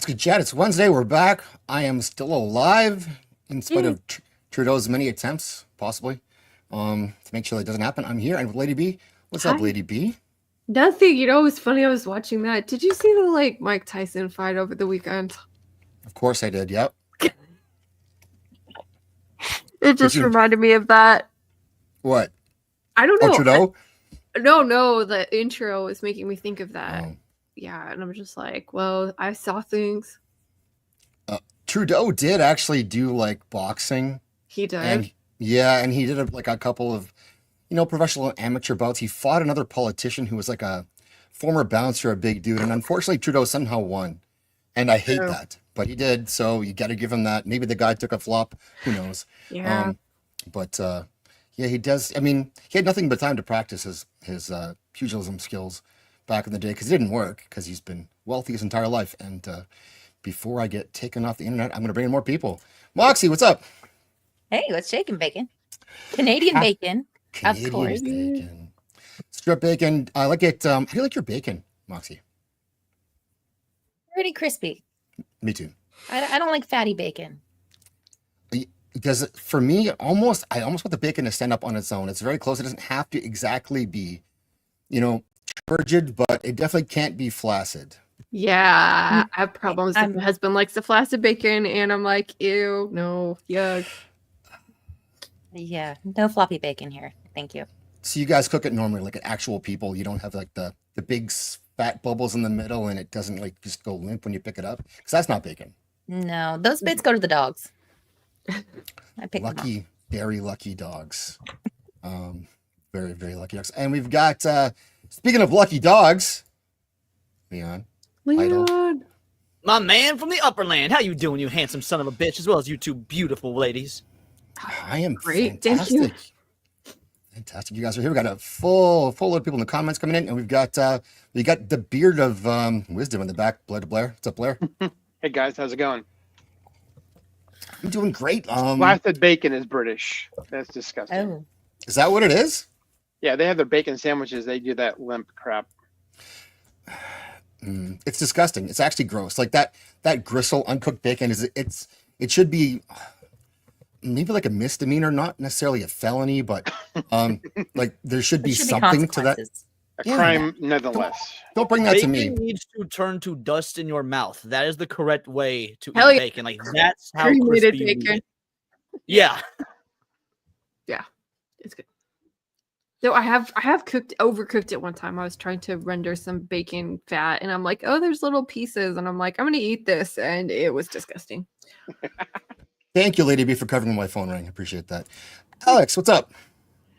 good chat. It's Wednesday. We're back. I am still alive in spite of Trudeau's many attempts, possibly, to make sure that doesn't happen. I'm here and with Lady B. What's up, Hi. Lady B? Nothing. You know, it was funny. I was watching that. Did you see the Mike Tyson fight over the weekend? Of course I did. Yep. It just reminded me of that. What? I don't know. Oh, Trudeau? No. The intro was making me think of that. Oh. Yeah, and I'm just like, well, I saw things. Trudeau did actually do boxing. He did. And and he did a couple of, professional and amateur bouts. He fought another politician who was a former bouncer, a big dude, and unfortunately Trudeau somehow won. And I hate that, but he did. So you got to give him that. Maybe the guy took a flop. Who knows? Yeah. He does. I mean, he had nothing but time to practice his pugilism skills back in the day because it didn't work because he's been wealthy his entire life. And before I get taken off the internet, I'm going to bring in more people. Moxie, what's up? Hey, what's shaking bacon? Canadian bacon. Canadian Of course. bacon. Strip bacon. I like it. How do you like your bacon, Moxie? Pretty crispy. Me too. I don't like fatty bacon. Because for me, I almost want the bacon to stand up on its own. It's very close. It doesn't have to exactly be, turgid, but it definitely can't be flaccid. Yeah, I have problems if my husband likes the flaccid bacon, and I'm like, ew, no, yuck. Yeah, no floppy bacon here. Thank you. So you guys cook it normally like actual people. You don't have the big fat bubbles in the middle, and it doesn't just go limp when you pick it up. Because that's not bacon. No, those bits go to the dogs. I pick them up. Very lucky dogs. Very, very lucky dogs. And we've got, speaking of lucky dogs, Leon. My man from the upper land. How you doing, you handsome son of a bitch, as well as you two beautiful ladies? I am great. Fantastic. Thank you. Fantastic. You guys are here. We got a full load of people in the comments coming in, and we've got the beard of wisdom in the back, Blair de Blair. What's up, Blair? Hey guys, how's it going? I'm doing great. Blasted bacon is British. That's disgusting. Oh, Is that what it is? Yeah, they have their bacon sandwiches. They do that limp crap. It's disgusting. It's actually gross. That gristle uncooked bacon it should be maybe a misdemeanor, not necessarily a felony, but there should be something to that. A crime, nonetheless. Don't bring that Bacon to me. needs to turn to dust in your mouth. That is the correct way to Hell eat yeah. bacon. That's how Cremated crispy you bacon. eat it. Yeah. Yeah, it's good. So I have overcooked it one time. I was trying to render some bacon fat, and I'm like, oh, there's little pieces, and I'm like, I'm gonna eat this, and it was disgusting. Thank you, Lady B, for covering my phone ring. I appreciate that. Alex, what's up?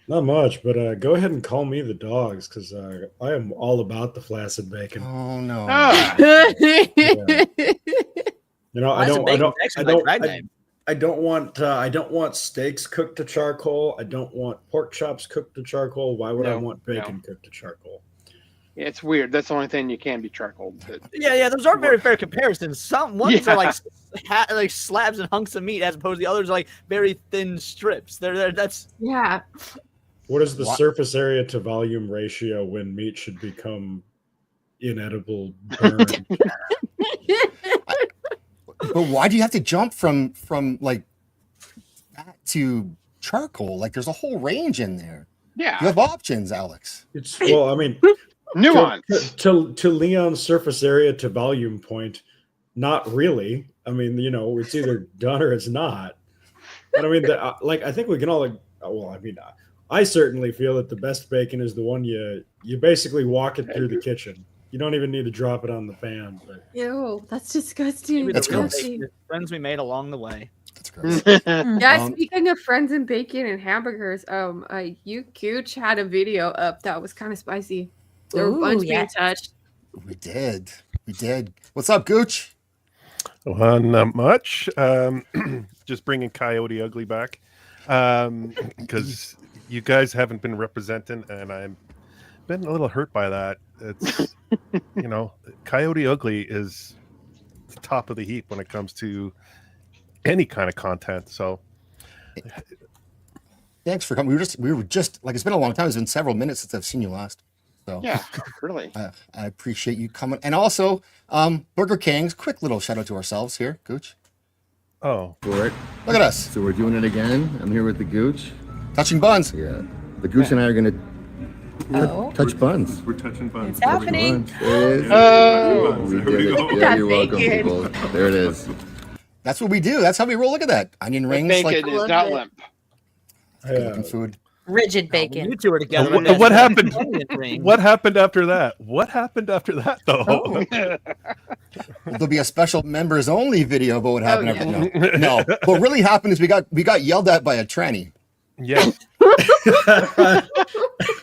Not much, but go ahead and call me the dogs because I am all about the flaccid bacon. Oh no. Yeah. I don't want steaks cooked to charcoal. I don't want pork chops cooked to charcoal. Why would I want bacon cooked to charcoal? Yeah, it's weird. That's the only thing you can be charcoal. Yeah, those aren't very fair comparisons. Some ones are like slabs and hunks of meat, as opposed to the others are very thin strips. That's Yeah. What is the surface area to volume ratio when meat should become inedible burned? But why do you have to jump from that to charcoal? There's a whole range in there. Yeah. You have options, Alex. Nuance. To Leon's surface area to volume point, not really. I mean, it's either done or it's not. But I mean, I think we can all. I certainly feel that the best bacon is the one you basically walk it through the kitchen. You don't even need to drop it on the pan. But Ew, that's disgusting. maybe That's the real gross. bacon is friends we made along the way. That's gross. Yeah, speaking of friends and bacon and hamburgers, you Gooch had a video up that was kind of spicy. There were a bunch being touched. We did. What's up, Gooch? Well, not much. Just bringing Coyote Ugly back because you guys haven't been representing, and I've been a little hurt by that. It's Coyote Ugly is the top of the heap when it comes to any kind of content. So Thanks for coming. We were just it's been a long time. It's been several minutes since I've seen you last. So Yeah, really. I appreciate you coming. And also, Burger King's quick little shout out to ourselves here, Gooch. Oh, For it. Look at us. So we're doing it again. I'm here with the Gooch. Touching buns. Yeah. The Gooch and I are gonna Oh, touch buns. we're touching buns. it's happening. There it is. Oh. We Here we did it. go. Yeah, That you're welcome, bacon. people. There it is. That's what we do. That's how we roll. Look at that. Onion The rings, bacon like is love not it. limp. good looking food. Rigid When bacon. you two are together. What- that's what an happened? onion ring. What happened after that? What happened after that, though? Oh. There'll be a special members only video about what happened yeah. after. No. What really happened is we got yelled at by a tranny. Yeah,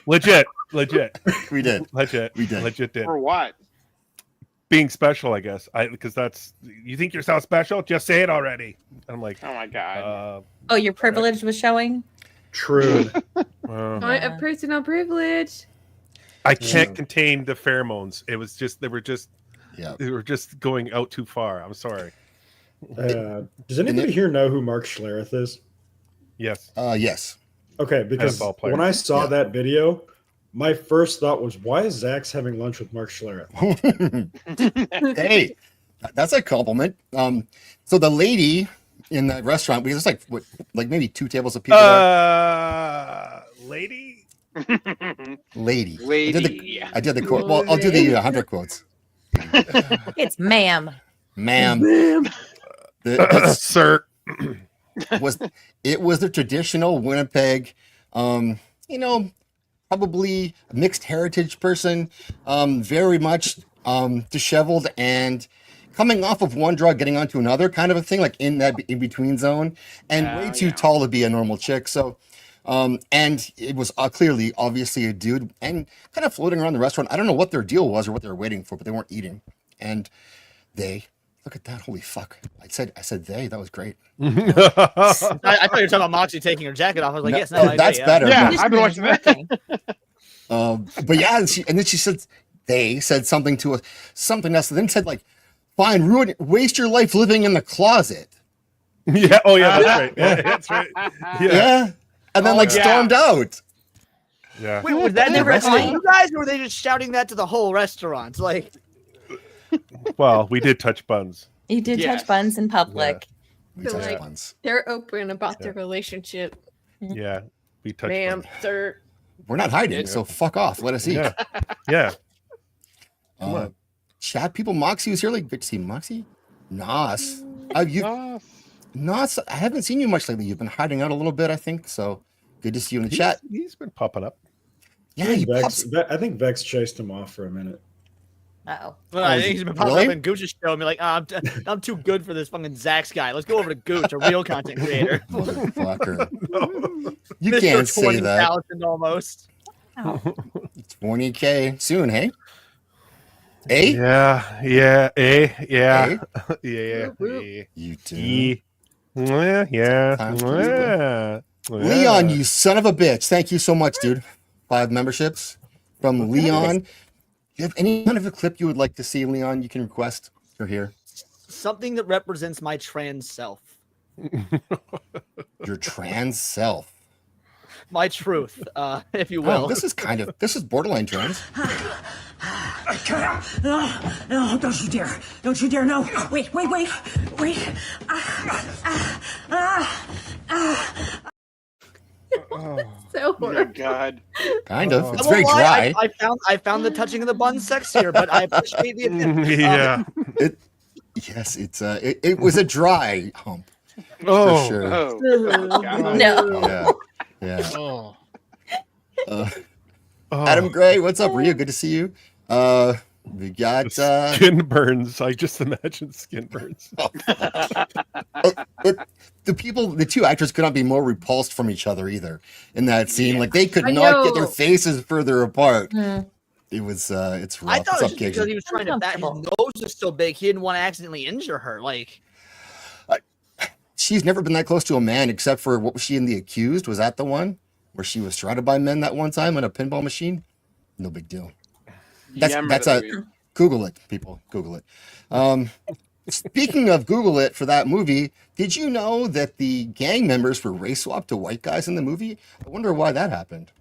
legit. We did. We did. legit did. For what? Being special, I guess. Because that's, you think yourself special? Just say it already. I'm like, Oh my god. Oh, your privilege was showing? True. Point of personal privilege. I can't contain the pheromones. It was just they were just going out too far. I'm sorry. Does anybody here know who Mark Schlereth is? Yes. Yes. Okay, because NFL player. when I saw Yeah. that video, my first thought was, why is Zach's having lunch with Mark Schlereth? Hey, that's a compliment. So the lady in the restaurant, because it's like maybe 2 tables of people there. Lady. Lady. Lady. I did the quote. Well, I'll do the 100 quotes. It's ma'am. Ma'am. Sir. was the traditional Winnipeg, probably mixed heritage person, very much disheveled and coming off of one drug, getting onto another kind of a thing, like in that in between zone, and way too tall to be a normal chick. So, and it was clearly, obviously, a dude, and kind of floating around the restaurant. I don't know what their deal was or what they were waiting for, but they weren't eating, and they. Look at that! Holy fuck! I said they. That was great. I thought you were talking about Moxie taking her jacket off. I was like, No, yes, no, that's yeah. better. Yeah, This I've been man's watching that. working. But yeah, and then she said they said something to us, something else, and then said like, "Fine, waste your life living in the closet." Yeah. Oh yeah. That's right. Yeah, that's right. Yeah, and then like yeah. stormed out. Yeah. Wait, was that The never restaurant? you guys, or were they just shouting that to the whole restaurant? Like, Well, we did touch buns. You did Yes. touch buns in public. We So, touched like, buns. They're open about their relationship. Yeah. We touched Ma'am, buns. sir. We're not hiding, so fuck off. Let us eat. Yeah. Yeah. Chat people, Moxie was here. Like, good to see Moxie. Nos, Nos. I haven't seen you much lately. You've been hiding out a little bit, I think. So good to see you in the chat. He's been popping up. Yeah, he Vex, pops. I think Vex chased him off for a minute. Oh. well, I think he's been popping really? up and Gooch is showing me like, I'm too good for this fucking Zach's guy. Let's go over to Gooch, a real content creator. Motherfucker. You Mr. can't say 20,000 that. almost. It's 20K soon, hey? Eh? Yeah. Yeah. Yeah. Eh? Yeah. You do. Yeah. Yeah. Time to Yeah. Leon, you son of a bitch. Thank you so much, dude. 5 memberships from Leon. Do you have any kind of a clip you would like to see, Leon? You can request. You're here. Something that represents my trans self, Your trans self. my truth, if you Well, will. this is borderline trans. No, don't you dare. Don't you dare. No. Wait. So Oh my horrible. god. Kind of. It's I very won't lie, dry. I found the touching of the bun sexier, but I appreciate the attempt. Yeah. Yes, it was a dry hump Oh. for sure. Oh. God. No. Yeah. Oh. Oh. Adam Gray, what's up, Rio? Good to see you. We got Skin burns. I just imagine skin burns. the 2 actors could not be more repulsed from each other either in that scene. Like they could I not get their know. faces further apart. Mm. It was it's rough. I thought What's it was up, just because Cajun? he was trying to bat his nose is so big he didn't want to accidentally injure her. Like, She's never been that close to a man except for what was she in The Accused? Was that the one where she was surrounded by men that one time in a pinball machine? No big deal. Yeah, I remember that movie. Google it, people. Google it. Speaking of Google it for that movie, did you know that the gang members were race swapped to white guys in the movie? I wonder why that happened.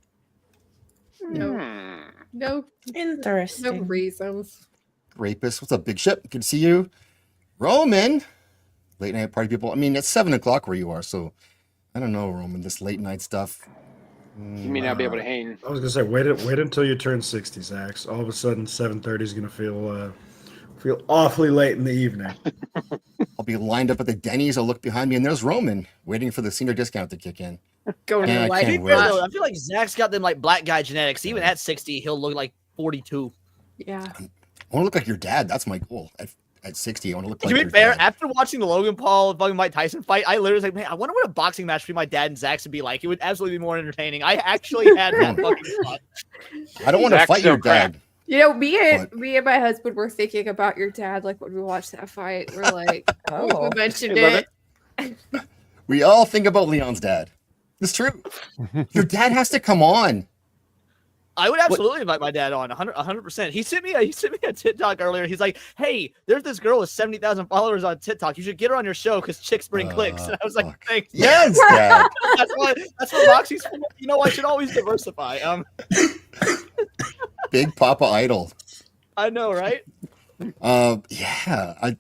No. No Interesting. reasons. Rapist, what's up, Big Ship? Good to see you. Roman, late night party people. I mean, it's 7 o'clock where you are, so I don't know, Roman. This late night stuff. You may not be able to hang. I was gonna say, wait until you turn 60, Zach. All of a sudden, 7:30 is gonna feel awfully late in the evening. I'll be lined up at the Denny's. I'll look behind me, and there's Roman waiting for the senior discount to kick in. Going Yeah, to I light can't it wait. up. I feel like Zach's got them like black guy genetics. Even at 60, he'll look like 42. Yeah. I want to look like your dad. That's my goal. At 60, I want to look like To be your fair, dad. after watching the Logan Paul fucking Mike Tyson fight, I literally was like, man, I wonder what a boxing match between my dad and Zach's would be like. It would absolutely be more entertaining. I actually had that fucking thought. I don't want to Zach's fight so your dad. You know, me What? and my husband were thinking about your dad, like when we watched that fight. We're like, Oh. we mentioned I love it. We all think about Leon's dad. It's true. Your dad has to come on. I would absolutely invite my dad on 100%. He sent me a TikTok earlier. He's like, "Hey, there's this girl with 70,000 followers on TikTok. You should get her on your show because chicks bring clicks." And I was like, Fuck. "Thanks." Yes, Dad. That's what Moxie's for. You know, I should always diversify. Big Papa Idol. I know, right? Yeah.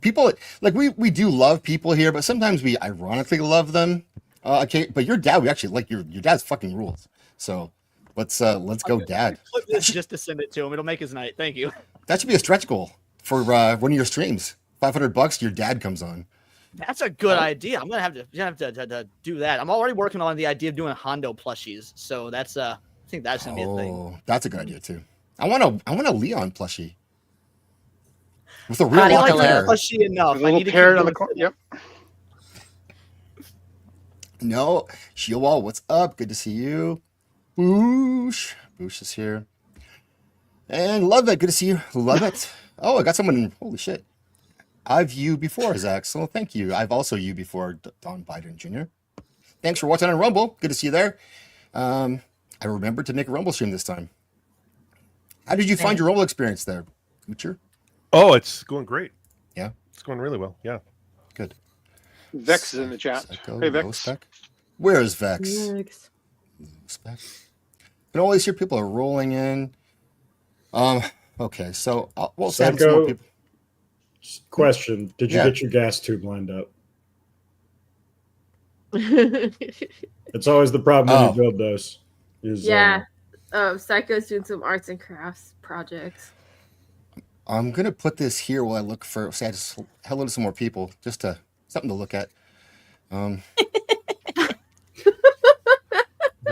People like we do love people here, but sometimes we ironically love them. Okay, but your dad, we actually like your dad's fucking rules. So let's go, Dad. Clip this just to send it to him. It'll make his night. Thank you. That should be a stretch goal for one of your streams. $500, your dad comes on. That's a good idea. I'm gonna have to do that. I'm already working on the idea of doing Hondo plushies. So that's I think that's gonna be a thing. Oh, that's a good idea too. I want a Leon plushie with a real Body lock of pillow. hair. Plushie enough. There's a I little need to parrot keep on the doing corner. Yep. No, Shiowal, what's up? Good to see you. Boosh is here, and love it. Good to see you. Love it. Oh, I got someone. Holy shit! I've you before, Zach. So thank you. I've also you before, Don Biden Jr. Thanks for watching on Rumble. Good to see you there. I remembered to make a Rumble stream this time. How did you find your Rumble experience there, Goocher? Oh, it's going great. Yeah, It's going really well. Yeah. good. Vex is in the chat. Psycho, Hey, low Vex. spec. Where is Vex? Yikes. Spec. I can always hear people are rolling in. Okay, so we'll send some more Psycho. people. Question: did you Yeah. get your gas tube lined up? It's always the problem when Oh. you build those. Is, Yeah. Psycho's doing some arts and crafts projects. I'm gonna put this here while I look for. Say, I just hello to some more people, just to something to look at.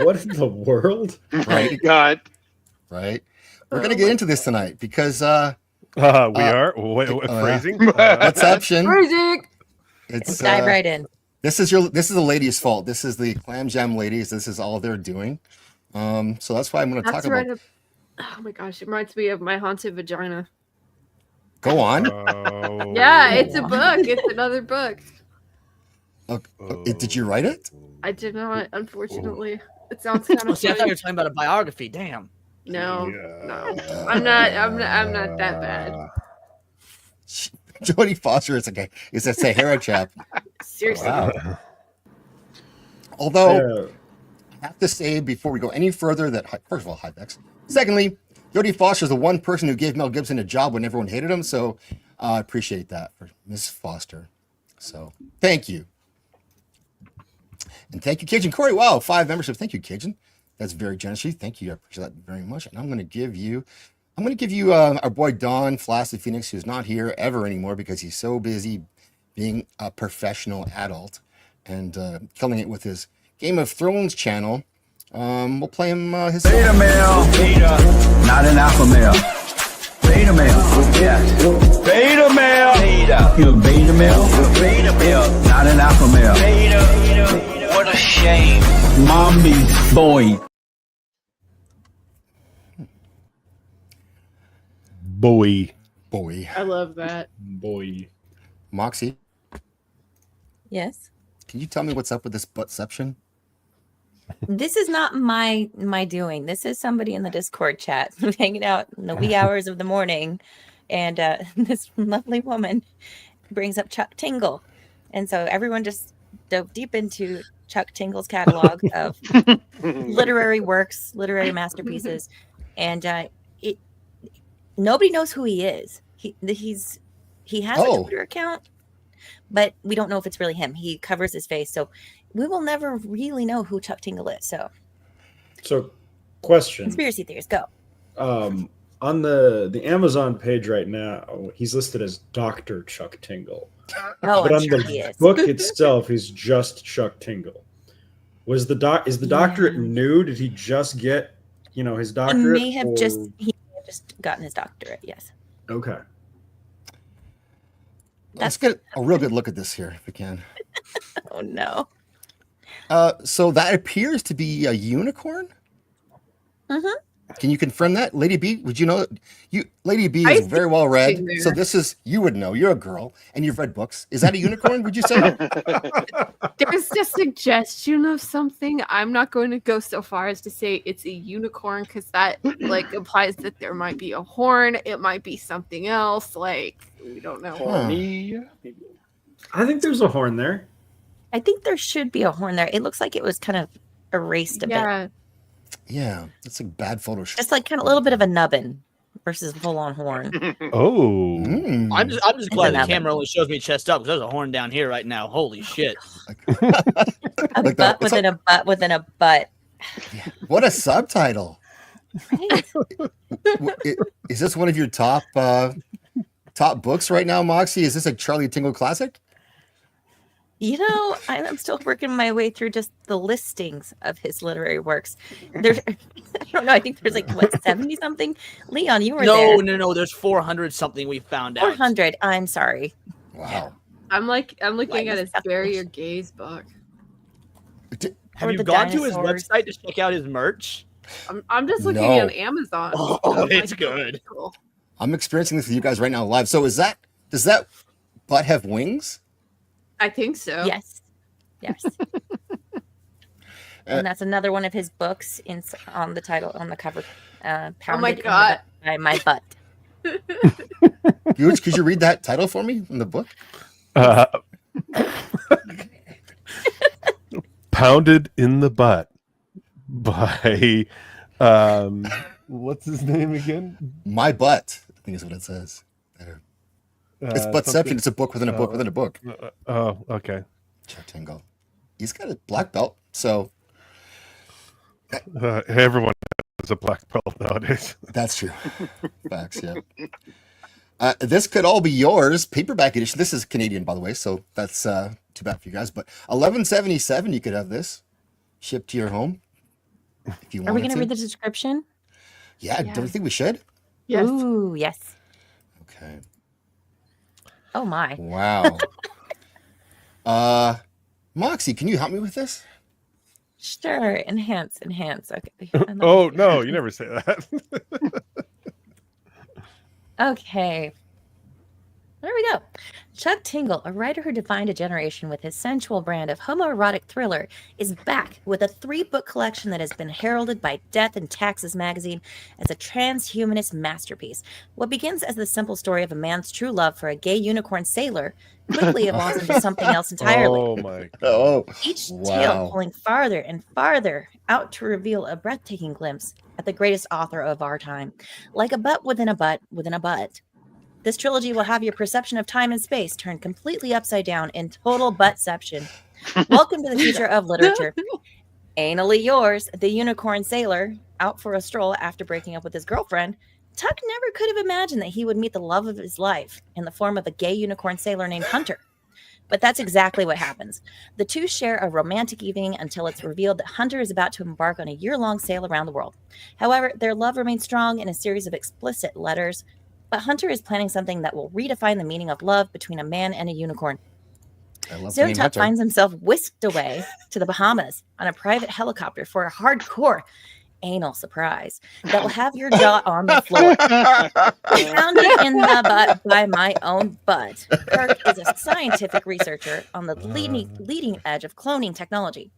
what in the world? Right, God. right. We're gonna get into this tonight because We are. What yeah. phrasing? Exception. Crazy. Let's It's dive right in. this is the ladies' fault. This is the Clam Jam ladies. This is all they're doing. So that's why I'm gonna talk That's about. right. Oh my gosh, it reminds me of my haunted vagina. Go on. Oh. Yeah, it's a book. It's another book. Did you write it? I did not, unfortunately. It sounds kind Oh, of see, I thought you funny. were talking about a biography. Damn. No, Yeah. no, I'm not that bad. Jodie Foster is a Sahara chap. Seriously. Wow. Although Yeah. I have to say before we go any further that first of all, hi Bex. Secondly, Jodie Foster is the one person who gave Mel Gibson a job when everyone hated him. So I appreciate that for Miss Foster. So thank you. And thank you, Cajun Corey. Wow, 5 memberships. Thank you, Cajun. That's very generous of you. Thank you. I appreciate that very much. And I'm going to give you our boy Don Flaccid Phoenix, who's not here ever anymore because he's so busy being a professional adult and killing it with his Game of Thrones channel. We'll play him his song. Beta male, beta, not an alpha male. Beta male, yes. Beta male, beta. You a beta male? Beta male, not an alpha male. Beta, what a shame. Mommy's boy. Boy. I love that. Boy. Moxie, Yes. can you tell me what's up with this buttception? This is not my doing. This is somebody in the Discord chat hanging out in the wee hours of the morning, and this lovely woman brings up Chuck Tingle, and so everyone just dove deep into Chuck Tingle's catalog of literary works, literary masterpieces, and nobody knows who he is. He has a Twitter account, but we don't know if it's really him. He covers his face, so we will never really know who Chuck Tingle is. So, question. Conspiracy theories, go. On the Amazon page right now, he's listed as Dr. Chuck Tingle. Oh, but I'm on sure the he is. book itself, he's just Chuck Tingle. Is the doctorate new? Did he just get, his doctorate? He may have just gotten his doctorate. Yes. Okay. Let's get a real good look at this here, if we can. Oh no. So that appears to be a unicorn. Mm-hmm. Can you confirm that, Lady B? Would you know? Lady B is very well read, so you would know. You're a girl and you've read books. Is that a unicorn? Would you say? There's a suggestion of something. I'm not going to go so far as to say it's a unicorn because that implies that there might be a horn. It might be something else. We don't know. Horny. I think there's a horn there. I think there should be a horn there. It looks like it was kind of erased a bit. Yeah, it's a bad Photoshop. Just kind of a little bit of a nubbin versus full on horn. Oh. I'm just glad the camera only shows me chest up because there's a horn down here right now. Holy shit. A butt within a butt within a butt. What a subtitle. Right? Is this one of your top books right now, Moxie? Is this a Charlie Tingle classic? I'm still working my way through just the listings of his literary works. There, I don't know. I think there's 70 something. Leon, you were there. No. There's 400 something we found out. 400. I'm sorry. Wow. I'm looking at his Bury Your Gaze book. Have you gone to his website to check out his merch? I'm just looking on Amazon. Oh, it's good. Cool. I'm experiencing this with you guys right now live. So does that butt have wings? I think so. Yes. And that's another one of his books on the title, on the cover. Pounded oh my God. By my butt. Gooch, could you read that title for me in the book? Pounded in the Butt by what's his name again? My Butt, I think is what it says. There. It's Buttception. It's a book within a book within a book. Oh, okay. Chuck Tingle. He's got a black belt, so everyone has a black belt nowadays. That's true. Facts, yeah. This could all be yours. Paperback edition. This is Canadian, by the way, so that's too bad for you guys. But $11.77, you could have this shipped to your home if you want. Are we going to read the description? Yeah. Don't you think we should? Yes. Ooh, yes. Okay. Oh my. Wow. Moxie, can you help me with this? Sure. Enhance. Okay. Oh no, you never say that. Okay. There we go. Chuck Tingle, a writer who defined a generation with his sensual brand of homoerotic thriller, is back with a 3-book collection that has been heralded by Death and Taxes magazine as a transhumanist masterpiece. What begins as the simple story of a man's true love for a gay unicorn sailor quickly evolves into something else entirely. Oh my God. Oh, Each tale pulling farther and farther out to reveal a breathtaking glimpse at the greatest author of our time. Like a butt within a butt within a butt. This trilogy will have your perception of time and space turned completely upside down in total buttception. Welcome to the future of literature. Anally yours, the unicorn sailor, out for a stroll after breaking up with his girlfriend, Tuck never could have imagined that he would meet the love of his life in the form of a gay unicorn sailor named Hunter. But that's exactly what happens. The two share a romantic evening until it's revealed that Hunter is about to embark on a year-long sail around the world. However, their love remains strong in a series of explicit letters, but Hunter is planning something that will redefine the meaning of love between a man and a unicorn. Soon Tuck finds himself whisked away to the Bahamas on a private helicopter for a hardcore anal surprise that will have your jaw on the floor. Pounded in the butt by my own butt. Kirk is a scientific researcher on the leading edge of cloning technology.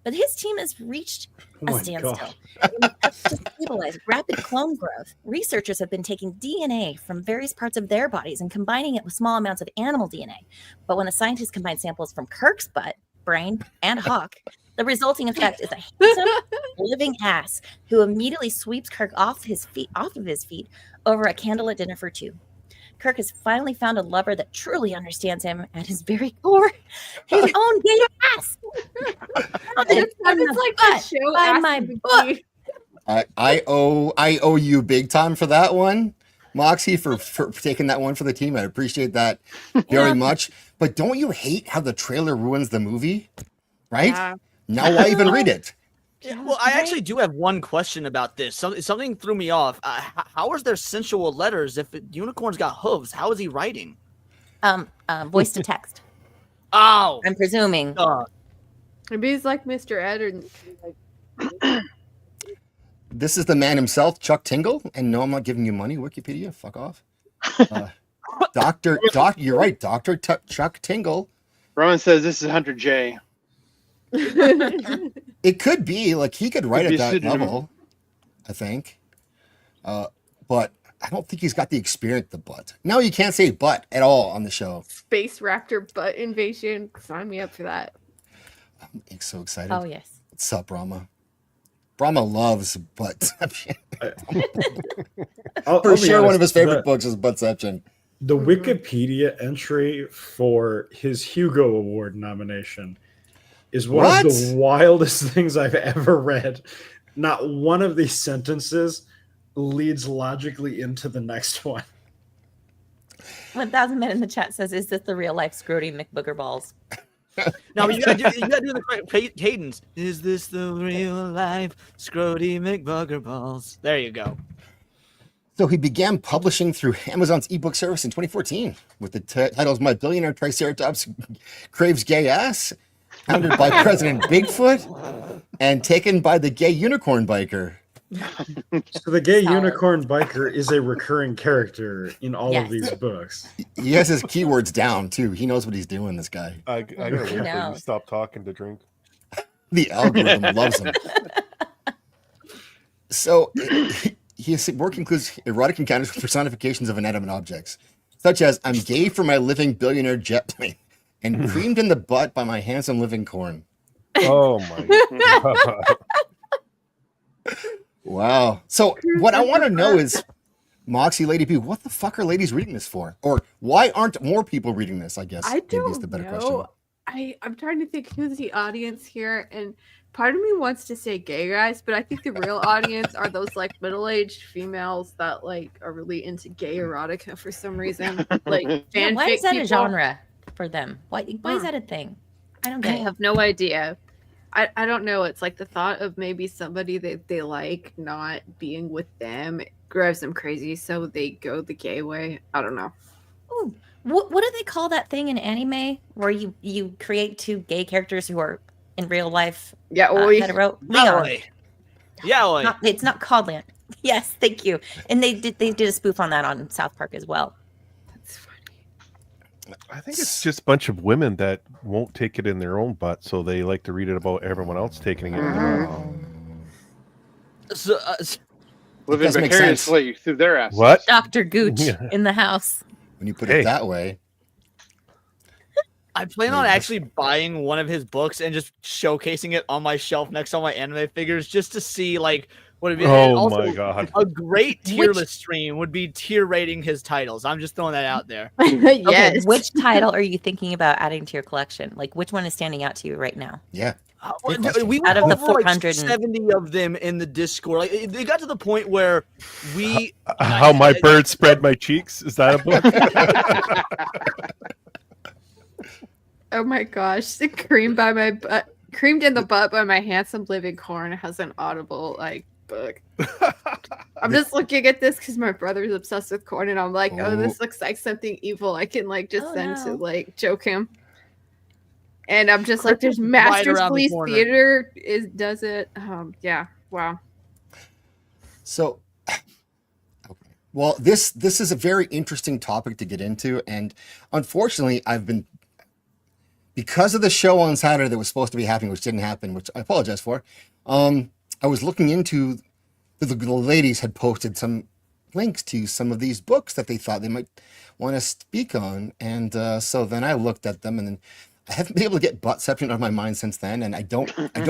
But his team has reached a standstill. To stabilize rapid clone growth, researchers have been taking DNA from various parts of their bodies and combining it with small amounts of animal DNA. But when the scientists combine samples from Kirk's butt brain, and hawk, the resulting effect is a handsome, living ass who immediately sweeps Kirk off of his feet over a candlelit dinner for two. Kirk has finally found a lover that truly understands him at his very core, his own gator ass. It's like that show by Ask my Me to book. Be. I owe you big time for that one, Moxie, for taking that one for the team. I appreciate that very much. But don't you hate how the trailer ruins the movie? Right? Yeah. Now why even read it? Yeah, well, I actually do have one question about this. Something threw me off. How is there sensual letters if unicorns got hooves? How is he writing? Voice to text. Oh, I'm presuming. Maybe he's like Mr. Ed or This is the man himself, Chuck Tingle. And no, I'm not giving you money, Wikipedia. Fuck off. You're right, Dr. Chuck Tingle. Roman says this is Hunter J. It could be like he could write Could at be a that pseudonym. level, I think. But I don't think he's got the experience. The butt. No, you can't say butt at all on the show. Space Raptor butt invasion. Sign me up for that. I'm so excited. Oh yes. What's up, Brahma? Brahma loves buttception. I'll For be sure, one honest, of his favorite books is Buttception. The Wikipedia entry for his Hugo Award nomination is one of the wildest things I've ever read. Not one of these sentences leads logically into the next one. 1000 Men in the chat says, "Is this the real life Scrody McBooger balls?" No, you gotta do the correct cadence. Is this the real life Scrody McBugger balls? There you go. So he began publishing through Amazon's ebook service in 2014 with the titles "My Billionaire Triceratops Craves Gay Ass," founded by President Bigfoot, and taken by the Gay Unicorn Biker. So the gay Solid. unicorn biker is a recurring character in all of these books. He has his keywords down too. He knows what he's doing. This guy. I gotta wait till you knows? stop talking to drink. The algorithm loves him. So his work includes erotic encounters with personifications of inanimate objects, such as "I'm gay for my living billionaire jet plane," and "creamed in the butt by my handsome living corn." Oh my god. Wow. So what I want to know is, Moxie, Lady B, what the fuck are ladies reading this for? Or why aren't more people reading this, I guess? I maybe don't is the better know. question. I'm trying to think who's the audience here, and part of me wants to say gay guys, but I think the real audience are those like middle-aged females that like are really into gay erotica for some reason. Like Yeah, fanfic why is that people. a genre for them? Why is that a thing? I don't I get it. have no idea. I don't know. It's like the thought of maybe somebody that they like not being with them drives them crazy, so they go the gay way. I don't know. Ooh, what do they call that thing in anime where you create two gay characters who are in real life Yeah, hetero? Leon. Yeah, It's not called Leon. Yes, thank you. And they did a spoof on that on South Park as well. That's funny. I think it's just a bunch of women that won't take it in their own butt, so they like to read it about everyone else taking it in their own. So, Living does make vicariously through their ass. What? Dr. Gooch Yeah. in the house. When you put Hey. it that way. I plan on actually buying one of his books and just showcasing it on my shelf next to all my anime figures just to see like what it'd be. And Oh also, my god. a great tier list stream would be tier rating his titles. I'm just throwing that out there. Okay, Yes. which title are you thinking about adding to your collection? Like, which one is standing out to you right now? Yeah. Well, Good question. we went Out of the over like 400 70 of them in the Discord. Like, they got to the point where we How my bird spread my cheeks? Is that a book? Oh my gosh, the creamed in the butt by my handsome living corn has an Audible like book. I'm just looking at this because my brother's obsessed with corn, and I'm like, oh, this looks like something evil I can like just send to like joke him. And I'm just like, there's Masters around the Police corner. Theater does it. Yeah, wow. So, well, this is a very interesting topic to get into, and unfortunately, because of the show on Saturday that was supposed to be happening, which didn't happen, which I apologize for. I was looking into the ladies had posted some links to some of these books that they thought they might want to speak on, and so then I looked at them, and then I haven't been able to get buttception out of my mind since then, and I don't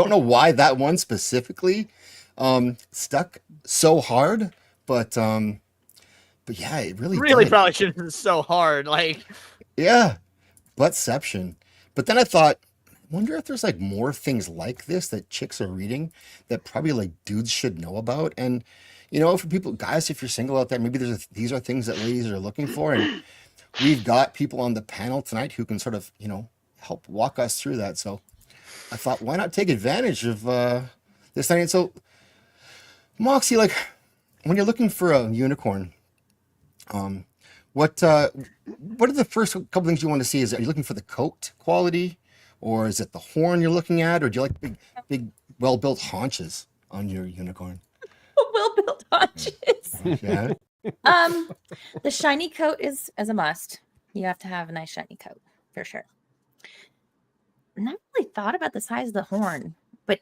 know why that one specifically stuck so hard, but yeah, it really did. probably shouldn't have been so hard. Like, Yeah, buttception. But then I thought, I wonder if there's like more things like this that chicks are reading that probably like dudes should know about. And for people, guys, if you're single out there, maybe these are things that ladies are looking for, and we've got people on the panel tonight who can sort of help walk us through that. So I thought, why not take advantage of this thing? And so, Moxie, like when you're looking for a unicorn, what are the first couple things you want to see? Are you looking for the coat quality, or is it the horn you're looking at, or do you like big, well-built haunches on your unicorn? Well-built haunches. Yeah. The shiny coat is a must. You have to have a nice shiny coat for sure. Not really thought about the size of the horn, but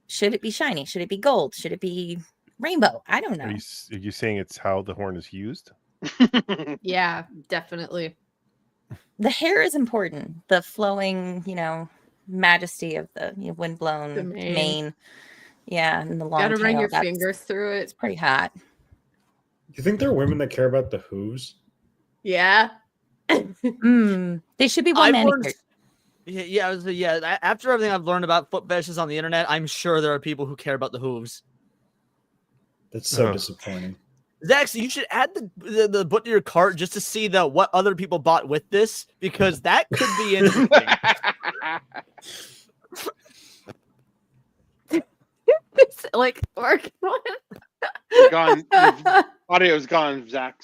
should it be shiny? Should it be gold? Should it be rainbow? I don't know. Are you saying it's how the horn is used? Yeah, definitely. The hair is important. The flowing, majesty of the The windblown mane. mane. Yeah, and the long Gotta run tail, your that's- fingers through It's it. pretty hot. You think there are women that care about the hooves? Yeah. They should be well I've learned- manicured. After everything I've learned about foot fetishes on the internet, I'm sure there are people who care about the hooves. That's so Oh. disappointing. Zax, you should add the book to your cart just to see what other people bought with this, because that could be interesting. It's like, Mark. You're gone. Your audio's gone, Zax.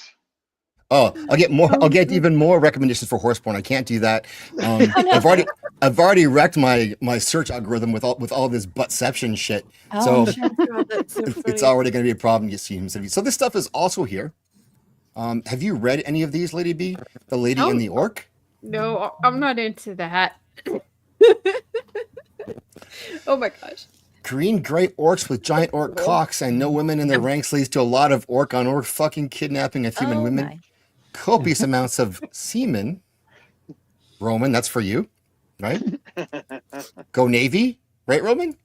Oh, I'll get even more recommendations for horse porn. I can't do that. I've already wrecked my search algorithm with all this buttception shit. Oh, So shit. God, that's so it's funny. already going to be a problem. You see, so this stuff is also here. Have you read any of these, Lady B? The Lady No. and the Orc? No, I'm not into that. Oh my gosh. Green gray orcs with giant orc cocks and no women in their ranks leads to a lot of orc on orc fucking kidnapping of human Oh, women. my. Copious amounts of semen. Roman, that's for you, right? Go Navy, right, Roman?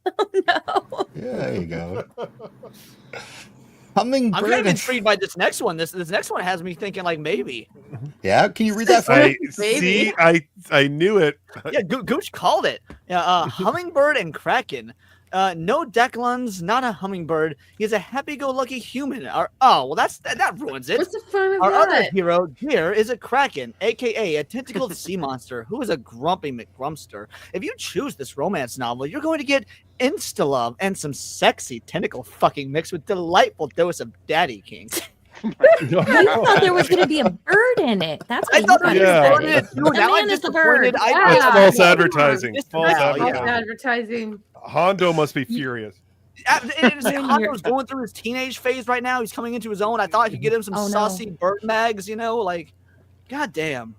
No. Yeah, there you go. Hummingbird. I'm kind of intrigued by this next one. This next one has me thinking like maybe. Yeah, can you read that for me? Maybe. I knew it. Yeah, Gooch called it. Hummingbird and Kraken. No Declan's not a hummingbird. He's a happy-go-lucky human. That ruins it. What's the fun of Our other that? hero here is a Kraken, aka a tentacled sea monster, who is a grumpy McGrumster. If you choose this romance novel, you're going to get insta-love and some sexy tentacle fucking mixed with delightful dose of daddy kink. You thought there was going to be a bird in it. That's what I thought you there thought was Yeah. it a was. bird in it, too. The Now man I'm is the bird. disappointed. I Yeah. It's thought- false Come on. advertising. It's False false False advertising. advertising. Hondo must be furious. Hondo's going through his teenage phase right now. He's coming into his own. I thought I could get him some Oh, no. saucy bird mags, god damn.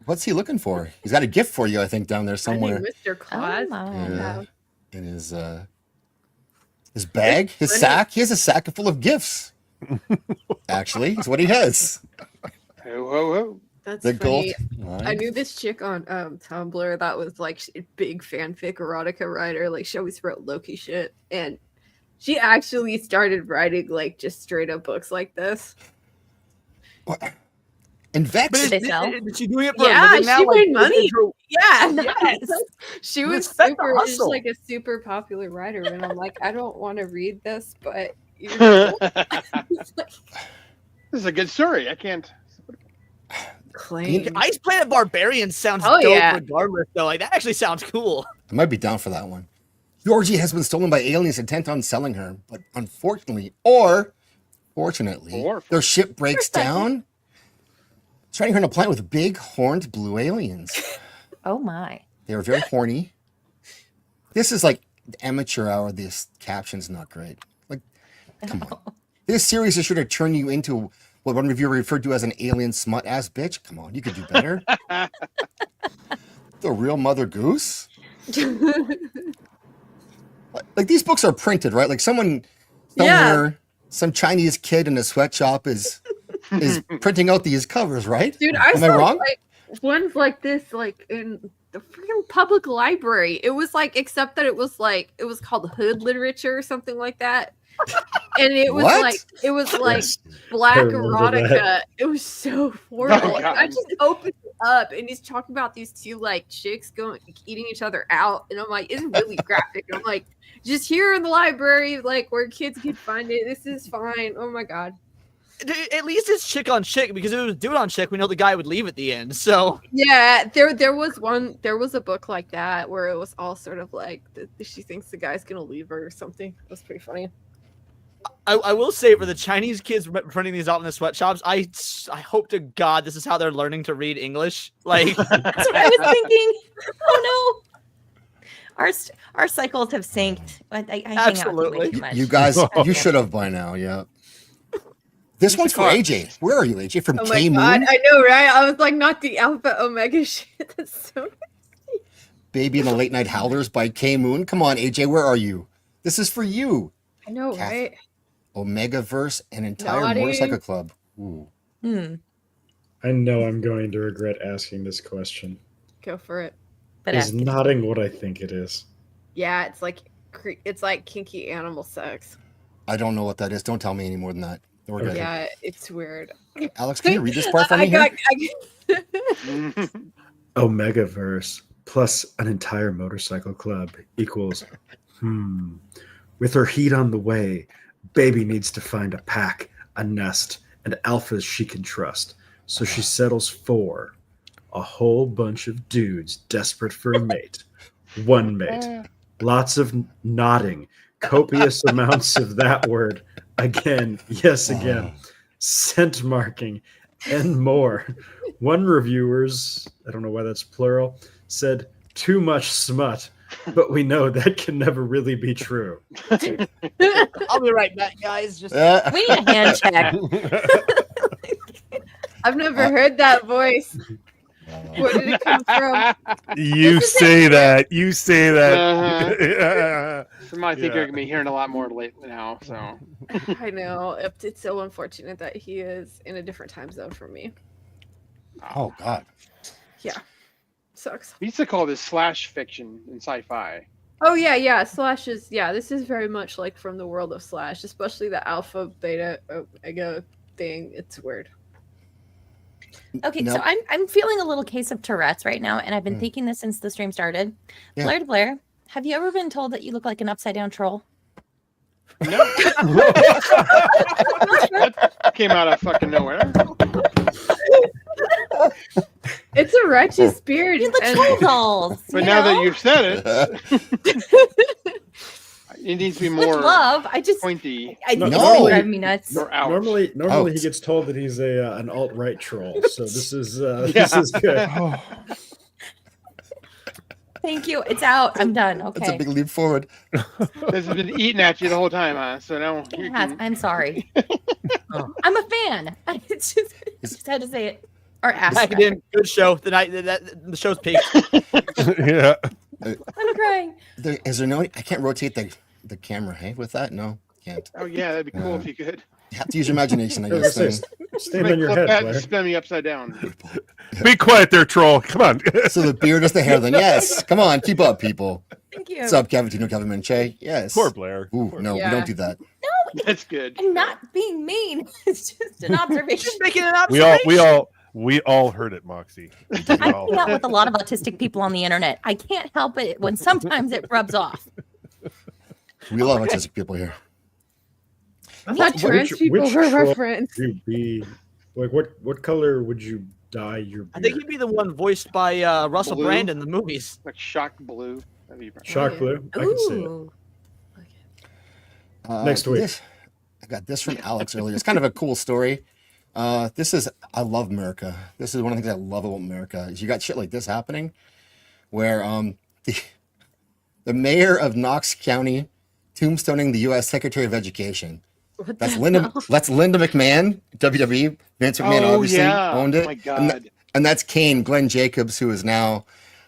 What's he looking for? He's got a gift for you, I think, down there I think somewhere Mr. Claus. wow. Yeah. in his bag, his funny. sack. He has a sack full of gifts. Actually, is what he has. Ho, ho, ho. That's The gold. funny. I knew this chick on Tumblr that was like a big fanfic erotica writer. Like she always wrote Loki shit, and she actually started writing like just straight up books like this. And Vex. But they sell? Is she doing it for Yeah, a living now? she made is money. it her- Yeah, Yes. she was Respect the super. She's hustle. like a super popular writer, and I'm like, I don't want to read this, but you're This is a good story. I can't. claim. Ice Planet Barbarian sounds Oh, dope yeah. regardless, though. Like, that actually sounds cool. I might be down for that one. Georgie has been stolen by aliens intent on selling her, but unfortunately, or fortunately, Or their ship breaks down, stranding her on a planet with big horned blue aliens. Oh my. They are very horny. This is like amateur hour. This caption's not great. Like, come on. This series is sure to turn you into what one reviewer referred to as an alien smut ass bitch. Come on, you could do better. The real Mother Goose. Like these books are printed, right? Like someone somewhere, some Chinese kid in a sweatshop is printing out these covers, right? Dude, I Am I saw wrong? like ones like this, like in the freaking public library. It was like, except that it was called hood literature or something like that. And it was What? like Yes, black I remember erotica. that. It was so horrible. Oh, God. I just opened it up and he's talking about these two like chicks going eating each other out, and I'm like, it's really graphic. I'm like, just here in the library, like where kids can find it. This is fine. Oh my god. At least it's chick on chick, because if it was dude on chick, we know the guy would leave at the end. So Yeah, there was a book like that where it was all sort of like she thinks the guy's gonna leave her or something. It was pretty funny. I will say, for the Chinese kids printing these out in the sweatshops, I hope to God this is how they're learning to read English. Like, That's what I was thinking. Oh no. Our cycles have synced. I hang out with you way Absolutely. too much. You guys, you should have by now. Yeah. This one's for AJ. Where are you, AJ? From Oh my K god, Moon? I know, right? I was like, not the alpha omega shit. That's so Baby and the Late Night Howlers by K Moon. Come on, AJ, where are you? This is for you. I know, Kath- right? Omegaverse, an entire Naughty. motorcycle club. Ooh. I know I'm going to regret asking this question. Go for it. But Is ask it. nodding what I think it is? Yeah, it's like kinky animal sex. I don't know what that is. Don't tell me any more than that. We're good. Yeah, it's weird. Alex, can you read this part for me I here? got Omegaverse plus an entire motorcycle club equals With her heat on the way, Baby needs to find a pack, a nest, and alphas she can trust. So she settles for a whole bunch of dudes desperate for a mate. One mate. Lots of nodding. Copious amounts of that word. Again, yes, again. Scent marking and more. One reviewers, I don't know why that's plural, said too much smut, but we know that can never really be true. I'll be right back, guys. Just We need a hand check. I've never heard that voice. Where did it come from? You say that. You say that. I think you're gonna be hearing a lot more lately now. So I know. It's so unfortunate that he is in a different time zone from me. Oh, God. Yeah. Sucks. we used to call this slash fiction in sci-fi. Oh yeah, yeah. Slash is this is very much like from the world of Slash, especially the alpha beta omega thing. It's weird. Okay, No. so I'm feeling a little case of Tourette's right now, and I've been thinking this since the stream started. Yeah. Blair de Blair, have you ever been told that you look like an upside down troll? No, that came out of fucking nowhere. It's a righteous spirit. You're the and- troll dolls. But you now know? that you've said it, it needs to be With more love, I just pointy. I No, it's no. driving me nuts. Or out. Normally Out. he gets told that he's an alt-right troll. So this is this Yeah. is good. Thank you. It's out. I'm done. That's a Okay. big leap forward. This has been eating at you the whole time, huh? So now you It has. can- I'm sorry. I'm a fan. I just had to say it or ask. pack it in. Good show. The night that the show's peaked. Yeah. I'm crying. Is there no? I can't rotate the camera. Hey, with that, no, can't. Oh yeah, that'd be cool if you could. You have to use your imagination, I I was guess. gonna Then. say, stand on your Clip head, that Blair. and spin me upside down. Be quiet there, troll. Come on. So the beard is the hair. Then yes, come on, keep up, people. Thank you. What's up, Kevin? Tino, Kevin Manche? Yes. Poor Blair. Ooh, Poor no, Yeah. we don't do that. That's good. I'm not being mean. It's just an observation. Just making an We observation. all heard it, Moxie. We I all- hang out with a lot of autistic people on the internet. I can't help it when sometimes it rubs off. We love autistic people here. I thought trans Which people were troll my friends. would you be like what color would you dye your beard? I think he'd be the one voiced by Russell Blue? Brand in the movies. Like shock blue. That'd be Shock blue. I can see it. Ooh. Next week. I got this from Alex earlier. It's kind of a cool story. I love America. This is one of the things I love about America is you got shit like this happening where the mayor of Knox County tombstoning the U.S. Secretary of Education. What That's the Linda. hell? That's Linda McMahon, WWE. Vince McMahon Oh obviously yeah. owned it. Oh my And, god. and that's Glenn Jacobs, who is now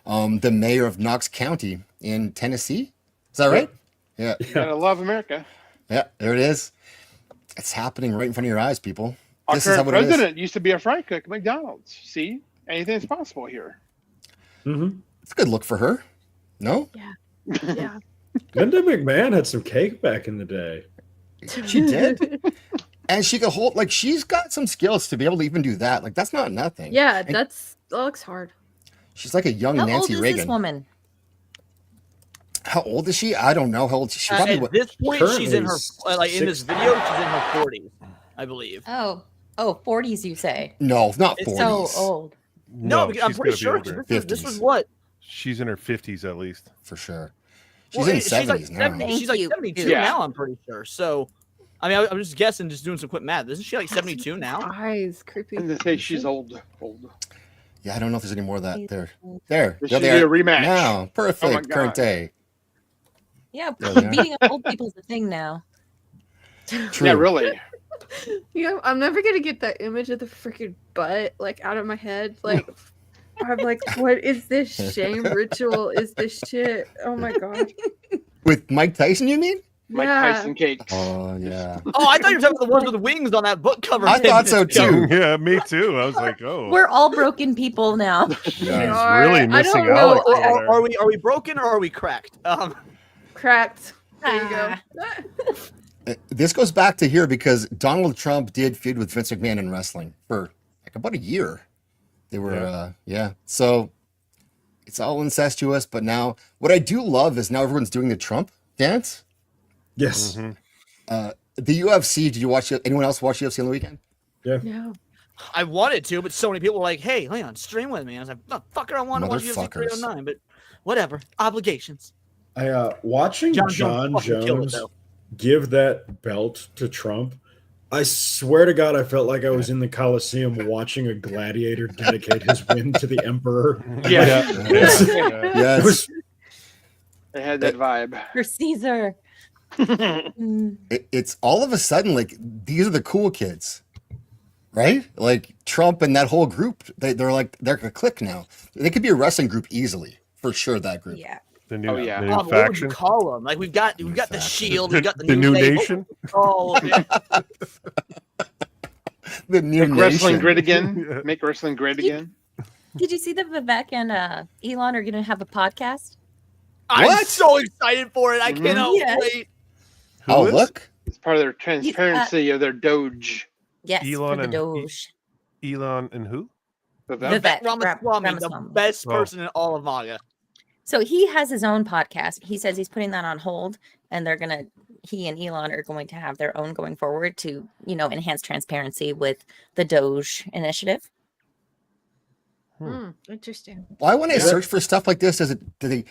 the mayor of Knox County in Tennessee. Is that right? Yeah. You gotta love America. Yeah. There it is. It's happening right in front of your eyes, people. Our This is current how it is. president used to be a fry cook at McDonald's. See? Anything's possible here. Mm-hmm. It's a good look for her. No? Yeah. Linda McMahon had some cake back in the day. She did. And she could hold, like, she's got some skills to be able to even do that. Like, that's not nothing. Yeah, And that looks hard. she's like a young How old Nancy is Reagan. this woman? How old is she? I don't know. How old she probably At what, this point, she's in her currently in this video. She's in her 40s, I believe. Oh, 40s, you say? no, not It's 40s. So old. No, because I'm she's pretty gotta sure be older. this was 50s. what. She's in her 50s at least. For sure. She's Well, in she's like 70s now. 70 she's like Thank you. 72 Yeah. now. I'm pretty sure. So, I mean, I'm just guessing, just doing some quick math. Isn't she like 72 now? Eyes, creepy. And they say she's old. Yeah, I don't know if there's any more of that there. There. This Go should be there. a rematch. Now. Perfect. Oh my Current God. day. Yeah, There we are. beating up old people's a thing now. True. Yeah, really. Yeah, I'm never gonna get that image of the freaking butt like out of my head. Like, I'm like, what is this shame ritual? Is this shit? Oh my god. With Mike Tyson, you mean? Mike Yeah. Tyson cakes. Oh, yeah. Oh, I thought you were talking about the ones with wings on that book cover. I thought so, too. Yeah, me too. I was like, oh. We're all broken people now. She's Yeah. really I missing don't out. know. Or, over there. are we broken or are we cracked? Cracked. There you Ah. go. This goes back to here because Donald Trump did feud with Vince McMahon in wrestling for like about a year. They were, yeah. So it's all incestuous. But now, what I do love is now everyone's doing the Trump dance. Yes. Mhm. The UFC. Did you watch it? Anyone else watch UFC on the weekend? No. I wanted to, but so many people were like, "Hey, Leon, stream with me." I was like, "No, fucker, I want to watch UFC Motherfuckers. 309," but whatever, obligations. Watching John John Jones fucking killed it, Jones though. give that belt to Trump, I swear to God, I felt like I was in the Coliseum watching a gladiator dedicate his win to the emperor. Yeah. Yeah. Yes. It was They had that vibe. For Caesar. Mm. It's all of a sudden like these are the cool kids, right? Like Trump and that whole group. They're a clique now. They could be a wrestling group easily for sure. That group. Yeah. The new, Oh, yeah. the new What would you faction. call them? Like we've got the faction. Shield, we've got the, The new Nation. nation. Oh, yeah. The new Make wrestling nation. great again. Yeah. Make wrestling great again. Did you see that Vivek and Elon are going to have a podcast? I'm What? so excited for it. I Mhm. cannot Yes. wait. Who Oh is? look. It's part of their transparency of their Doge. Yes, Elon for the and Doge. Elon and who? Vivek Ramaswamy, the Ramaswamy. best Oh. person in all of MAGA. So he has his own podcast. He says he's putting that on hold, and he and Elon are going to have their own going forward to, enhance transparency with the Doge initiative. Interesting. Why when I Yeah. search for stuff like this, do they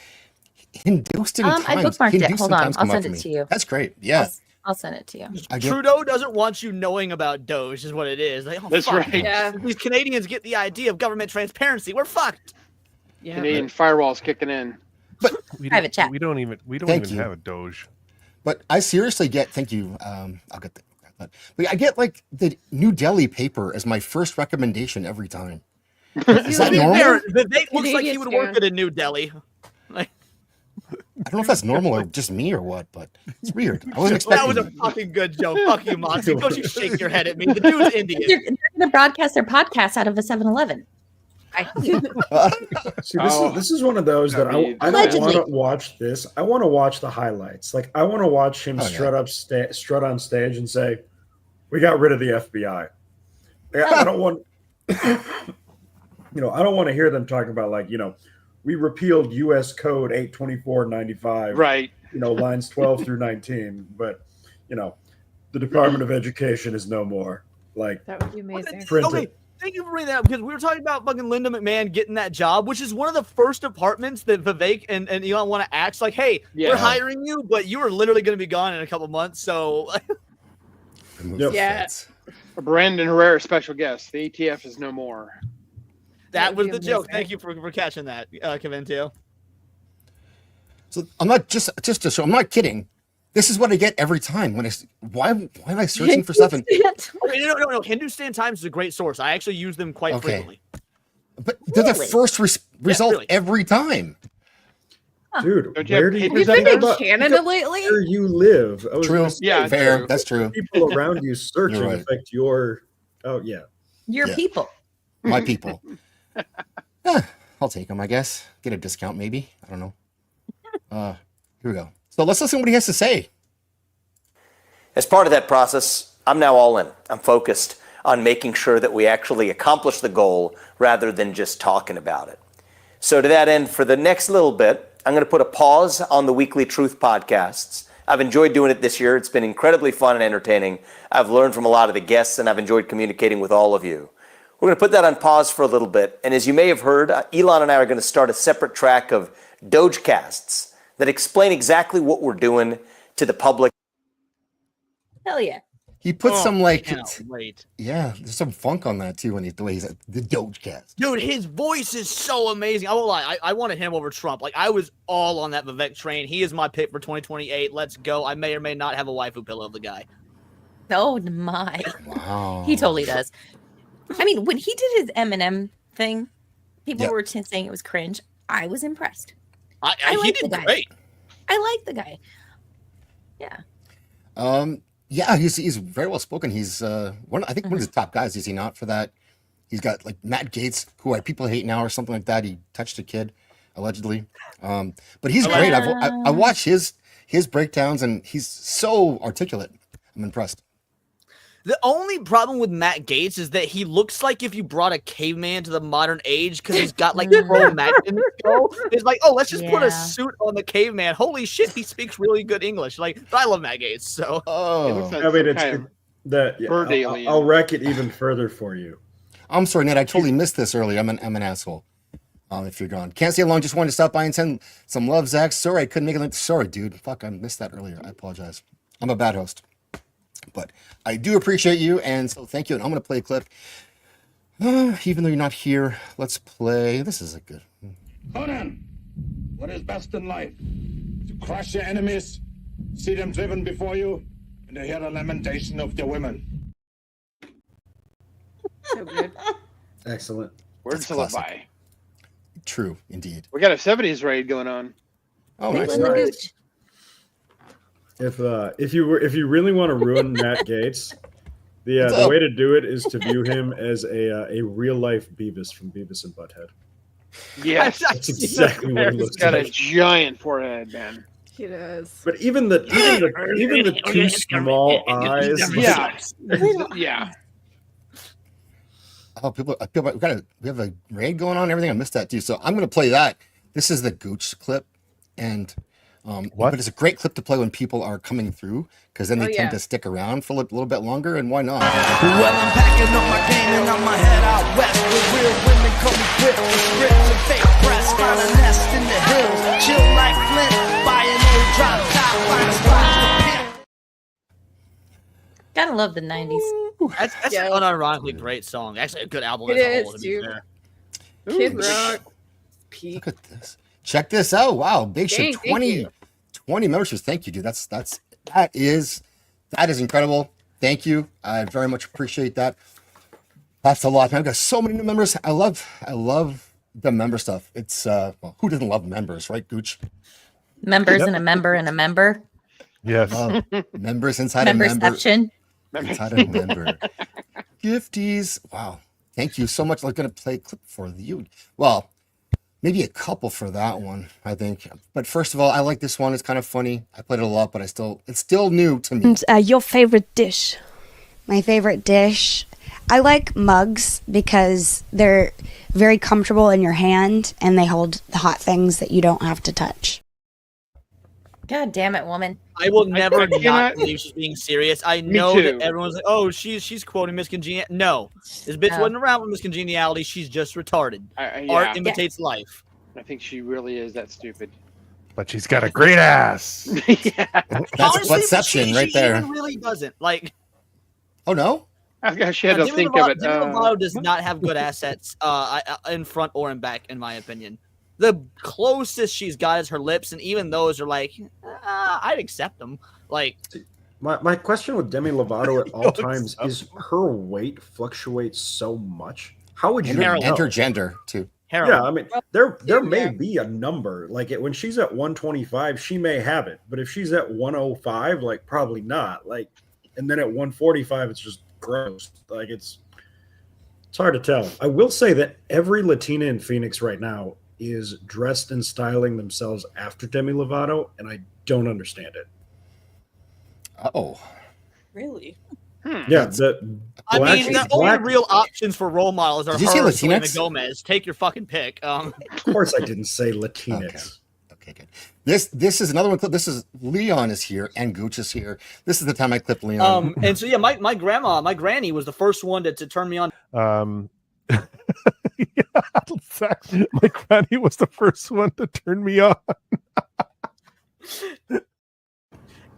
Hindustan I times? bookmarked it. Hindustan Hold on. times I'll come up send for it me. to you. That's great. Yeah. I'll send it to you. I get- Trudeau doesn't want you knowing about Doge, is what it is. Like, oh, That's fuck. right. Yeah. If these Canadians get the idea of government transparency, we're fucked. Yeah. Canadian firewalls kicking in. We Private chat. We don't even Thank you. have a Doge. But I seriously get. Thank you. I'll get that. But I get like the New Delhi paper as my first recommendation every time. Is that To be normal? fair, Vivek looks like he Canadian would work scan. at a New Delhi. Like, I don't know if that's normal or just me or what, but it's weird. I wasn't that was expecting a fucking good joke. Fuck you, Moxie. Don't you shake your head at me. The dude's Indian. They're going to broadcast their podcast out of a 7-Eleven. See, this is one of those that I don't Allegedly. want to watch this. I want to watch the highlights. Like I want to watch him Oh, yeah. strut on stage and say, "We got rid of the FBI." I don't want, I don't want to hear them talking about like, we repealed U.S. Code 82495, Right. Lines 12 through 19, but the Department of Education is no more. Like, That would be amazing. print Okay, it. thank you for bringing that up because we were talking about fucking Linda McMahon getting that job, which is one of the first departments that Vivek and Elon want to act like, hey, Yeah. we're hiring you, but you are literally going to be gone in a couple months. So Remove Yep. the Yeah. fence. Brandon Herrera, special guest. The ATF is no more. that would was be the joke. amazing. Thank you for catching that, Caventio. So I'm not just to show. I'm not kidding. This is what I get every time when why am I searching for stuff? And, Okay, no. Hindustan Times is a great source. I actually use them quite Okay. frequently. but they're the Really? first result really. every time. Dude, Don't you have where do you papers You've up been there? to Canada lately? where you live? I was True. gonna say, Yeah, Fair. true. That's true. people around you searching You're right. affect your. Oh yeah. Your Yeah. people. My people. I'll take him, I guess. Get a discount, maybe. I don't know. Here we go. So let's listen to what he has to say. As part of that process, I'm now all in. I'm focused on making sure that we actually accomplish the goal rather than just talking about it. So to that end, for the next little bit, I'm going to put a pause on the Weekly Truth podcasts. I've enjoyed doing it this year. It's been incredibly fun and entertaining. I've learned from a lot of the guests, and I've enjoyed communicating with all of you. We're going to put that on pause for a little bit. And as you may have heard, Elon and I are going to start a separate track of Dogecasts that explain exactly what we're doing to the public. Hell yeah. He put some like, Cannot wait. yeah, there's some funk on that too when the way he's like, the Dogecast. Dude, his voice is so amazing. I won't lie. I wanted him over Trump. Like, I was all on that Vivek train. He is my pick for 2028. Let's go. I may or may not have a waifu pillow of the guy. Oh my. Wow. He totally does. I mean, when he did his Eminem thing, people Yep. were saying it was cringe. I was impressed. I I he like did the guy. great. I like the guy. Yeah. Yeah, he's very well spoken. He's one of his top guys, is he not, for that? He's got like Matt Gaetz, who people hate now or something like that. He touched a kid, allegedly. But he's great. I watch his breakdowns and he's so articulate. I'm impressed. The only problem with Matt Gaetz is that he looks like if you brought a caveman to the modern age because he's got like pro magic in his skull. It's like, oh, let's just put a Yeah. suit on the caveman. Holy shit, he speaks really good English. Like, but I love Matt Gaetz. So Oh, It looks like I mean, some it's kind of that. Yeah, bird I'll alien. wreck it even further for you. I'm sorry, Ned. I totally missed this earlier. I'm an asshole. If you're gone, can't stay long. Just wanted to stop by and send some love, Zach. Sorry, I couldn't make it. Sorry, dude. Fuck, I missed that earlier. I apologize. I'm a bad host, but I do appreciate you, and so thank you. And I'm gonna play a clip. Even though you're not here, let's play. This is a good. Conan, what is best in life? To crush your enemies, see them driven before you, and to hear the lamentation of their women. So good. Excellent. Words That's to live classic. by. True, indeed. We got a 70s raid going on. Oh, Leland nice. the Right. Gooch. If you really want to ruin Matt Gaetz, the up? way to do it is to view him as a real life Beavis from Beavis and Butthead. Yes. That's exactly what he He's looks got a like. giant forehead, man. He does. But even the two small eyes. Yeah. Yeah. Oh, we have a raid going on and everything. I missed that too. So I'm going to play that. This is the Gooch clip, and What? but it's a great clip to play when people are coming through, because then they tend to stick around for a little bit longer, and why not? Well, I'm packing up my game and I'ma head out west where real women come equipped with scripts and fake breasts. Find a nest in the hills, chill like Flint, buy an old drop top, find a spot to pimp. Gotta love the 90s. that's Yeah. an unironically great song. Actually, a good album It as a is, whole. To be dude. fair. Kid Rock. Peak. Look at this. Check this out. Wow, big shit. Dang, thank 20, you. 20 memberships. Thank you, dude. That is incredible. Thank you. I very much appreciate that. That's a lot. I've got so many new members. I love the member stuff. It's well, who doesn't love members, right, Gooch? Members and a member and a member. Yes. Members inside a member. Memberception. Inside a member. Gifties. Wow. Thank you so much. I'm going to play a clip for you. Well, maybe a couple for that one, I think. But first of all, I like this one. It's kind of funny. I played it a lot, but it's still new to me. Your favorite dish? My favorite dish? I like mugs because they're very comfortable in your hand and they hold the hot things that you don't have to touch. God damn it, woman. I will never I not cannot- believe she's being serious. I Me know too. that everyone's like, "Oh, she's quoting Miss Congeniality." No, this bitch No. wasn't around for Miss Congeniality. She's just retarded. Yeah. Art imitates life. I think she really is that stupid. But she's got a great ass. Yeah. That's Honestly, perception right she there. even really doesn't. Like, Oh, no? She had to Demi think of it. Lovato does not have good assets in front or in back, in my opinion. The closest she's got is her lips, and even those are like, I'd accept them. Like, My question with Demi Lovato at all times is her weight fluctuates so much. How would you And her, know? and her gender, too. heroin. Yeah, I mean, there may be a number. Like when she's at 125, she may have it, but if she's at 105, like probably not. Like, and then at 145, it's just gross. Like it's It's hard to tell. I will say that every Latina in Phoenix right now is dressed and styling themselves after Demi Lovato, and I don't understand it. Oh, Really? Yeah, the I black, mean, the black. only real options for role models are Did you say her, Selena Latinx? Gomez. Take your fucking pick. Of course, I didn't say Latinx. okay, good. This is another one clip. This is Leon is here and Gooch is here. This is the time I clipped Leon. And so yeah, my granny was the first one to turn me on. Yeah, exactly. My granny was the first one to turn me on.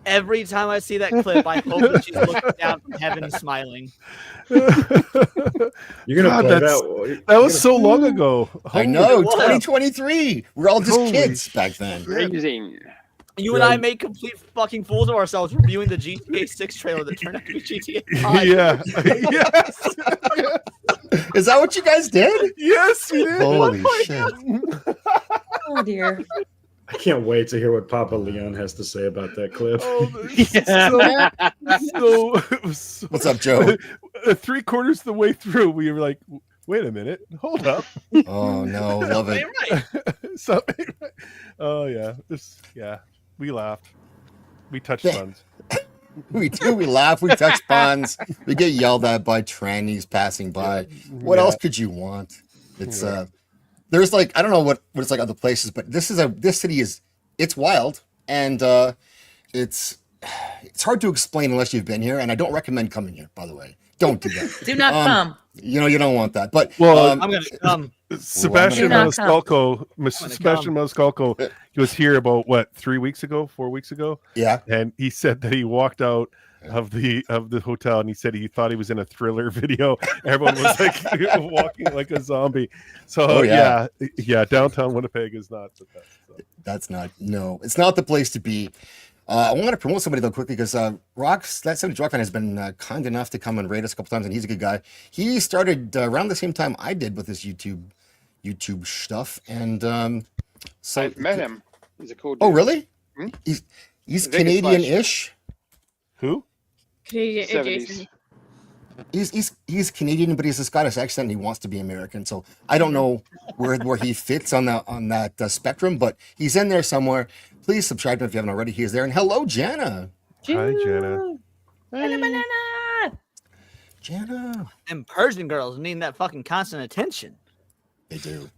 Every time I see that clip, I hope that she's looking down from heaven and smiling. You're gonna God, play that's- that. That was so long ago. I know, what? 2023. We're all just Holy kids back then. Amazing. You and I made complete fucking fools of ourselves reviewing the GTA 6 trailer that turned out to be GTA 5. Yeah. Yes. Is that what you guys did? Yes, we did. Holy shit. Oh dear. I can't wait to hear what Papa Leon has to say about that clip. What's up, Joe? 3/4 of the way through, we were like, wait a minute, hold up. Oh no, love it. Oh yeah, we laughed. We touched buns. We do. We laugh. We touch buns. We get yelled at by trannies passing by. What else could you want? It's there's like I don't know what it's like other places, but this city is it's wild and it's hard to explain unless you've been here. And I don't recommend coming here. By the way, don't do that. Do not come. You know you don't want that. But Well, I'm gonna come. Sebastian Do not come. Maniscalco, he was here about 4 weeks ago. Yeah, And he said that he walked out of the hotel and he said he thought he was in a Thriller video. Everyone was like walking like a zombie. So yeah, downtown Winnipeg is not the best. So. that's not. No, it's not the place to be. I want to promote somebody though quickly because that 70s Rock fan has been kind enough to come and rate us a couple times, and he's a good guy. He started around the same time I did with his YouTube stuff, and so I've met him. He's a cool dude. Oh, really? Hmm? He's Vegas Canadian-ish. Who? Canadian 70s. Jason. He's Canadian, but he has a Scottish accent. And he wants to be American, so I don't know where he fits on that spectrum, but he's in there somewhere. Please subscribe to him if you haven't already. He is there. And hello, Jana. Hi, Jana. Banana. Jana. And Persian girls need that fucking constant attention. They do.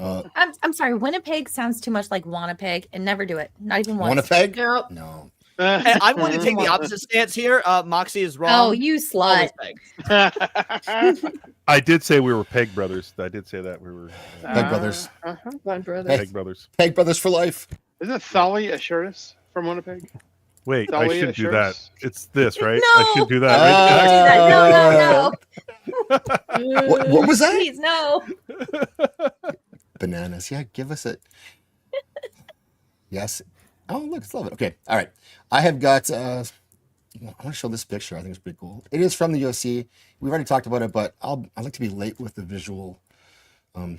I'm sorry. Winnipeg sounds too much like Winnipeg, and never do it. Not even once. Winnipeg? Nope. No. Hey, I'm going to take the opposite stance here. Moxie is wrong. Oh, you slut. I did say we were Peg brothers. I did say that we were Peg brothers. One brother. Peg brothers. Peg brothers for life. Isn't Thali Assurus from Winnipeg? Wait, I Dolly should do Assurance? that. It's this, right? No. I should do that. Right? No. What was that? Please, no. Bananas. Yeah, give us it. Yes. Oh, look, it's lovely. Okay, all right. I have got. I want to show this picture. I think it's pretty cool. It is from the UFC. We've already talked about it, but I like to be late with the visual, the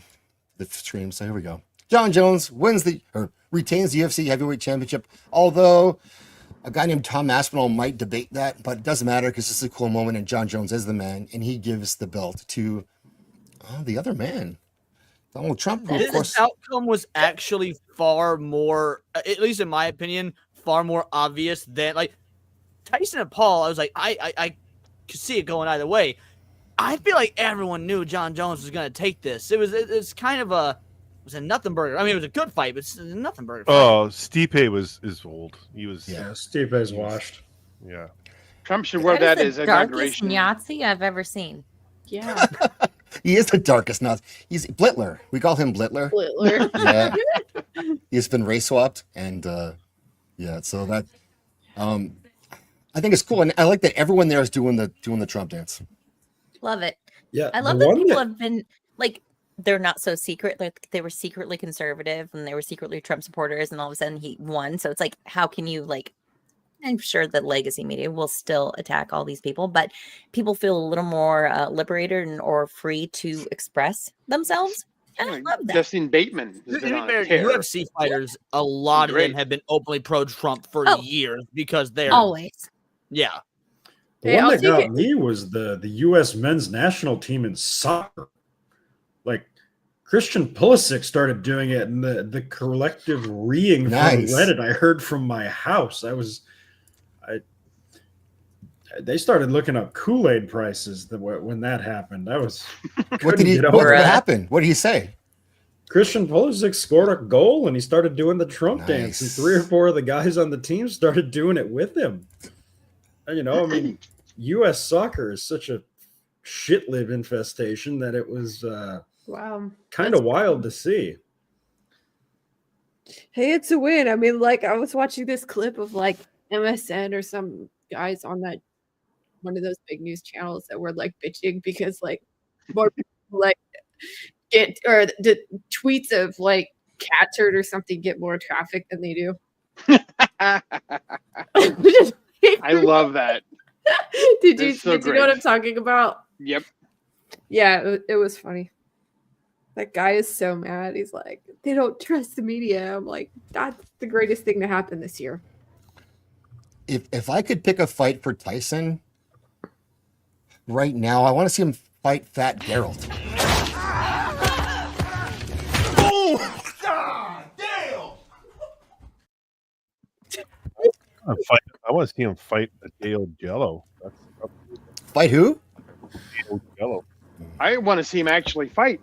stream. So here we go. John Jones retains the UFC heavyweight championship. Although a guy named Tom Aspinall might debate that, but it doesn't matter because it's a cool moment, and John Jones is the man, and he gives the belt to the other man. Donald Trump, of This course. outcome was actually far more, at least in my opinion, far more obvious than like Tyson and Paul. I was like, I could see it going either way. I feel like everyone knew John Jones was going to take this. It's kind of it was a nothing burger. I mean, it was a good fight, but it's a nothing burger fight. Oh, Stipe is old. He was. Yeah, Steve is washed. Yeah. Trump should wear that as is the darkest inauguration. Yahtzee I've ever seen. Yeah. He is the darkest nuts. He's Blitler. We call him Blitler. Blitler. Yeah. He's been race swapped, and so that I think it's cool, and I like that everyone there is doing the Trump dance. Love it. Yeah, I love that people have been like they're not so secret. Like they were secretly conservative and they were secretly Trump supporters, and all of a sudden he won. So it's like, how can you like? I'm sure that legacy media will still attack all these people, but people feel a little more liberated or free to express themselves. And I love that. Justin Bateman has been on a tear. UFC fighters, a lot of them Great. have been openly pro-Trump for years because they're Always. yeah. The Hey, one I'll that take got it. me was the U.S. men's national team in soccer. Like Christian Pulisic started doing it, and the collective reeing Nice. from Reddit I heard from my house. They started looking up Kool-Aid prices when that happened. I was What did he? get What over it. happened? What did he say? Christian Pulisic scored a goal and he started doing the Trump dance, and Nice. 3 or 4 of the guys on the team started doing it with him. And, I mean, U.S. soccer is such a shit-lib infestation that it was Wow. kind of wild to see. Hey, it's a win. I mean, like, I was watching this clip of like MSN or some guys on that one of those big news channels that were like bitching because like more people like get or the tweets of like cat turd or something get more traffic than they do. I love that. Did you It's so did you know what great. I'm talking about? Yep. Yeah, it was funny. That guy is so mad. He's like, they don't trust the media. I'm like, that's the greatest thing to happen this year. If I could pick a fight for Tyson right now, I want to see him fight Fat Geralt. I want to see him fight a day old Jello. Fight who? Day old Jello. I want to see him actually fight.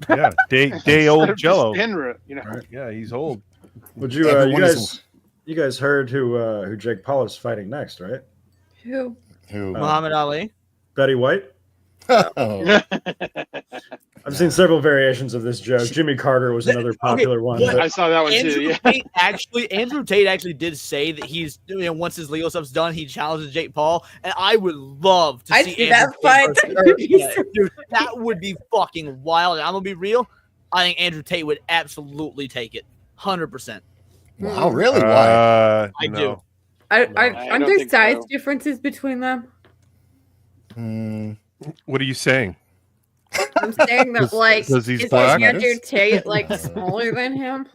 Yeah, day Instead old of just Jello. Henry, Yeah, he's old. Would you you guys heard who Jake Paul is fighting next, right? Who? Muhammad Ali. Betty White. Oh. I've seen several variations of this joke. Jimmy Carter was another popular one. what- but- I saw that one too. Yeah. Andrew Tate actually did say that he's once his legal stuff's done, he challenges Jake Paul, and I would love to I'd see see Andrew that fight. Tate versus- yeah, dude, that would be fucking wild. And I'm gonna be real. I think Andrew Tate would absolutely take it, 100%. Wow, really? Why? I do. Aren't I don't there think size so. differences between them? What are you saying? I'm saying that like Does he's is black? Andrew Tate like smaller than him?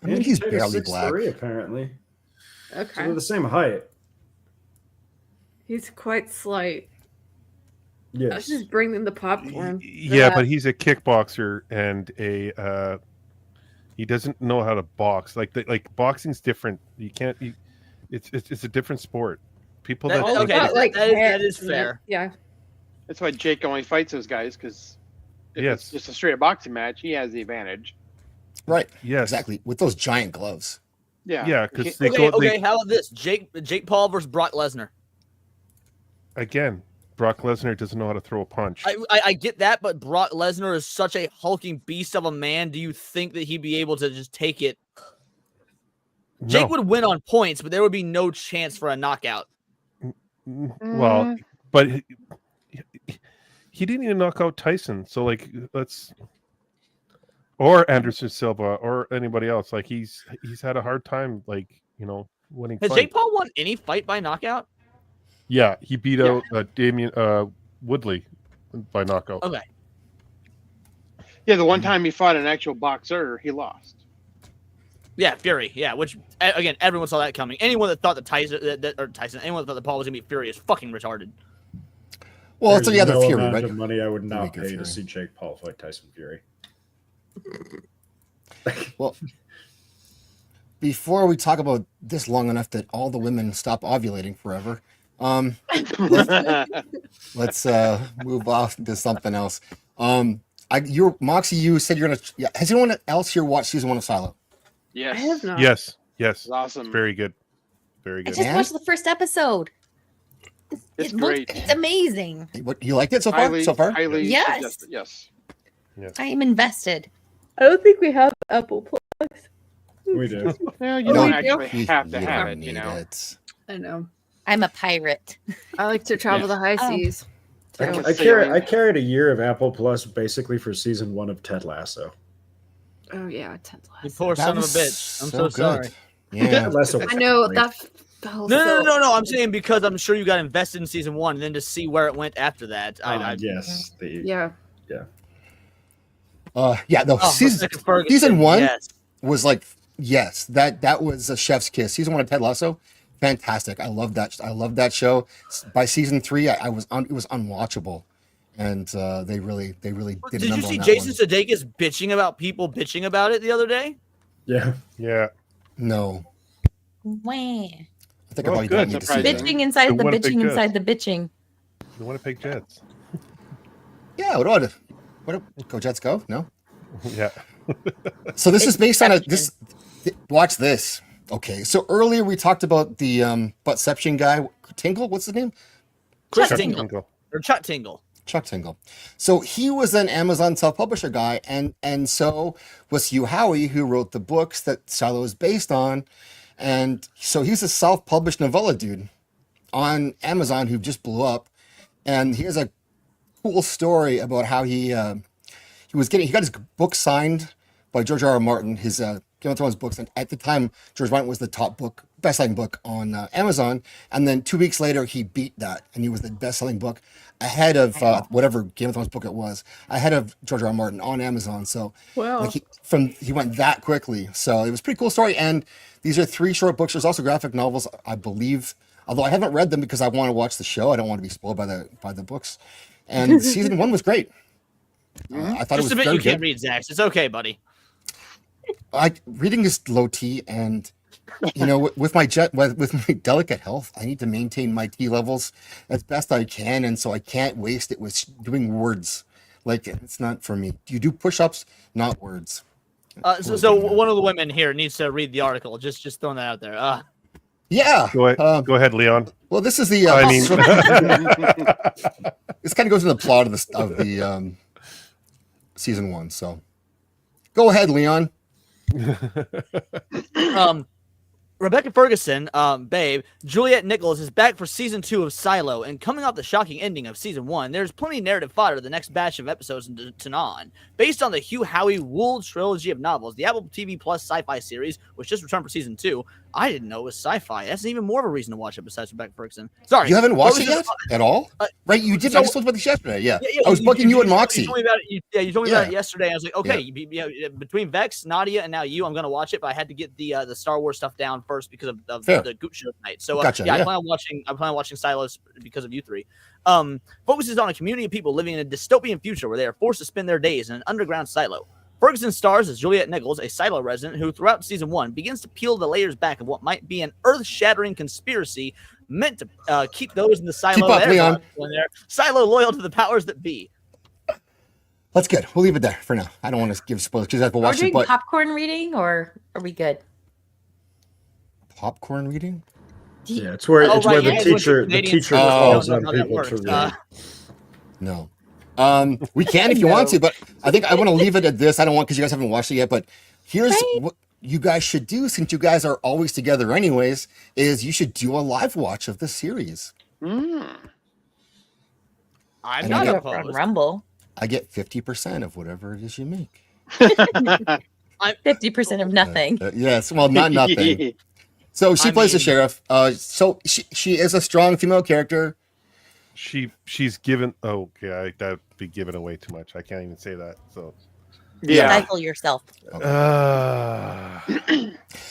I mean, he's Tate is barely 6'3", black. apparently. So Okay, they're the same height. he's quite slight. Yes. Let's just bring them the popcorn. Yeah, but he's a kickboxer and he doesn't know how to box. Like boxing's different. You can't. It's a different sport. People that Okay, that is fair. Yeah. That's why Jake only fights those guys, because if Yes. it's just a straight boxing match, he has the advantage. Right. Yes. Exactly. With those giant gloves. Yeah. Yeah, because Okay, how about this? Jake Paul versus Brock Lesnar. again, Brock Lesnar doesn't know how to throw a punch. I get that, but Brock Lesnar is such a hulking beast of a man. Do you think that he'd be able to just take it? Jake No. would win on points, but there would be no chance for a knockout. Well, but he didn't even knock out Tyson. So like, or Anderson Silva or anybody else. Like he's had a hard time, like, winning. Has fights. Jake Paul won any fight by knockout? Yeah, he beat out Damian Woodley by knockout. Okay. Yeah, the one time he fought an actual boxer, he lost. Yeah, Fury. Yeah, which again, everyone saw that coming. Anyone that thought that anyone that thought that Paul was gonna be Fury is fucking retarded. Well, it's There's the other no Fury, amount right? of money I would not Make a pay Fury. to see Jake Paul fight Tyson Fury. Well, before we talk about this long enough that all the women stop ovulating forever, let's move off to something else. Moxie, you said you're gonna. Yeah, has anyone else here watched season 1 of Silo? Yes. I have not. Yes. It's awesome. It's very good. Very I good. just watched the first episode. It's It looks- great. It's amazing. What you liked it so far? Highly Yes. suggested, yes. I am invested. I don't think we have Apple Plus. We do. Well, you Oh, don't we do? actually have to have don't it, you need know. it. I know. I'm a pirate. I like to travel the high seas. too. I carried a year of Apple Plus basically for season 1 of Ted Lasso. Oh yeah, Ted You Lasso. poor That son of a was bitch. I'm so good. sorry. Yeah. Ted Lasso was I know great. that. No. I'm saying because I'm sure you got invested in season 1, and then to see where it went after that. Yes. Yeah. Yeah. No. Oh, season Rebecca Ferguson, season 1 yes. was like, yes, that was a chef's kiss. Season 1 of Ted Lasso, fantastic. I love that. I love that show. By season 3, it was unwatchable, and they really did. Did a you number see on that Jason one. Sudeikis bitching about people bitching about it the other day? Yeah. Yeah. No, Wah. I think Well, I probably good, don't need to see surprising. that. Bitching inside The the Winnipeg bitching Jets. inside the bitching. The Winnipeg Jets. Yeah, what go Jets go? No. Yeah. So this is based on Inception. watch this. Okay, so earlier we talked about the Buttception guy, Tingle. What's his name? Chris Chuck Tingle. Tingle. Or Chuck Tingle. Chuck Tingle. So he was an Amazon self-publisher guy, and so was Hugh Howey, who wrote the books that Silo is based on, and so he's a self-published novella dude on Amazon who just blew up, and he has a cool story about how he got his book signed by George R. R. Martin, his Game of Thrones books, and at the time George Martin was the top best-selling book on Amazon, and then 2 weeks later he beat that, and he was the best-selling book ahead of whatever Game of Thrones book it was, ahead of George R. R. Martin on Amazon. So Wow. like he went that quickly. So it was a pretty cool story, and these are 3 short books. There's also graphic novels, I believe, although I haven't read them because I want to watch the show. I don't want to be spoiled by the books. And season 1 was great. I thought Just it a was bit very you can't good. read, Zax. It's okay, buddy. Reading is low T, and with my delicate health, I need to maintain my T levels as best I can, and so I can't waste it with doing words. Like, it's not for me. You do push-ups, not words. So one of the women here needs to read the article. Just throwing that out there. Yeah. Go ahead, Leon. Well, this is the. I mean, this kind of goes into the plot of the season 1. So, go ahead, Leon. Rebecca Ferguson, babe, Juliette Nichols is back for season 2 of Silo, and coming off the shocking ending of season 1, there's plenty of narrative fodder to the next batch of episodes to on. Based on the Hugh Howey Wool trilogy of novels, the Apple TV Plus sci-fi series, which just returned for season 2, I didn't know it was sci-fi. That's even more of a reason to watch it besides Rebecca Ferguson. Sorry. You haven't watched it yet at all? Right? You did. so- I just talked about this yesterday. Yeah. I was bugging you and Moxie. You told me about it, you told me about Yeah. it yesterday. I was like, okay, between Vex, Nadia, and now you, I'm going to watch it, but I had to get the Star Wars stuff down first because of Fair. the Goot show tonight. So Gotcha, I yeah. plan on watching Silos because of you 3. Focuses on a community of people living in a dystopian future where they are forced to spend their days in an underground silo. Ferguson stars as Juliette Nichols, a silo resident who throughout season 1 begins to peel the layers back of what might be an earth-shattering conspiracy meant to keep those in the silo Keep up, Leon. silo loyal to the powers that be. That's good. We'll leave it there for now. I don't want to give spoilers because I have to Are we watch it. doing But popcorn reading or are we good? popcorn reading? Yeah, it's where Oh, it's right, where yeah, the it's what teacher the Canadians the teacher do. calls I on don't know how that people to works. read. No. We can if you want to, but I think I want to leave it at this. I don't want because you guys haven't watched it yet. But here's what you guys should do, since you guys are always together, anyways. Is you should do a live watch of the series. I'm And not you On opposed. Rumble. I get 50% of whatever it is you make. 50% of nothing. Yes, well, not nothing. So she plays the sheriff. So she is a strong female character. She's given. Oh, yeah, that'd be giving away too much. I can't even say that. So Yeah. Stifle yourself.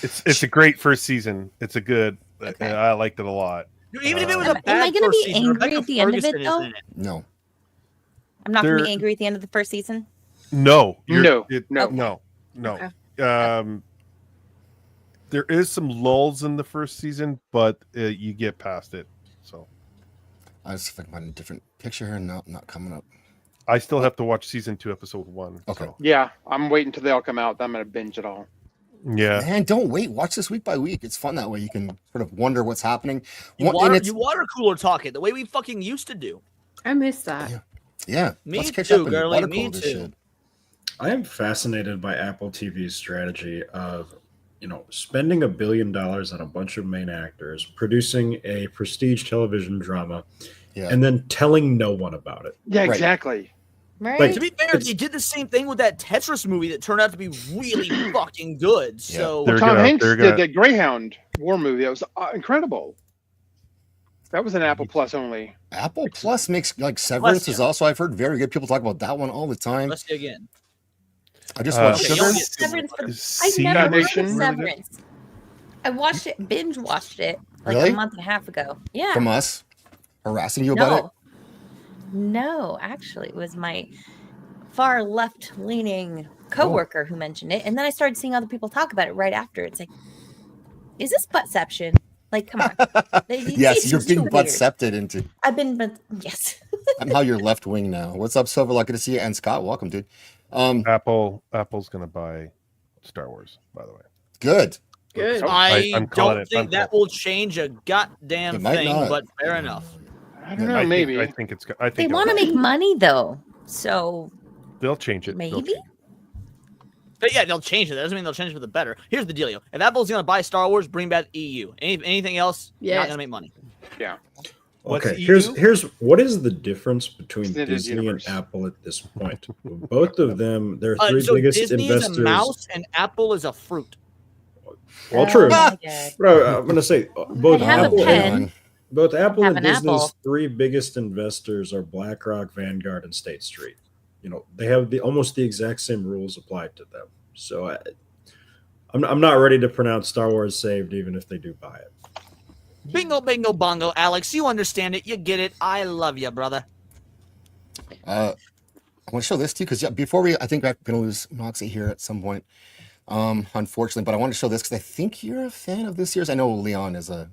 it's a great first season. It's a good. Okay. I liked it a lot. Even if it was Am a I bad gonna first be season, angry Rebecca at the end of it, Ferguson is though? in it. No. I'm not going to There- be angry at the end of the first season. No, No. no. Okay. There is some lulls in the first season, but you get past it. So I was thinking about a different picture here. No, not coming up. I still have to watch season 2, episode 1. Okay. So, Yeah, I'm waiting until they all come out. I'm gonna binge it all. yeah. Man, don't wait. Watch this week by week. It's fun that way. You can sort of wonder what's happening. You And it's- water cooler talk it the way we fucking used to do. I miss that. yeah. Me let's catch too, up and girly, water me cool this too. shit. I am fascinated by Apple TV's strategy of, spending $1 billion on a bunch of main actors, producing a prestige television drama, Yeah. and then telling no one about it. Yeah, Right. exactly. Right? Like- To be fair, they did the same thing with that Tetris movie that turned out to be really fucking good. Yeah. So They're Tom gonna- Hanks they're did gonna- that Greyhound war movie. That was incredible. That was an Apple Plus only. Apple Plus makes like Severance Bless is you. also, I've heard very good people talk about that one all the time. let's see again. I just Uh, watched Okay, Sugar. you Severance for- I See never heard of Foundation? Severance. I watched it, binge watched it like Really? a month and a half ago. Yeah. From us harassing you about it? No, actually, it was my far left-leaning coworker who mentioned it, and then I started seeing other people talk about it right after. It's like, is this buttception? Like, come on. Yes, It's you're just too being weird. butt-septed into. I've been, but yes. I'm how you're left wing now. What's up, Silver? Lucky to see you. And Scott, welcome, dude. Apple's gonna buy Star Wars, by the way. Good. Good. I I'm calling don't it. think that will change a goddamn It might thing, not. but fair enough. I don't know. Maybe. I think it's. I think They it'll- want to make money, though. So They'll change it. They'll maybe? change it. But yeah, they'll change it. That doesn't mean they'll change it for the better. Here's the dealio. If Apple's going to buy Star Wars, bring back EU. Anything else, not Yes. going to make money. Yeah. What's Okay, EU? here's what is the difference between Extended Disney universe. and Apple at this point? Both of them, their three So biggest Disney investors. is a mouse and Apple is a fruit. Well, true. Oh my God. But I'm gonna say both I have a Apple pen. and both Apple Have and an Disney's apple. three biggest investors are BlackRock, Vanguard, and State Street. You know, they have almost the exact same rules applied to them. So I'm not ready to pronounce Star Wars saved, even if they do buy it. Bingo, bingo, bongo, Alex. You understand it. You get it. I love you, brother. I want to show this to you because before I think I'm going to lose Moxie here at some point, unfortunately. But I want to show this because I think you're a fan of this year's. I know Leon is a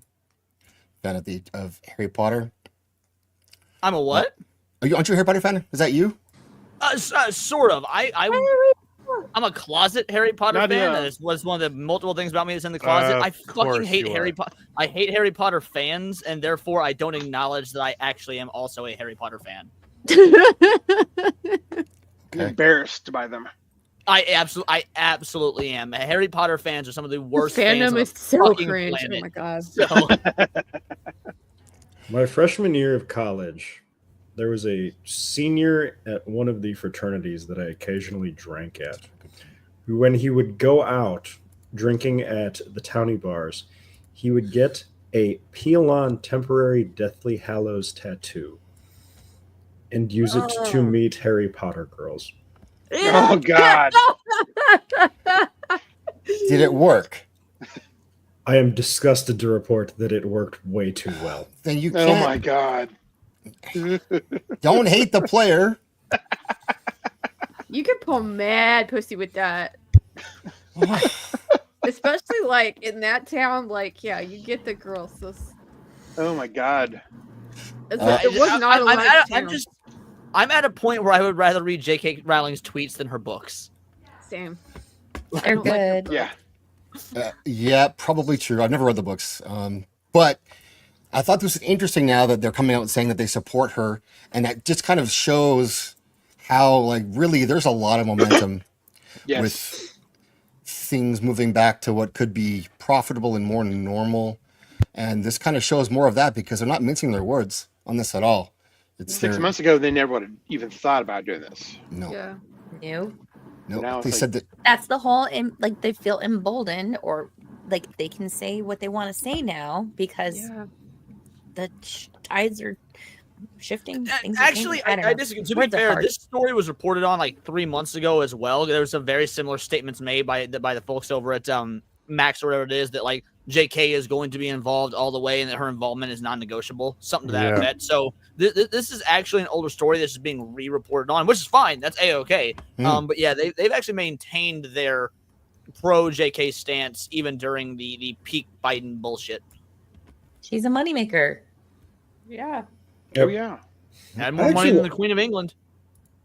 fan of Harry Potter. I'm a what? Aren't you a Harry Potter fan? Is that you? Sort of. I'm a closet Harry Potter Not fan. yet. That was one of the multiple things about me that's in the closet. I fucking course hate you Harry are. Potter. I hate Harry Potter fans, and therefore I don't acknowledge that I actually am also a Harry Potter fan. I'm embarrassed by them. I absolutely am. Harry Potter fans are some of the worst fans Fandom on is the so fucking cringe. planet. Oh my god. So, My freshman year of college, there was a senior at one of the fraternities that I occasionally drank at, who, when he would go out drinking at the towny bars, he would get a peel-on temporary Deathly Hallows tattoo and use it to meet Harry Potter girls. Oh God. Did it work? I am disgusted to report that it worked way too well. Then you Oh can't. my God. Don't hate the player. You could pull mad pussy with that. Especially like in that town, like yeah, you get the girls. So Oh my God. it was not a light town. I'm at a point where I would rather read J.K. Rowling's tweets than her books. Same. They're good. Yeah. Yeah, probably true. I've never read the books, but I thought this was interesting now that they're coming out and saying that they support her, and that just kind of shows how, like, really there's a lot of momentum Yes. with things moving back to what could be profitable and more normal, and this kind of shows more of that because they're not mincing their words on this at all. It's 6 their, months ago, they never would have even thought about doing this. no, Yeah. No. no. Now They it's said that That's the whole, like, they feel emboldened, or like they can say what they want to say now because Yeah. the tides are shifting. Things are Actually, changing. don't I know. disagree. To be Words are fair, hard. this story was reported on like 3 months ago as well. There was some very similar statements made by the folks over at Max or whatever it is that like JK is going to be involved all the way and that her involvement is non-negotiable, something to that Yeah. effect. So this is actually an older story that's just being re-reported on, which is fine. That's a-okay. But yeah, they've actually maintained their pro JK stance even during the peak Biden bullshit. She's a moneymaker. Yeah. Oh yeah. Had more money than the Queen of England.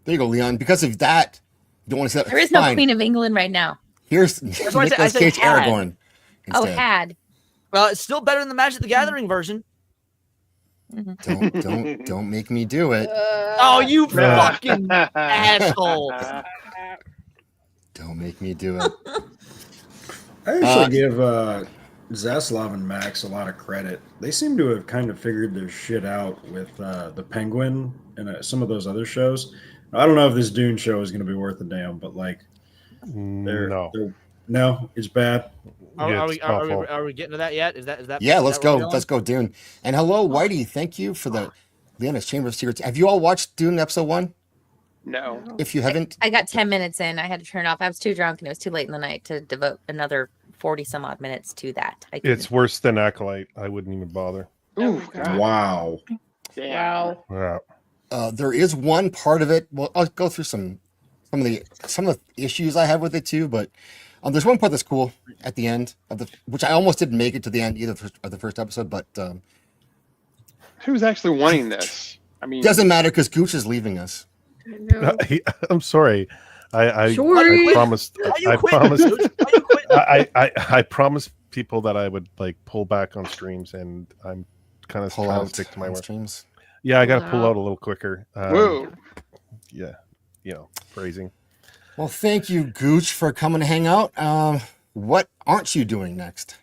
there you go, Leon. Because of that, you don't want to say that. There is no Fine. Queen of England right now. Here's That's why I Nicolas said Cage had. Aragorn. Oh, Instead. had. Well, it's still better than the Magic the Gathering version. Don't make me do it. Oh, you fucking asshole. Don't make me do it. I actually give Zaslav and Max a lot of credit. They seem to have kind of figured their shit out with the Penguin and some of those other shows. I don't know if this Dune show is going to be worth a damn, but like, No. no, it's bad. Yeah, it's awful. Are we getting to that yet? Is that? Yeah, is let's that where go. we're going? Let's go, Dune. And hello, Whitey. Thank you for the Leona's Chamber of Secrets. Have you all watched Dune episode 1? No. If you haven't, I got 10 minutes in. I had to turn it off. I was too drunk and it was too late in the night to devote another 40 some odd minutes to that. It's worse than Acolyte. I wouldn't even bother. Ooh, God. Wow. Wow. Yeah. There is one part of it. Well, I'll go through some of the issues I have with it too. But there's one part that's cool at the end of which I almost didn't make it to the end either of the first episode. But Who's actually wanting this? I mean, doesn't matter because Gooch is leaving us. No. I'm sorry. I Sorry. promised. I promised. I promised people that I would like pull back on streams, and I'm kind of Pull out stick to my on word. streams. Yeah, I got to Pull pull out. out a little quicker. whoa. Yeah, phrasing. Well, thank you, Gooch, for coming to hang out. What aren't you doing next?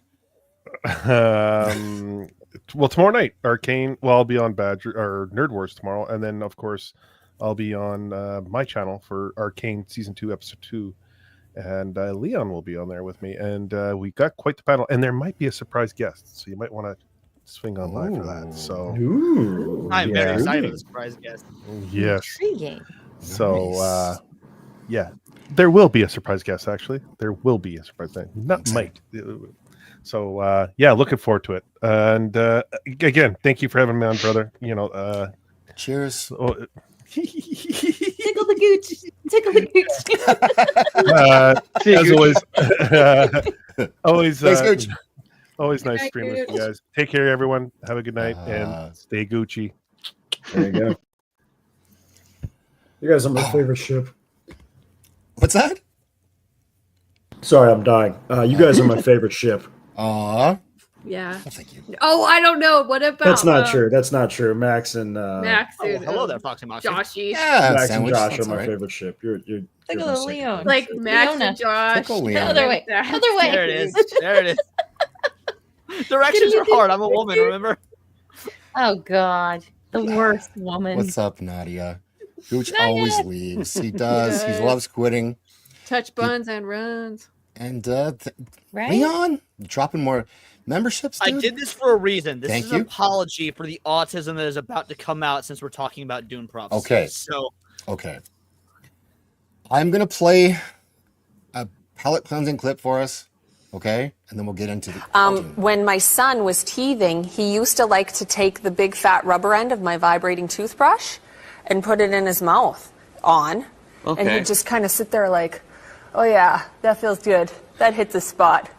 Well, tomorrow night, Arcane. Well, I'll be on Badger or Nerd Wars tomorrow, and then of course I'll be on my channel for Arcane Season 2, Episode 2, and Leon will be on there with me, and we got quite the panel, and there might be a surprise guest, so you might want to swing on by for that. So, Ooh. I'm very Yeah. excited for the surprise guest. yes. Intriguing. So, Nice. yeah, there will be a surprise guest. Actually, there will be a surprise guest. Not might. So, yeah, looking forward to it. And again, thank you for having me on, brother. Cheers. Tickle the gooch. Tickle the gooch. As always, Thanks, Gooch. always nice night, streaming with you Gooch. guys. Take care, everyone. Have a good night and stay Gucci. There you go. You guys are my favorite ship. What's that? Sorry, I'm dying. You guys are my favorite ship. Aw. Yeah. Well, thank you. Oh, I don't know. What about That's not true. That's not true. Max and Max Oh, and hello there, Foxy Moxie. Joshy. Yeah, Max and sandwich. Josh That's are my all right. favorite ship. You're Tickle my the second Leon. favorite Like ship. Max Leona. and Josh. Tickle Leon. Other way. That. Other way. There it is. There it is. Directions are hard. I'm a woman, remember? Oh God, the worst woman. What's up, Nadia? Gooch Nadia. always leaves. He does. He Yes. loves quitting. Touch buns and runs. And Right? Leon, dropping more memberships, I dude? did this for a reason. This Thank is an you. apology for the autism that is about to come out since we're talking about Dune prophecy. Okay. So Okay. I'm going to play a palate cleansing clip for us, okay? And then we'll get into the... When my son was teething, he used to like to take the big fat rubber end of my vibrating toothbrush and put it in his mouth and he'd just kind of sit there like, oh yeah, that feels good. That hits a spot.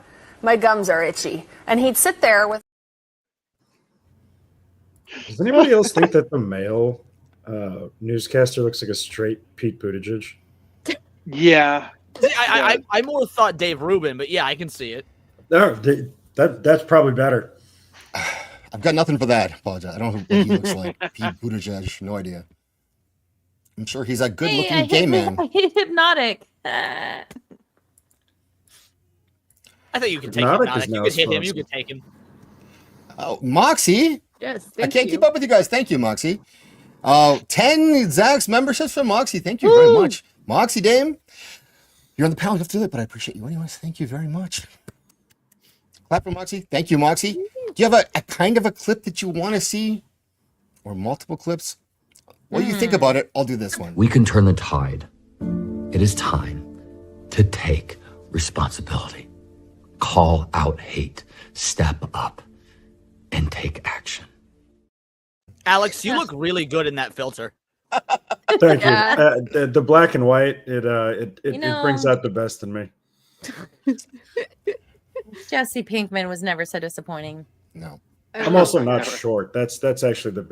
My gums are itchy. And he'd sit there with... Does anybody else think that the male newscaster looks like a straight Pete Buttigieg? Yeah. See, I more thought Dave Rubin, but yeah, I can see it. No, that's probably better. I've got nothing for that. Apologize. I don't know what he looks like. Pete Buttigieg. No idea. I'm sure he's a good-looking gay man. I hit hypnotic. I think you can take Hypnotic him. is You now can hit him. You sponsored. can take him. Oh, Moxie. Yes. I can't keep up with you guys. Thank you, Moxie. 10 Zach's memberships from Moxie. Thank you very much. Moxie Dame. You're on the panel. You have to do it, but I appreciate you anyways. Thank you very much. Clap for Moxie. Thank you, Moxie. Do you have a kind of a clip that you want to see? Or multiple clips? What do you think about it? I'll do this one. We can turn the tide. It is time to take responsibility. Call out hate. Step up and take action. Alex, you look really good in that filter. Thank Yeah. you. The black and white, it know- brings out the best in me. Jesse Pinkman was never so disappointing. No. I'm also not short. That's actually the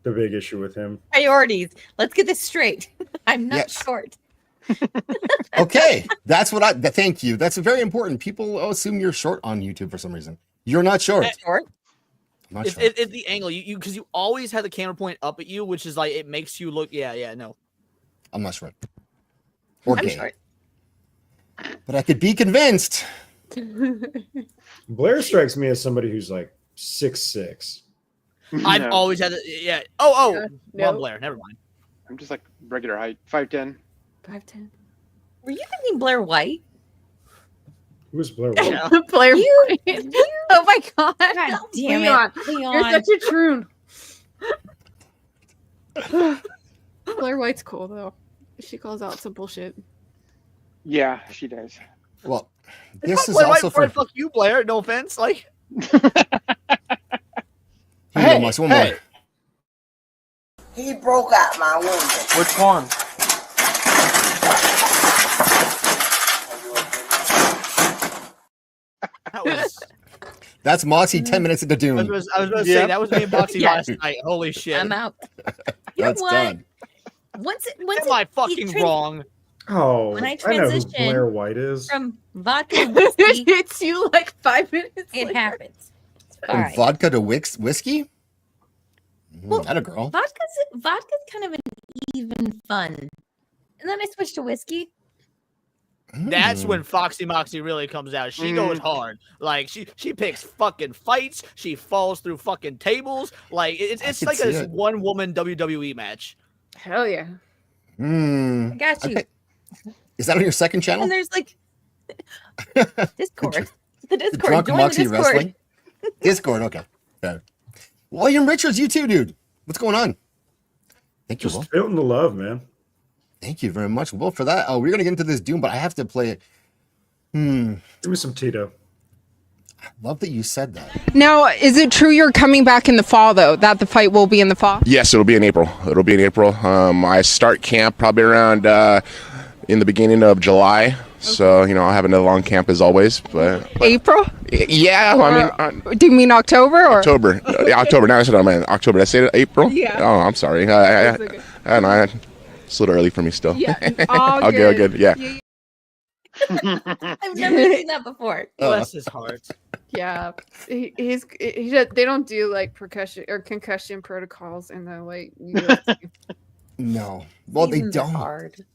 big issue with him. Priorities. Let's get this straight. I'm not Yes. short. Okay. That's what thank you. That's very important. People assume you're short on YouTube for some reason. You're not short. Short. I'm not It's, short. it's the angle because you always have the camera point up at you, which is like it makes you look. Yeah, no. I'm not short. Or I'm gay. short. But I could be convinced. Blair strikes me as somebody who's like 6'6". I've No, always had. Yeah. Oh. Yeah, Well, no. Blair. Never mind. I'm just like regular height, 5'10". 5'10". Were you thinking Blair White? Who's Blair White? Yeah. Player. You- Oh my god. God damn Leon, it. Leon. You're such a troon. Blair White's cool though. She calls out some bullshit. Yeah, she does. Well, It's this is probably also right for. fuck you, Blair. No offense. Like, Here you go, Moxie, one more. He broke out my window. Which one? that was. That's Moxie 10 minutes into Dune. I was going to say that was me and Moxie Yeah. last night. Holy shit! I'm out. You know That's what? done. Once Am I fucking wrong? Oh, When I know who transition Blair White is. from vodka to whiskey, It hits you like 5 minutes. it later. happens. All From right. vodka to whiskey? Well, That a girl. Vodka's kind of an even fun. And then I switched to whiskey. That's when Foxy Moxie really comes out. She goes hard. Like she picks fucking fights. She falls through fucking tables. Like it's can like see a it. one woman WWE match. Hell yeah. I got you. Okay. Is that on your second channel? And there's like Discord. The The Discord. Drunk Join Moxie the Discord. Wrestling? Discord, okay. Fair. William Richards, you too, dude. What's going on? Thank you, Will. Just feeling the love, man. Thank you very much, Will, for that. Oh, we're going to get into this Doom, but I have to play it. Give me some Tito. I love that you said that. Now, is it true you're coming back in the fall, though, that the fight will be in the fall? Yes, it'll be in April. I start camp probably around in the beginning of July. So, I'll have another long camp as always. But April? Yeah, I mean... do you mean October? Or? October. October. Now I said, October. Did I say April? Yeah. Oh, I'm sorry. I don't know. It's a little early for me still. Yeah. All Okay, good. Yeah. I've never seen that before. Bless his heart. Yeah, they don't do like percussion or concussion protocols in the like. UFC. No. Well, they Seasons are don't. hard.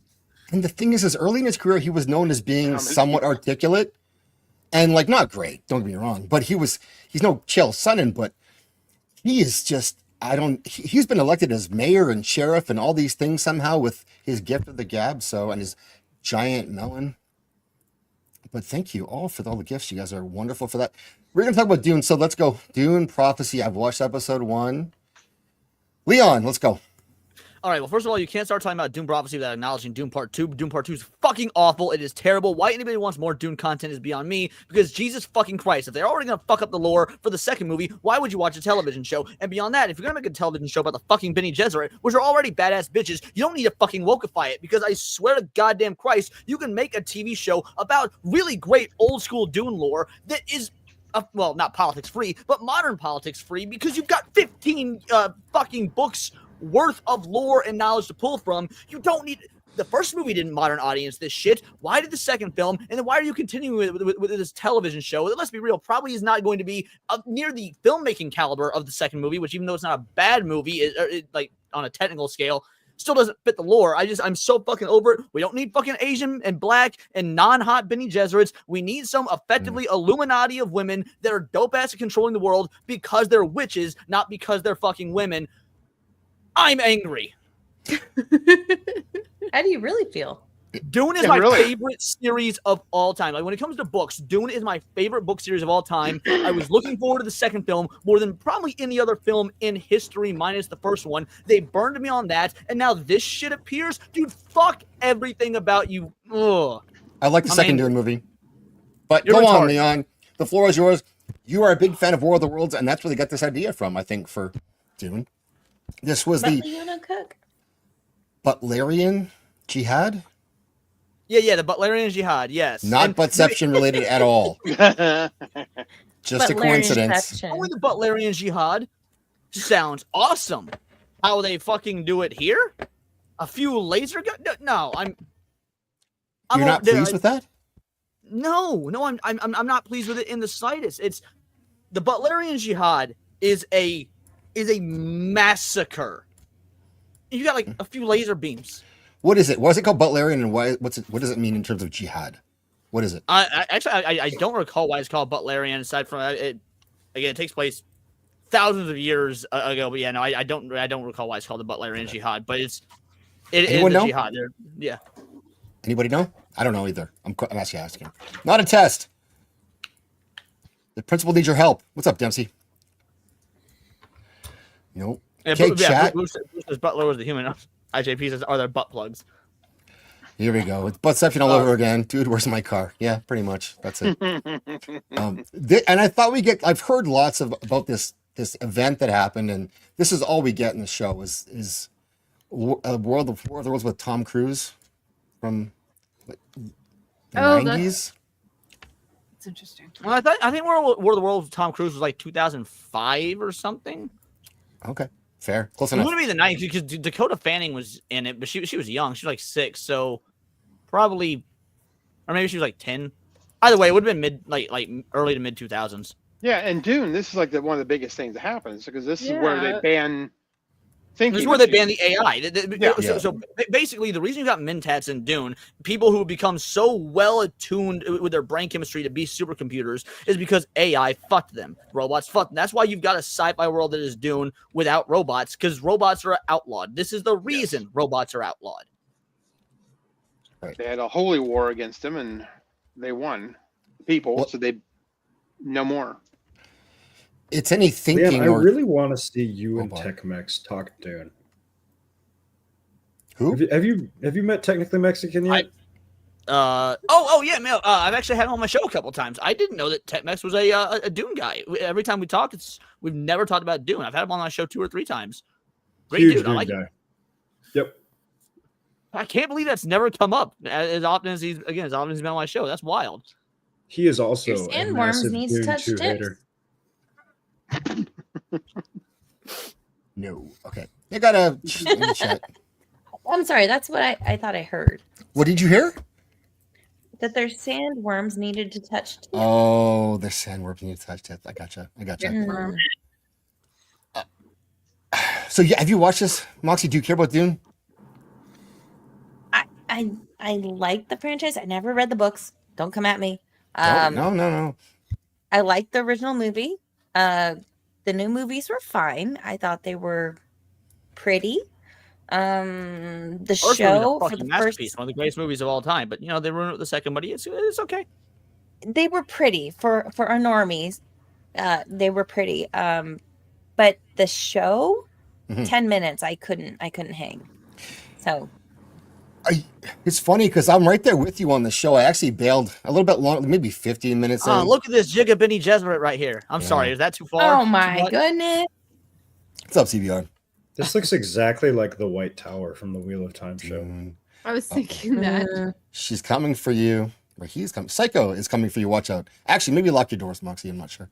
And the thing is early in his career, he was known as being somewhat articulate and like not great. Don't get me wrong, but he's no Chael Sonnen, but he is just, he's been elected as mayor and sheriff and all these things somehow with his gift of the gab. And his giant melon. But thank you all for all the gifts. You guys are wonderful for that. We're going to talk about Dune. So let's go. Dune Prophecy. I've watched episode 1. Leon, let's go. All right, well, first of all, you can't start talking about Dune Prophecy without acknowledging Dune Part 2. Dune Part 2 is fucking awful. It is terrible. Why anybody wants more Dune content is beyond me, because Jesus fucking Christ, if they're already going to fuck up the lore for the second movie, why would you watch a television show? And beyond that, if you're going to make a television show about the fucking Bene Gesserit, which are already badass bitches, you don't need to fucking wokeify it, because I swear to goddamn Christ, you can make a TV show about really great old school Dune lore that is well, not politics free, but modern politics free, because you've got 15 fucking books worth of lore and knowledge to pull from. You don't need. The first movie didn't modern audience this shit. Why did the second film? And then why are you continuing with this television show that, let's be real, probably is not going to be near the filmmaking caliber of the second movie, which, even though it's not a bad movie, like on a technical scale, still doesn't fit the lore. I'm so fucking over it. We don't need fucking Asian and black and non-hot Bene Gesserits. We need some effectively Illuminati of women that are dope ass at controlling the world because they're witches, not because they're fucking women. I'm angry. How do you really feel? Dune is my favorite series of all time. Like, when it comes to books, Dune is my favorite book series of all time. I was looking forward to the second film more than probably any other film in history, minus the first one. They burned me on that, and now this shit appears. Dude, fuck everything about you. Ugh. I like the second Dune movie. But You're go on, retarded. Leon. The floor is yours. You are a big fan of War of the Worlds, and that's where they got this idea from, I think, for Dune. This was the Cook. Butlerian Jihad? Yeah, the Butlerian Jihad, yes. Not Butception related at all. Just a coincidence. Only the Butlerian Jihad sounds awesome. How they fucking do it here? A few laser guns? No, You're not pleased with that? No, I'm not pleased with it in the slightest. It's the Butlerian Jihad is a massacre. You got like a few laser beams. What is it? Why is it called Butlerian, and what does it mean in terms of jihad? What is it? I don't recall why it's called Butlerian. Aside from it, again, it takes place thousands of years ago. But yeah, no, I don't recall why it's called the Butlerian Jihad. But it is the jihad. Yeah. Anybody know? I don't know either. I'm asking. Not a test. The principal needs your help. What's up, Dempsey? Nope. Yeah, Okay, chat. Bruce says Butler was the human. IJP says, are there butt plugs? Here we go. It's buttception all over again. Dude, where's my car? Yeah, pretty much. That's it. And I thought I've heard lots about this event that happened, and this is all we get in the show is World of Worlds with Tom Cruise from the 90s. That's interesting. Well, I think War of the Worlds with Tom Cruise was like 2005 or something. Okay, fair. Close It enough. would be the 90s because Dakota Fanning was in it, but she was young. She was like 6, so probably, or maybe she was like 10. Either way, it would have been like early to mid 2000s. Yeah, and Dune, this is like one of the biggest things that happens because this is where they ban thinking. This is where they ban the AI. Yeah. So basically, the reason you got Mentats in Dune, people who become so well attuned with their brain chemistry to be supercomputers, is because AI fucked them. Robots fucked them. That's why you've got a sci-fi world that is Dune without robots, because robots are outlawed. This is the reason robots are outlawed. Right. They had a holy war against them, and they won. People, so they no more. It's any thinking. Leon, I really want to see you and Tech-Mex talk Dune. Who? Have you met Technically Mexican yet? Yeah, man. I've actually had him on my show a couple times. I didn't know that Tech-Mex was a Dune guy. Every time we talk, we've never talked about Dune. I've had him on my show 2 or 3 times. Great Huge dude. I Dune like guy. him. Yep. I can't believe that's never come up as often as he's been on my show. That's wild. He is also Your a sandworms massive needs Dune touch 2 tips. hater. No. Okay. I gotta let me check. I'm sorry. That's what I thought I heard. What did you hear? That their sandworms needed to touch tips. Oh, the sandworms need to touch tips. I gotcha. Mm. So yeah, have you watched this, Moxie? Do you care about Dune? I like the franchise. I never read the books. Don't come at me. No. I liked the original movie. The new movies were fine. I thought they were pretty. The First show movie's a for the masterpiece, first, one of the greatest movies of all time. But they ruined it with the second. But it's okay. they were pretty for our normies. They were pretty. But the show, 10 minutes, I couldn't hang. So. It's funny because I'm right there with you on the show. I actually bailed a little bit long, maybe 15 minutes. Oh, in. look at this Jigga Benny Jesuit right here. I'm sorry, is that too far? Oh my goodness. What's up, CBR? This looks exactly like the White Tower from the Wheel of Time show. I was thinking that. She's coming for you. Or he's coming. Psycho is coming for you. Watch out. Actually, maybe lock your doors, Moxie. I'm not sure.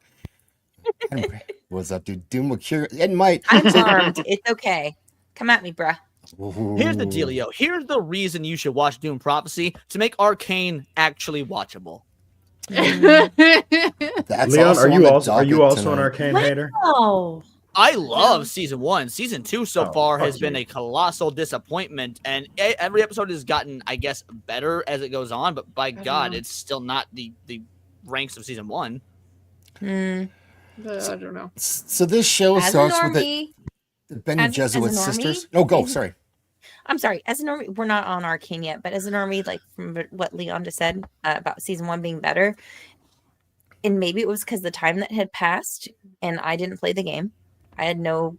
Anyway, what's up, dude? Doom will cure. It might. I'm armed. It's okay. Come at me, bruh. Here's the dealio. Here's the reason you should watch Dune Prophecy, to make Arcane actually watchable. That's Leon, also are on you the also an docket Arcane tonight. hater? Oh. I love season 1. Season 2 so far has been a colossal disappointment, and every episode has gotten, I guess, better as it goes on. But by God, it's still not the ranks of season 1. I don't know. So this show As a starts with normie- the Benny as a Jesuit normie, sisters. Oh, go. Sorry. I'm sorry. As a normie, we're not on Arcane yet, but as a normie, like from what Leon just said about season 1 being better, and maybe it was because the time that had passed and I didn't play the game. I had no,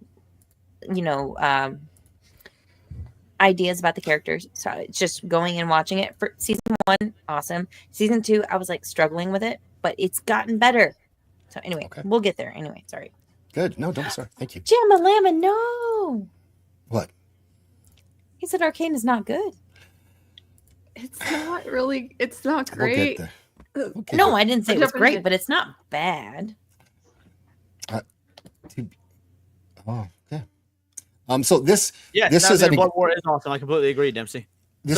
ideas about the characters. So it's just going and watching it for season 1. Awesome. Season 2, I was like struggling with it, but it's gotten better. So anyway, we'll get there. Anyway, sorry. Good. No, don't be sorry. Thank you. Jamma Lamma, no. What? He said Arcane is not good. It's not really. It's not We'll get great. there. No, I didn't say The it was great, definition- but it's not bad. Oh, okay. So this Yes, this is Blood War is awesome. I completely agree, Dempsey. This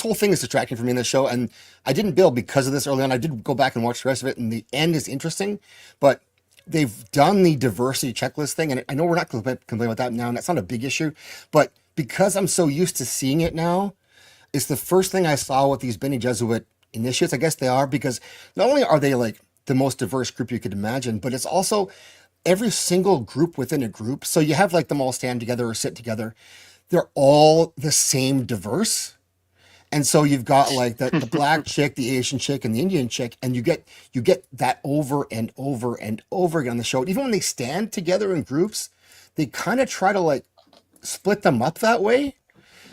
whole thing is distracting from me in the show, and I didn't build because of this early on. I did go back and watch the rest of it, and the end is interesting, but they've done the diversity checklist thing, and I know we're not complaining about that now, and that's not a big issue, but because I'm so used to seeing it now, it's the first thing I saw with these Benny Jesuit initiates. I guess they are, because not only are they like the most diverse group you could imagine, but it's also every single group within a group. So you have like them all stand together or sit together. They're all the same diverse. And so you've got like the black chick, the Asian chick, and the Indian chick, and you get that over and over and over again on the show. Even when they stand together in groups, they kind of try to like split them up that way.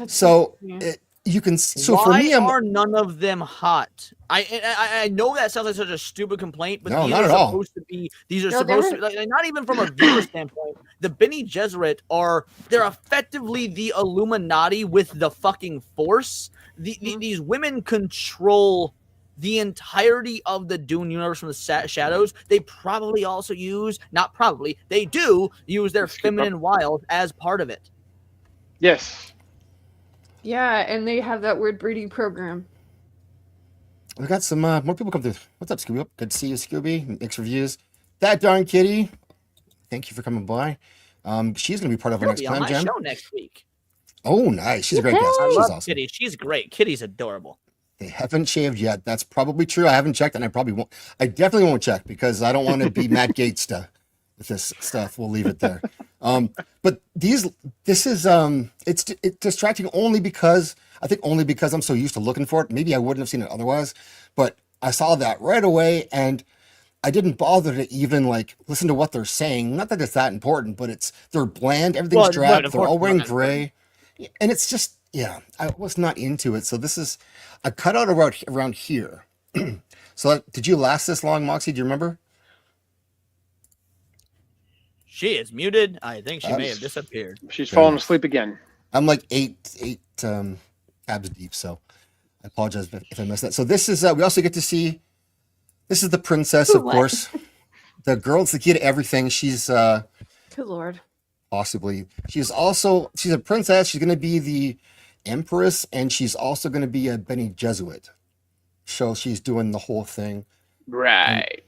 So you can. So Why for me, are none of them hot? I know that sounds like such a stupid complaint, but No, these not are at all. supposed to be. These are No, supposed they're- to like, not even from a viewer standpoint. The Bene Gesserit they're effectively the Illuminati with the fucking Force. These women control the entirety of the Dune universe from the shadows. They probably also they do use their feminine wild as part of it. Yes. Yeah, and they have that weird breeding program. We got some more people come through. What's up, Scooby? Good to see you, Scooby. Mixed reviews. That darn kitty. Thank you for coming by. She's gonna be part of our She'll next be on time my jam. show next week. Oh, nice. She's a great guest. I She's love awesome. Kitty. She's great. Kitty's adorable. They haven't shaved yet. That's probably true. I haven't checked, and I probably won't. I definitely won't check because I don't want to be Matt Gates with this stuff. We'll leave it there. But this is it's distracting only because I'm so used to looking for it. Maybe I wouldn't have seen it otherwise, but I saw that right away, and I didn't bother to even like listen to what they're saying. Not that it's that important, but they're bland. Everything's drab. They're all wearing gray, and it's just I was not into it. So this is I cut out around here. So did you last this long, Moxie? Do you remember? She is muted. I think she may have disappeared. She's fallen asleep again. I'm like eight tabs deep, so I apologize if I missed that. So this is we also get to see this is the princess, of course. The girl's the key to everything. She's Good lord. possibly she's a princess. She's gonna be the empress, and she's also gonna be a Bene Gesserit. So she's doing the whole thing. Right.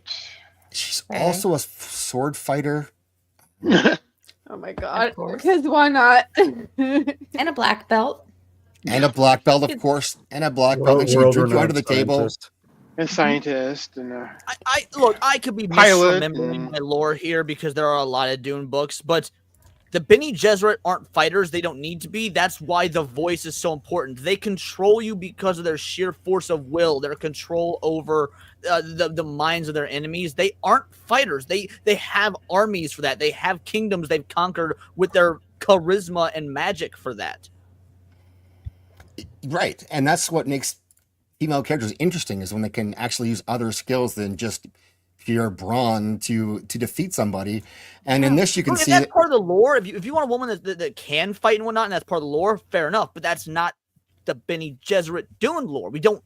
She's also a sword fighter. Oh my god. Because why not? And a black belt. And a black belt, of course. And a black belt. And she can drink you under the table. And scientist and I could be pilot misremembering my lore here because there are a lot of Dune books, but the Bene Gesserit aren't fighters. They don't need to be. That's why the voice is so important. They control you because of their sheer force of will, their control over the minds of their enemies. They aren't fighters. They have armies for that. They have kingdoms they've conquered with their charisma and magic for that. Right. And that's what makes female characters interesting, is when they can actually use other skills than just pure brawn to defeat somebody. And in this, you can see that's part of the lore. If you want a woman that can fight and whatnot, and that's part of the lore, fair enough. But that's not the Bene Gesserit Dune lore. We don't.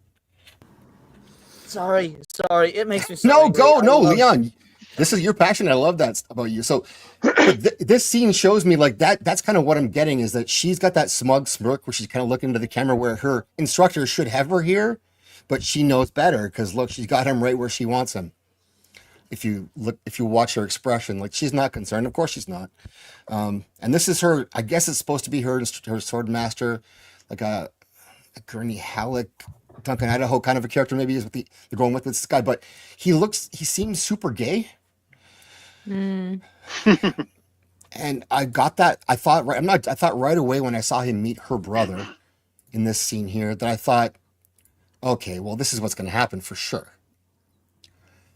Sorry. It makes me so angry. Leon. This is your passion. I love that about you. So this scene shows me like that's kind of what I'm getting, is that she's got that smug smirk where she's kind of looking into the camera, where her instructor should have her here, but she knows better because look, she's got him right where she wants him. If you watch her expression, like she's not concerned. Of course she's not. And this is her, I guess it's supposed to be her sword master, like a Gurney Halleck, Duncan Idaho kind of a character, maybe is what they're going with this guy, but he seems super gay. And I got that. I thought right away when I saw him meet her brother in this scene here that I thought, okay, well, this is what's going to happen for sure.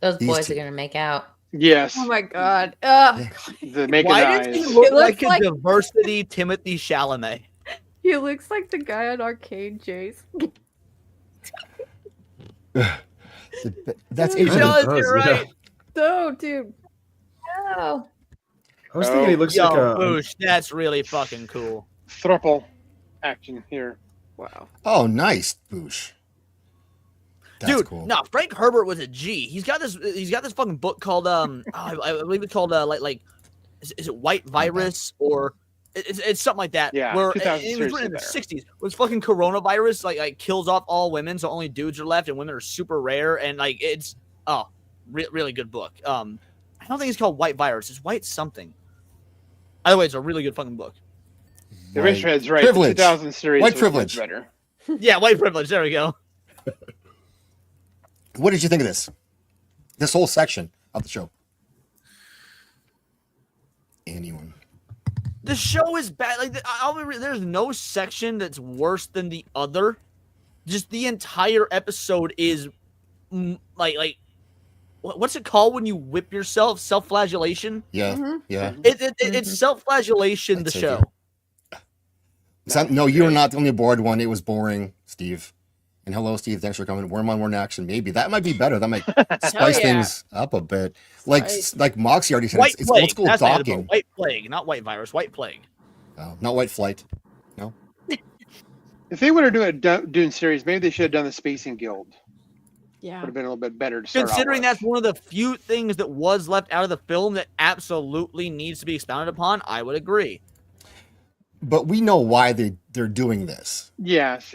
Those boys are going to make out. Yes. Oh my god. Ugh. The making Why eyes. does he look like like- a diversity Timothy Chalamet? He looks like the guy on Arcane Jace. That's He does, you're right. No, dude. No. I was thinking he looks Yo, like a. Boosh, that's really fucking cool. Thruple action here. Wow. Oh, nice, Boosh. That's Dude, cool. no, Frank Herbert was a G. He's got this fucking book called I believe it's called is it White Virus or it's something like that. Yeah, where 2000 it was written in the series 60s. Was fucking coronavirus like kills off all women, so only dudes are left, and women are super rare, and like it's really good book. I don't think it's called White Virus. It's White something. Either way, it's a really good fucking book. The Richard's right. Privilege. The 2000 series White was privilege. better. Yeah, White Privilege. There we go. What did you think of this whole section of the show? Anyone? The show is bad. Like, there's no section that's worse than the other. Just the entire episode is like what's it called when you whip yourself? Self-flagellation. Yeah, yeah. It's self-flagellation. The I'd say show. No, you were not the only bored one. It was boring, Steve. And hello, Steve. Thanks for coming. Worm on Worm action. Maybe that might be better. That might spice things up a bit. Like Moxie already said, it's old school That's docking. White plague, not white virus. White plague. Oh, not white flight. No. If they would have done a Dune series, maybe they should have done the Spacing Guild. Yeah. Would have been a little bit better to start Considering out with. that's one of the few things that was left out of the film that absolutely needs to be expounded upon, I would agree. But we know why they're doing this. Yes.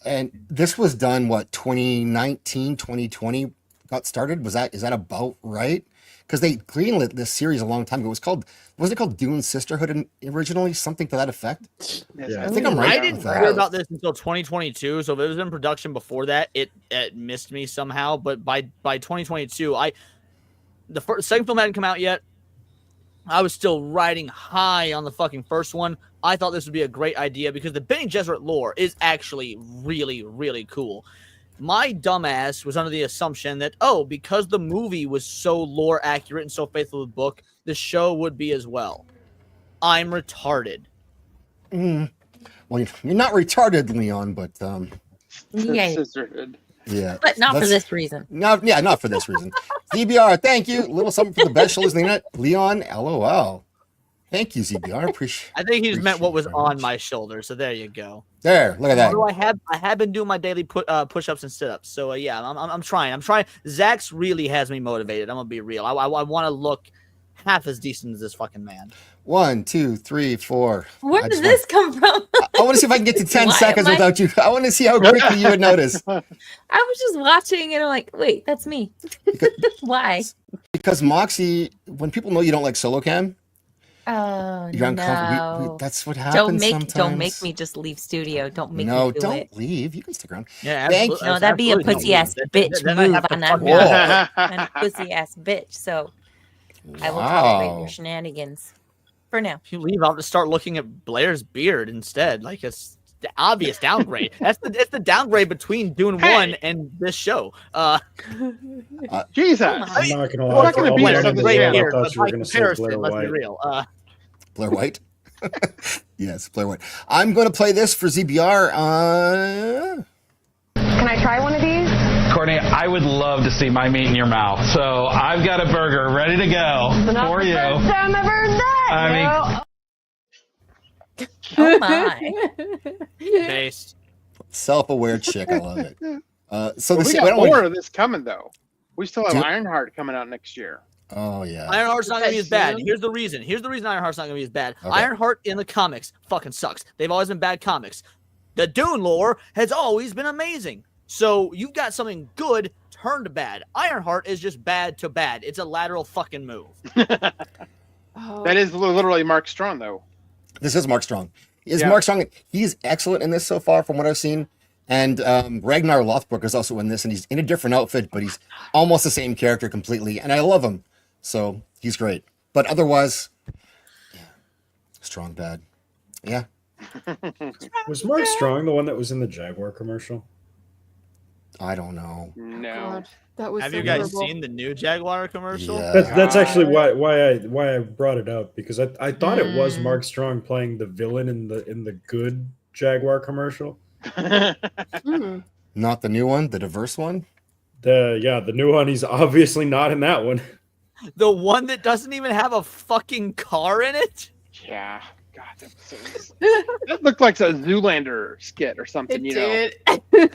And this was done, 2019, 2020 got started? Is that about right? Because they greenlit this series a long time ago. Wasn't it called Dune Sisterhood originally? Something to that effect? Yeah. I think I'm right. I didn't hear about this until 2022, so if it was in production before that, it missed me somehow. But by 2022, the second film hadn't come out yet. I was still riding high on the fucking first one. I thought this would be a great idea because the Bene Gesserit lore is actually really, really cool. My dumbass was under the assumption that, because the movie was so lore accurate and so faithful to the book, the show would be as well. I'm retarded. Well, you're not retarded, Leon, but Yeah. Sisterhood. yeah. But not for this reason. Not for this reason. ZBR, thank you. A little something for the best shoulders, Leon, LOL. Thank you, ZBR. I think he just meant what was on my shoulder. So there you go. There, look at that. Although I have been doing my daily push-ups and sit-ups. So yeah, I'm trying. Zach's really has me motivated. I'm gonna be real. I want to look half as decent as this fucking man. 1, 2, 3, 4. Where did this come from? I want to see if I can get to 10 Why seconds am I- without you. I want to see how quickly you would notice. I was just watching and I'm like, wait, that's me. Why? Because Moxie, when people know you don't like solo cam, Oh you're uncomfortable. no! That's what happens sometimes. Don't make me just leave studio. Don't make No, me do don't it. leave. You can stick around. Yeah, Thank absolutely. you. No, that'd be a Absolutely pussy ass don't. bitch Then I move, have to and I'm fuck not I'm a pussy ass bitch. So I will tolerate Wow. your shenanigans for now. If you leave, I'll just start looking at Blair's beard instead. Like it's the obvious downgrade. It's the downgrade between Dune 1 and this show. Jesus. I'm not gonna We're lie. not for gonna all beat my us on enemies, this I beard, thought you were going to say Blair let's be White. real. Blair White? Yes, Blair White. I'm going to play this for ZBR. Can I try one of these? Courtney, I would love to see my meat in your mouth. So I've got a burger ready to go for you. First time I've heard that. I mean, Oh my! Based. Self-aware chick. I love it. So Well, this, we why got don't we- more of this coming though. We still have Do- Ironheart coming out next year. Oh, yeah. Ironheart's not gonna be as Guys, bad. see Here's the reason. Ironheart's not gonna be as bad. Okay. Ironheart in the comics fucking sucks. They've always been bad comics. The Dune lore has always been amazing. So you've got something good turned to bad. Ironheart is just bad to bad. It's a lateral fucking move. That is literally Mark Strong though. This is Mark Strong. Yeah. Mark Strong? He's excellent in this so far from what I've seen. And Ragnar Lothbrok is also in this, and he's in a different outfit, but he's almost the same character completely, and I love him. So he's great. But otherwise, yeah, Strong bad. Yeah. Was Mark Strong the one that was in the Jaguar commercial? I don't know. No. That was Have so you guys horrible. seen the new Jaguar commercial? Yeah. That's actually why I brought it up, because I thought it was Mm. Mark Strong playing the villain in the good Jaguar commercial. Mm. Not the new one, the diverse one. The new one. He's obviously not in that one. The one that doesn't even have a fucking car in it? Yeah. God, that looked like a Zoolander skit or something. It you know. did.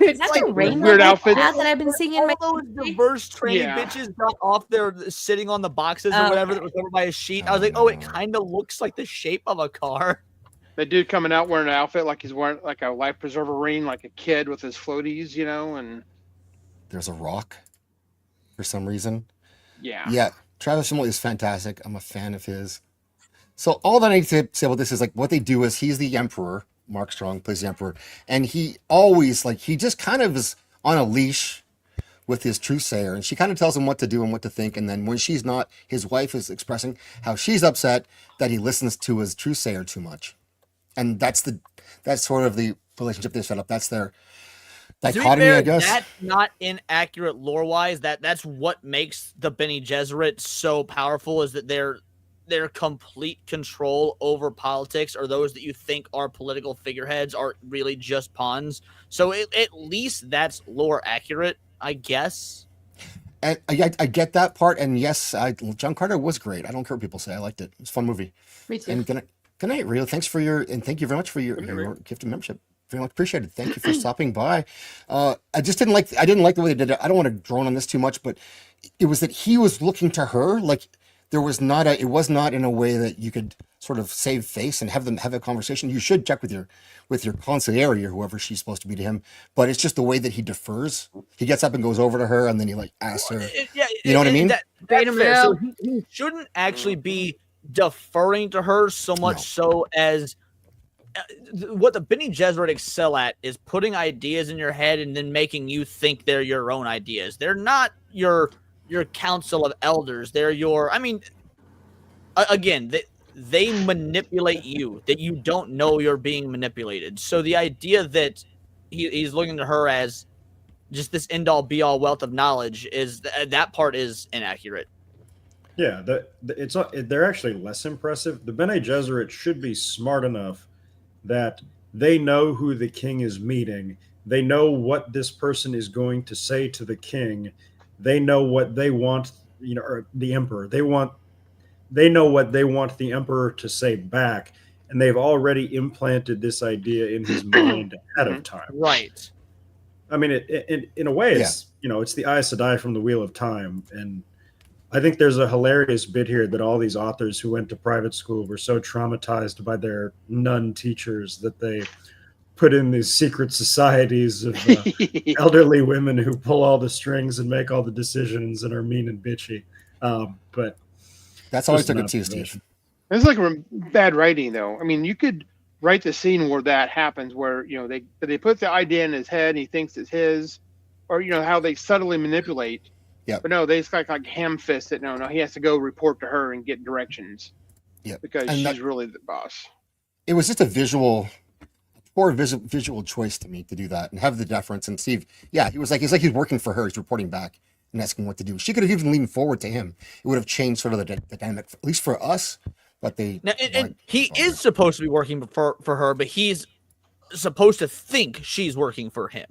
Is that like the rainbow weird that outfits. I've been seeing in my All those diverse training Yeah. bitches got off there sitting on the boxes or Oh, whatever okay. that was covered by a sheet. I was like, oh, it kind of looks like the shape of a car. The dude coming out wearing an outfit like he's wearing like a life preserver ring, like a kid with his floaties, you know, and There's a rock for some reason. yeah. Yeah, Travis Fimmel is fantastic. I'm a fan of his. So all that I need to say about this is like what they do is he's the Emperor. Mark Strong plays the Emperor, and he always he just kind of is on a leash with his truthsayer, and she kind of tells him what to do and what to think. And then when she's not, his wife is expressing how she's upset that he listens to his truthsayer too much, and that's sort of the relationship they set up. That's their To be dichotomy, fair, I guess. that's not inaccurate lore-wise. That's what makes the Bene Gesserit so powerful is that they're their complete control over politics, or those that you think are political figureheads, are really just pawns. So at least that's lore accurate, I guess. And I get that part, and yes, John Carter was great. I don't care what people say. I liked it. It was a fun movie. Me too. And good night, Rio. Thanks for thank you very much for your gift of membership. Very much appreciated. Thank you for stopping by. I didn't like the way they did it. I don't want to drone on this too much, but it was that he was looking to her like it was not in a way that you could sort of save face and have them have a conversation. You should check with your consigliere or whoever she's supposed to be to him, but it's just the way that he defers. He gets up and goes over to her, and then he like asks her. You know what I mean? That's fair. So he shouldn't actually be deferring to her so much so as what the Bene Gesserit excel at is putting ideas in your head and then making you think they're your own ideas. They're not your council of elders. They're your, I mean, again, they manipulate you, that you don't know you're being manipulated. So the idea that he's looking to her as just this end-all be-all wealth of knowledge is that part is inaccurate. Yeah, they're actually less impressive. The Bene Gesserit should be smart enough that they know who the king is meeting. They know what this person is going to say to the king. They know what they want, or the emperor. They know what they want the emperor to say back, and they've already implanted this idea in his mind ahead of time. Right. I mean, in a way, it's it's the Aes Sedai from the Wheel of Time, and I think there's a hilarious bit here that all these authors who went to private school were so traumatized by their nun teachers that they put in these secret societies of elderly women who pull all the strings and make all the decisions and are mean and bitchy. But that's always took it to you, Steve. It's like bad writing, though. I mean, you could write the scene where that happens, where they put the idea in his head and he thinks it's his, or how they subtly manipulate. Yeah. But no, they just like ham fist it. No, he has to go report to her and get directions. Yeah. Because she's really the boss. It was just a poor visual choice to me to do that and have the deference. And Steve, he was like he's working for her. He's reporting back and asking what to do. She could have even leaned forward to him. It would have changed sort of the dynamic, at least for us. But they and he is supposed to be working for her, but he's supposed to think she's working for him.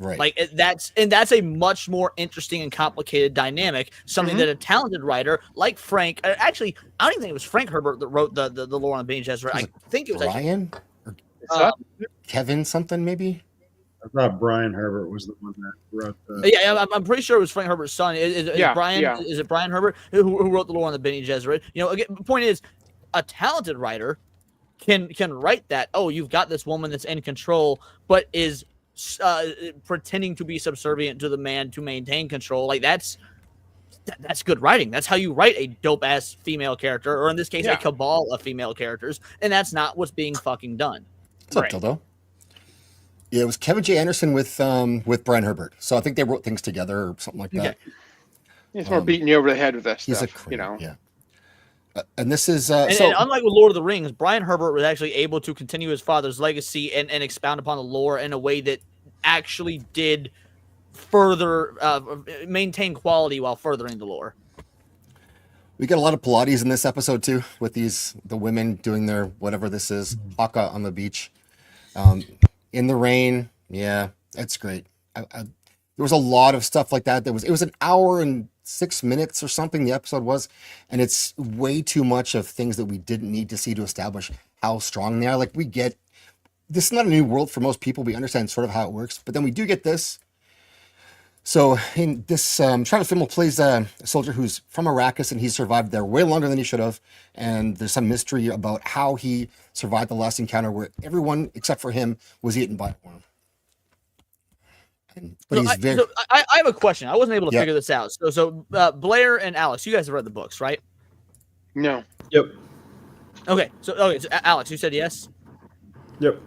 Right. Like that's a much more interesting and complicated dynamic. Something that a talented writer like Frank, actually, I don't even think it was Frank Herbert that wrote the lore on Bene Gesserit. I think it was Brian or Kevin something maybe. I thought Brian Herbert was the one that wrote the. Yeah, I'm pretty sure it was Frank Herbert's son. Is it Brian Herbert who wrote the lore on the Bene Gesserit? Again, the point is, a talented writer can write that. Oh, you've got this woman that's in control, but is pretending to be subservient to the man to maintain control. Like that's good writing. That's how you write a dope ass female character, or in this case, a cabal of female characters. And that's not what's being fucking done. What's up, Dildo? Yeah, it was Kevin J. Anderson with Brian Herbert. So I think they wrote things together or something like that. Okay. He's more beating you over the head with that stuff. He's a creep, and this is and unlike with Lord of the Rings, Brian Herbert was actually able to continue his father's legacy and expound upon the lore in a way that actually did further maintain quality while furthering the lore. We get a lot of Pilates in this episode too, with the women doing their whatever this is, haka on the beach, in the rain. Yeah, that's great. There was a lot of stuff like that. It was an hour and 6 minutes or something the episode was, and it's way too much of things that we didn't need to see to establish how strong they are. Like, we get this is not a new world for most people. We understand sort of how it works, but then we do get this. So in this, Travis Fimmel plays a soldier who's from Arrakis, and he survived there way longer than he should have. And there's some mystery about how he survived the last encounter where everyone except for him was eaten by a worm. I have a question. I wasn't able to figure this out. So Blair and Alex, you guys have read the books, right? No. Yep. Okay. So Alex, you said yes. Yep.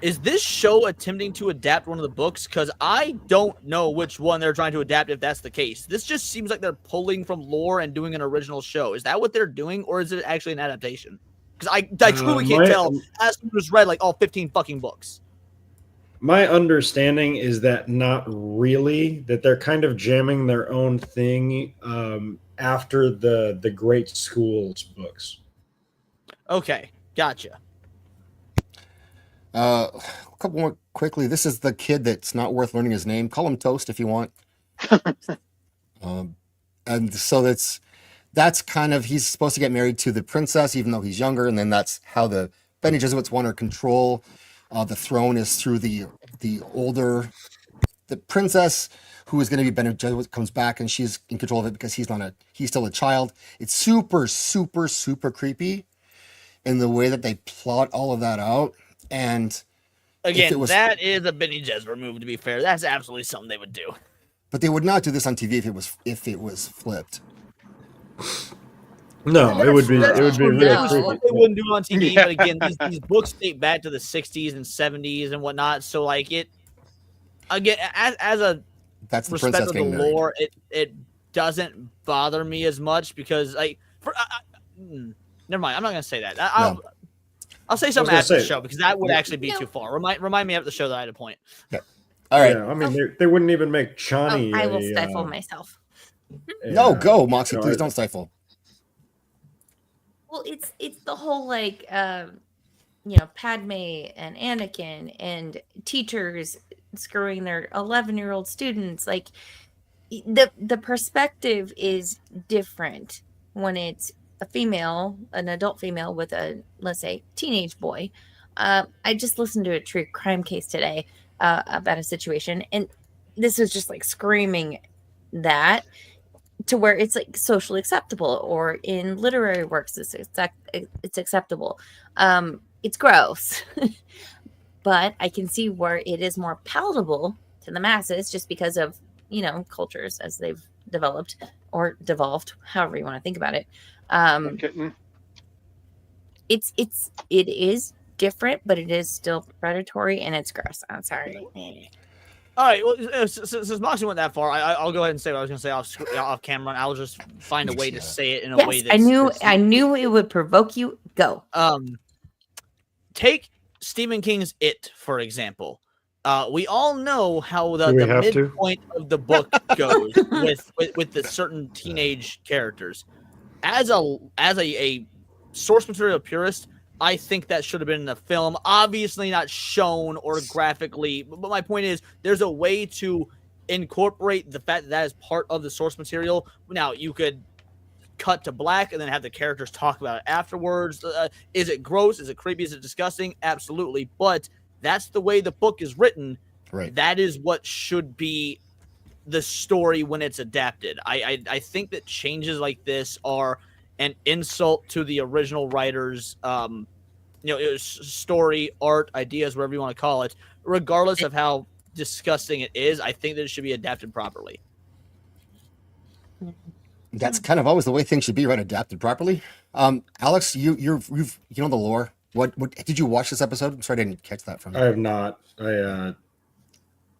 Is this show attempting to adapt one of the books? Because I don't know which one they're trying to adapt, if that's the case. This just seems like they're pulling from lore and doing an original show. Is that what they're doing, or is it actually an adaptation? Because I truly can't tell as someone who's read like all 15 fucking books. My understanding is that not really, that they're kind of jamming their own thing after the Great Schools books. Okay, gotcha. A couple more quickly. This is the kid that's not worth learning his name. Call him Toast if you want. And so that's kind of, he's supposed to get married to the princess, even though he's younger, and then that's how the Bene Gesserits want to control the throne is through the princess who is going to be Bene Gesserit comes back and she's in control of it because he's still a child. It's super, super, super creepy in the way that they plot all of that out. And again, that is a Bene Gesserit move. To be fair, that's absolutely something they would do. But they would not do this on TV if it was flipped. No, it would be really creepy. They wouldn't do it on TV, but again, these books date back to the 60s and 70s and whatnot. So, like, it again, as a that's the respect princess of the getting lore, it doesn't bother me as much because, like, never mind. I'm not gonna say that. I'll say something after the show because that would actually be too far. Remind me after the show that I had a point. Yeah. All right. Yeah, I mean, they wouldn't even make Chani. I will stifle myself. No, go, Moxie. Please don't stifle. Well, it's the whole like Padme and Anakin and teachers screwing their 11-year-old students. Like the perspective is different when it's a female, an adult female with a, let's say, teenage boy. I just listened to a true crime case today about a situation, and this was just like screaming that to where it's like socially acceptable, or in literary works it's acceptable. It's gross, but I can see where it is more palatable to the masses just because of cultures as they've developed or devolved, however you want to think about it. It is different, but it is still predatory and it's gross. I'm sorry. All right. Well, since Moxie went that far, I'll go ahead and say what I was going to say off camera, and I'll just find a way to say it in a way that I knew it would provoke you. Go. Take Stephen King's It, for example. We all know how the midpoint of the book goes with the certain teenage characters. As a source material purist, I think that should have been in the film. Obviously not shown or graphically, but my point is there's a way to incorporate the fact that is part of the source material. Now, you could cut to black and then have the characters talk about it afterwards. Is it gross? Is it creepy? Is it disgusting? Absolutely. But that's the way the book is written. Right. That is what should be the story when it's adapted. I think that changes like this are an insult to the original writers, story, art, ideas, whatever you want to call it, regardless of how disgusting it is. I think that it should be adapted properly. That's kind of always the way things should be, right? Adapted properly. Alex, you know the lore. What did you watch this episode? I'm sorry I didn't catch that from you. I have not.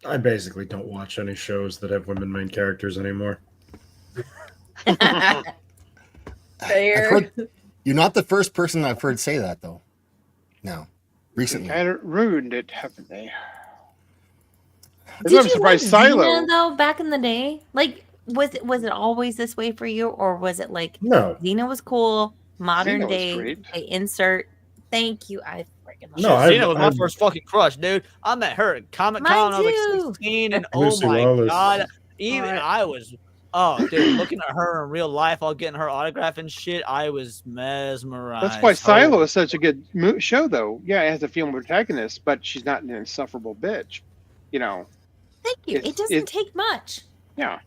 I basically don't watch any shows that have women main characters anymore. Fair. You're not the first person I've heard say that, though. No, recently. Kind of ruined it, haven't they? Did you like Xena, though, back in the day? Like, was it always this way for you, or was it like Xena was cool, modern Xena day, they insert? Thank you. I freaking love Xena was my first fucking crush, dude. I met her at Comic-Con. I was like 16, and oh my god, I was. Oh, dude, looking at her in real life, all getting her autograph and shit, I was mesmerized. That's why Silo is such a good show, though. Yeah, it has a female protagonist, but she's not an insufferable bitch. Thank you. It doesn't take much. Yeah.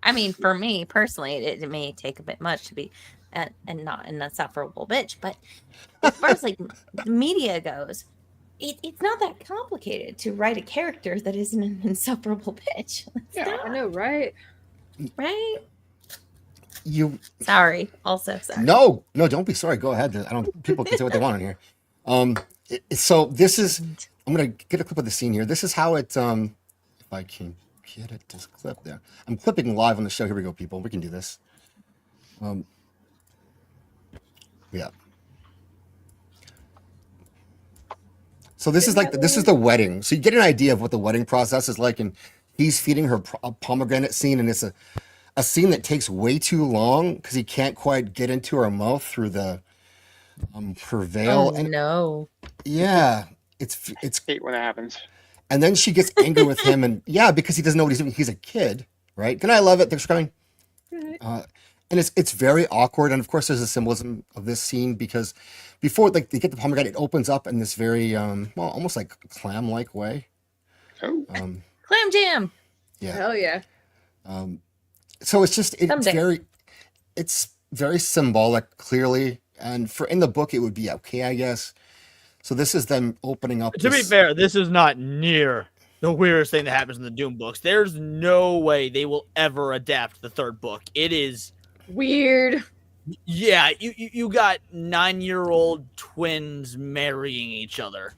I mean, for me personally, it may take a bit much to be and not an insufferable bitch. But as far as like the media goes, it's not that complicated to write a character that isn't an insufferable bitch. I know, right? Right? Sorry. Also sorry. No, don't be sorry. Go ahead. People can say what they want on here. So this is. I'm gonna get a clip of the scene here. This is how it. If I can get it, this clip there. I'm clipping live on the show. Here we go, people. We can do this. Yeah. So this is the wedding. So you get an idea of what the wedding process is like, and he's feeding her a pomegranate scene, and it's a a scene that takes way too long because he can't quite get into her mouth through the her veil. Oh no. Yeah, it's hate when that happens. And then she gets angry with him, and because he doesn't know what he's doing. He's a kid, right? Can I love it? Thanks for coming. And it's very awkward, and of course there's a symbolism of this scene because before they get the pomegranate, it opens up in this very almost like clam-like way. Oh. Clam jam. Yeah. Hell yeah. So it's just Someday. it's very symbolic, clearly, and for in the book it would be okay, I guess. So this is them opening up. To be fair, this is not near the weirdest thing that happens in the Dune books. There's no way they will ever adapt the third book. It is weird. Yeah, you got 9-year-old twins marrying each other.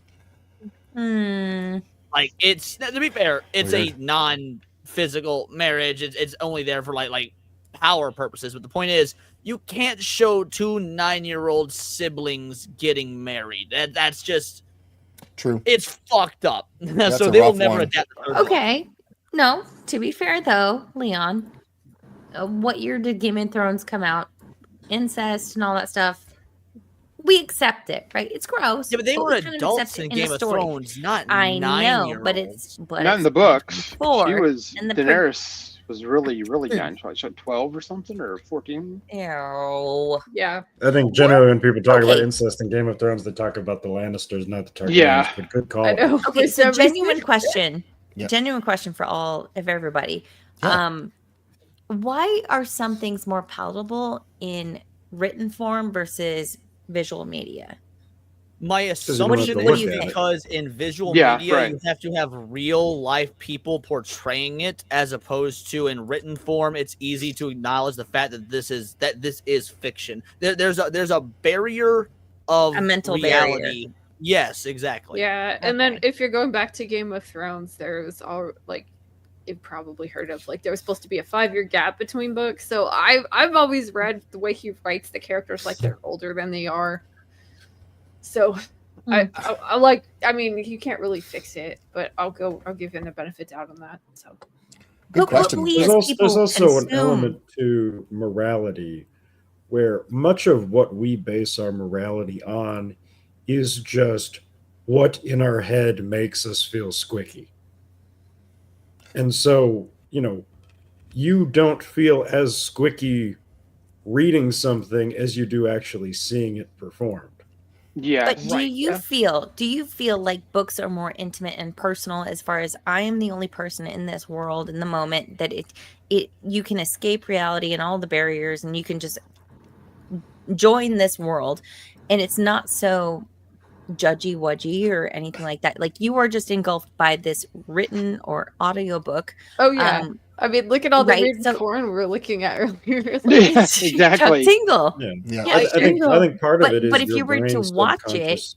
Like, it's, to be fair, it's a non-physical marriage. It's only there for like power purposes. But the point is, you can't show 2 9-year-old siblings getting married. That's just true. It's fucked up. So they will never adapt the third book. Okay. No, to be fair though, Leon, what year did Game of Thrones come out? Incest and all that stuff. We accept it, right? It's gross. Yeah, but they were we kind of adults accept it in the Game of story. Thrones, not I know, 9-year-olds. but not in the books. before, She was in the Daenerys was really young. So 12 or something or 14. Ew. Yeah. I think generally when people talk about incest in Game of Thrones, they talk about the Lannisters, not the Targaryens. Yeah. But good call. I know. Okay, so some genuine question. Yep. Genuine question for all of everybody. Yeah. Why are some things more palatable in written form versus visual media? My you assumption don't have to is look at it. because in visual Yeah, media, right. you have to have real life people portraying it, as opposed to in written form. It's easy to acknowledge the fact that this is fiction. There's a barrier of A mental reality. barrier. Yes, exactly. Yeah, and then if you're going back to Game of Thrones, there's all like you've probably heard of like there was supposed to be a 5-year gap between books. So I've always read the way he writes the characters like they're older than they are. So I like. I mean, you can't really fix it, but I'll give him the benefit doubt on that. So Good question. There's also an element to morality where much of what we base our morality on is just what in our head makes us feel squicky. And so, you don't feel as squicky reading something as you do actually seeing it performed. Yeah. But do you feel like books are more intimate and personal as far as I am the only person in this world in the moment that you can escape reality and all the barriers and you can just join this world and it's not so judgy-wudgy or anything like that. Like you are just engulfed by this written or audiobook. Oh yeah. I mean, look at all the right, weird porn we were looking at earlier. Yeah, exactly. Tingle. Yeah. Yeah, I think part of it is but if your you were to brain's watch it, subconscious.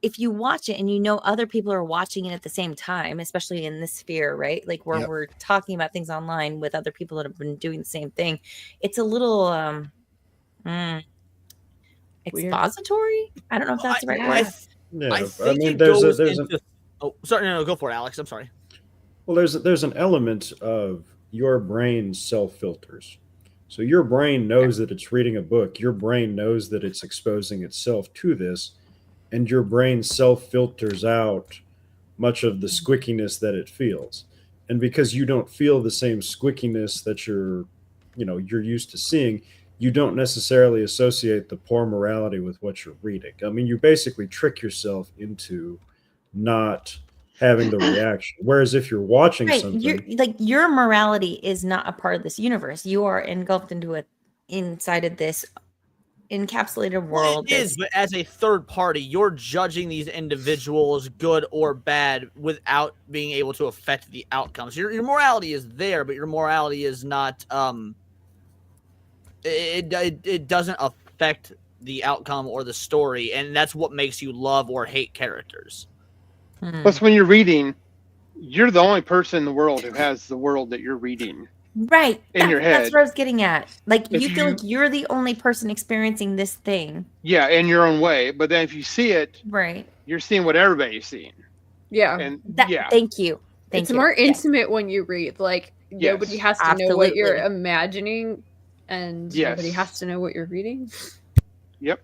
if you watch it and other people are watching it at the same time, especially in this sphere, right? Like where we're talking about things online with other people that have been doing the same thing, it's a little expository. I don't know if that's the right word. Yeah, I mean, there's an oh, sorry, no, go for it, Alex. I'm sorry. well, there's an element of your brain self-filters. So your brain knows that it's reading a book. Your brain knows that it's exposing itself to this, and your brain self-filters out much of the squickiness that it feels. And because you don't feel the same squickiness that you're used to seeing, you don't necessarily associate the poor morality with what you're reading. I mean, you basically trick yourself into not having the reaction. Whereas if you're watching something, your morality is not a part of this universe. You are engulfed inside of this encapsulated world. It is, but as a third party, you're judging these individuals good or bad without being able to affect the outcomes. Your morality is there, but your morality is not. It doesn't affect the outcome or the story, and that's what makes you love or hate characters. Plus, when you're reading, you're the only person in the world who has the world that you're reading. Right. In your head. That's what I was getting at. Like, If you feel like you're the only person experiencing this thing. Yeah, in your own way. But then if you see it, right, you're seeing what everybody's seeing. Yeah. And Thank you. It's more intimate when you read. Like nobody Yes. has to know what you're Absolutely. imagining, and nobody Yes. has to know what you're reading. Yep.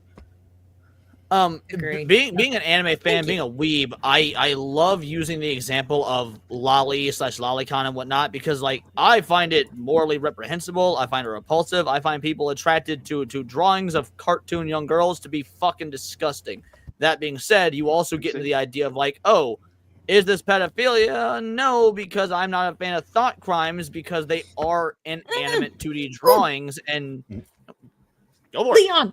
Agreed. Being an anime fan, being a weeb, I love using the example of lolly / lolicon and whatnot because like I find it morally reprehensible. I find it repulsive. I find people attracted to drawings of cartoon young girls to be fucking disgusting. That being said, you also get into the idea of like, oh, is this pedophilia? No, because I'm not a fan of thought crimes because they are inanimate 2D drawings and go for it. Leon,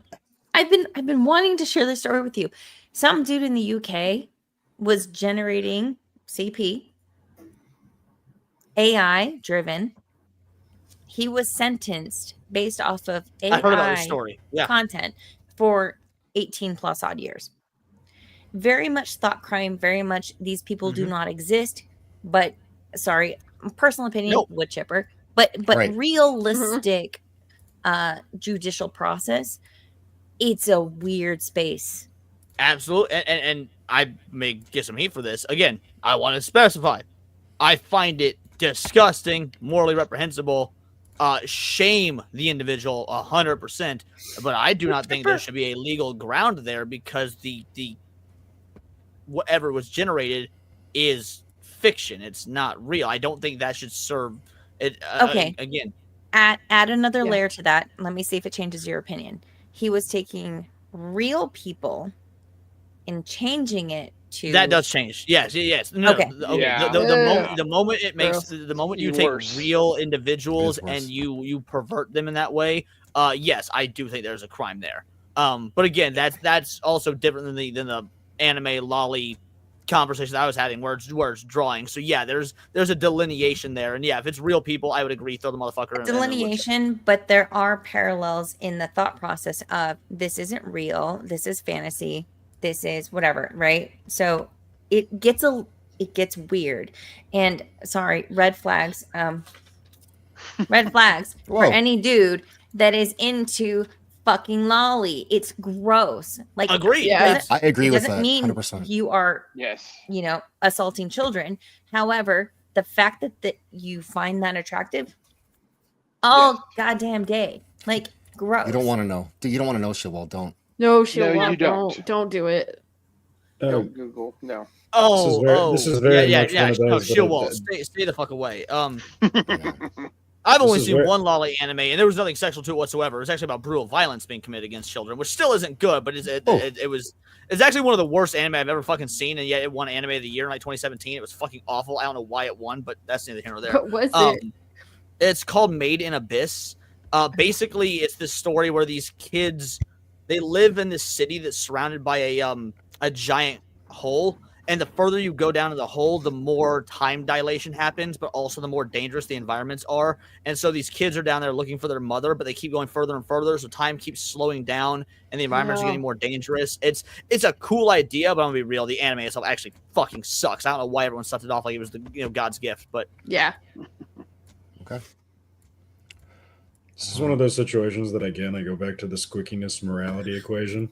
I've been wanting to share this story with you. Some dude in the UK was generating CP, AI driven. He was sentenced based off of AI I heard about this story. Yeah. content for 18 plus odd years. Very much thought crime, very much these people do not exist. But sorry, personal opinion, wood chipper. But Right. realistic judicial process, it's a weird space. Absolutely, and I may get some heat for this. Again, I want to specify. I find it disgusting, morally reprehensible. Shame the individual 100%. But I do not think there should be a legal ground there because the whatever was generated is fiction. It's not real. I don't think that should serve it. Okay. Again, Add another layer to that. Let me see if it changes your opinion. He was taking real people and changing it to that does change. Yes. No, Okay. Yeah. The moment it makes the moment you take Worse. real individuals It is worse. and you pervert them in that way, yes, I do think there's a crime there. But again, that's also different than the anime lolly conversation that I was having where it's drawing. So yeah, there's a delineation there, and yeah, if it's real people, I would agree, throw the motherfucker in. delineation, but there are parallels in the thought process of this isn't real, this is fantasy, this is whatever, right? So it gets weird. And sorry, red flags for Whoa. any dude that is into fucking lolly. It's gross. Like, Agreed. Yeah. I agree it with doesn't that. mean 100%. you are, Yes. assaulting children. However, the fact that you find that attractive, all goddamn day, like, gross. You don't want to know. You don't want to know shit. Well, don't. No, shit, No, well, you don't. don't do it. Don't Google. No. This is very yeah, much yeah. one of No, those that chill, I- wall. Stay the fuck away. I've only is seen where- one lolly anime, and there was nothing sexual to it whatsoever. It was actually about brutal violence being committed against children, which still isn't good, but it's actually one of the worst anime I've ever fucking seen, and yet it won Anime of the Year in like 2017. It was fucking awful. I don't know why it won, but that's neither here nor there. What was it? It's called Made in Abyss. Basically, it's this story where these kids, they live in this city that's surrounded by a giant hole. And the further you go down to the hole, the more time dilation happens, but also the more dangerous the environments are. And so these kids are down there looking for their mother, but they keep going further and further. So time keeps slowing down and the environments are getting more dangerous. It's a cool idea, but I'm gonna be real. The anime itself actually fucking sucks. I don't know why everyone sucked it off like it was God's gift, but Yeah. Okay. This is one of those situations that, again, I go back to the squickiness morality equation.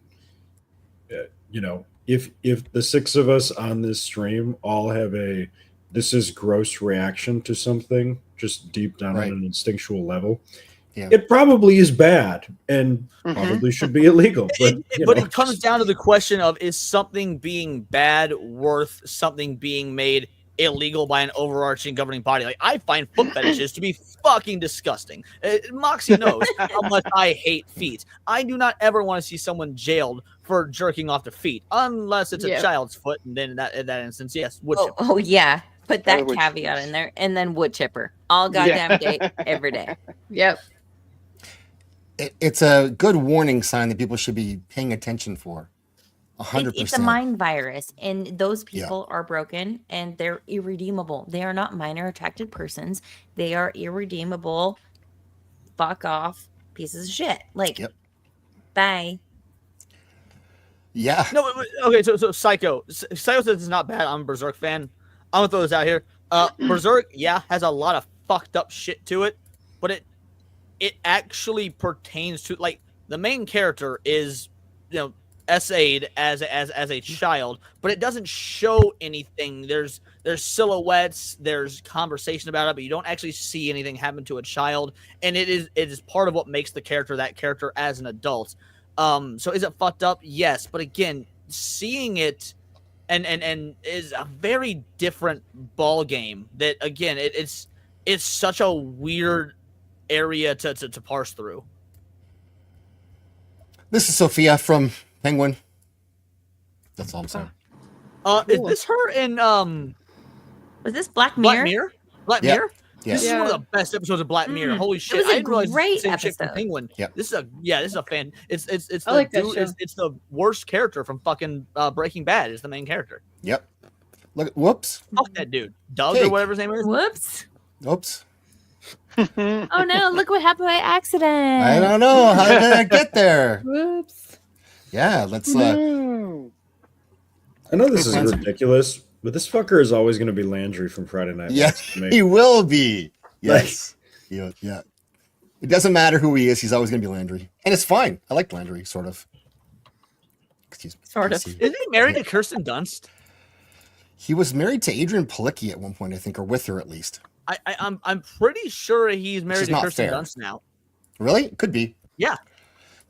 If the six of us on this stream all have a this is gross reaction to something, just deep down on an instinctual level, it probably is bad and probably should be illegal. But it comes down to the question of, is something being bad worth something being made illegal by an overarching governing body? Like, I find foot fetishes to be fucking disgusting. Moxie knows how much I hate feet. I do not ever want to see someone jailed for jerking off their feet, unless it's a child's foot, and then in that instance, yes, wood chipper. Oh yeah, put that wood caveat in there, and then wood chipper all goddamn day, every day. Yep. It's a good warning sign that people should be paying attention for. 100%. It's a mind virus, and those people are broken, and they're irredeemable. They are not minor attracted persons. They are irredeemable. Fuck off, pieces of shit. Like, bye. Yeah. No, okay, so Psycho says it's not bad. I'm a Berserk fan. I'm gonna throw this out here. Berserk, has a lot of fucked up shit to it, but it actually pertains to, like, the main character is, essayed as a child, but it doesn't show anything. There's silhouettes, there's conversation about it, but you don't actually see anything happen to a child, and it is part of what makes the character that character as an adult. So is it fucked up? Yes, but again, seeing it and is a very different ball game. That again, it's such a weird area to parse through. This is Sophia from Penguin. That's all I'm saying. Is this her in Was this Black Mirror? Black Mirror? Black Yeah. Mirror? Yeah. This is one of the best episodes of Black Mirror. Holy shit! was a I didn't realize great it's the same chick from episode. Penguin. Yeah. This is a fan. It's the I like that dude. show. It's the worst character from fucking Breaking Bad. Is the main character. Yep. Look. Whoops. Fuck that dude, Doug Cake. or whatever his name is. Whoops. Oops. Oh no, look what happened by accident. I don't know. How did I get there? Whoops. Yeah. Let's. No. I know this is ridiculous, but this fucker is always going to be Landry from Friday Night Yeah. Lights to me. He will be. Yes. Yeah. It doesn't matter who he is. He's always gonna be Landry, and it's fine. I like Landry, sort of. Excuse me. Sort of. PC. Isn't he married to Kirsten Dunst? He was married to Adrian Palicki at one point, I think, or with her at least. I'm pretty sure he's married is to not Kirsten fair. Dunst now. Really? It could be. Yeah.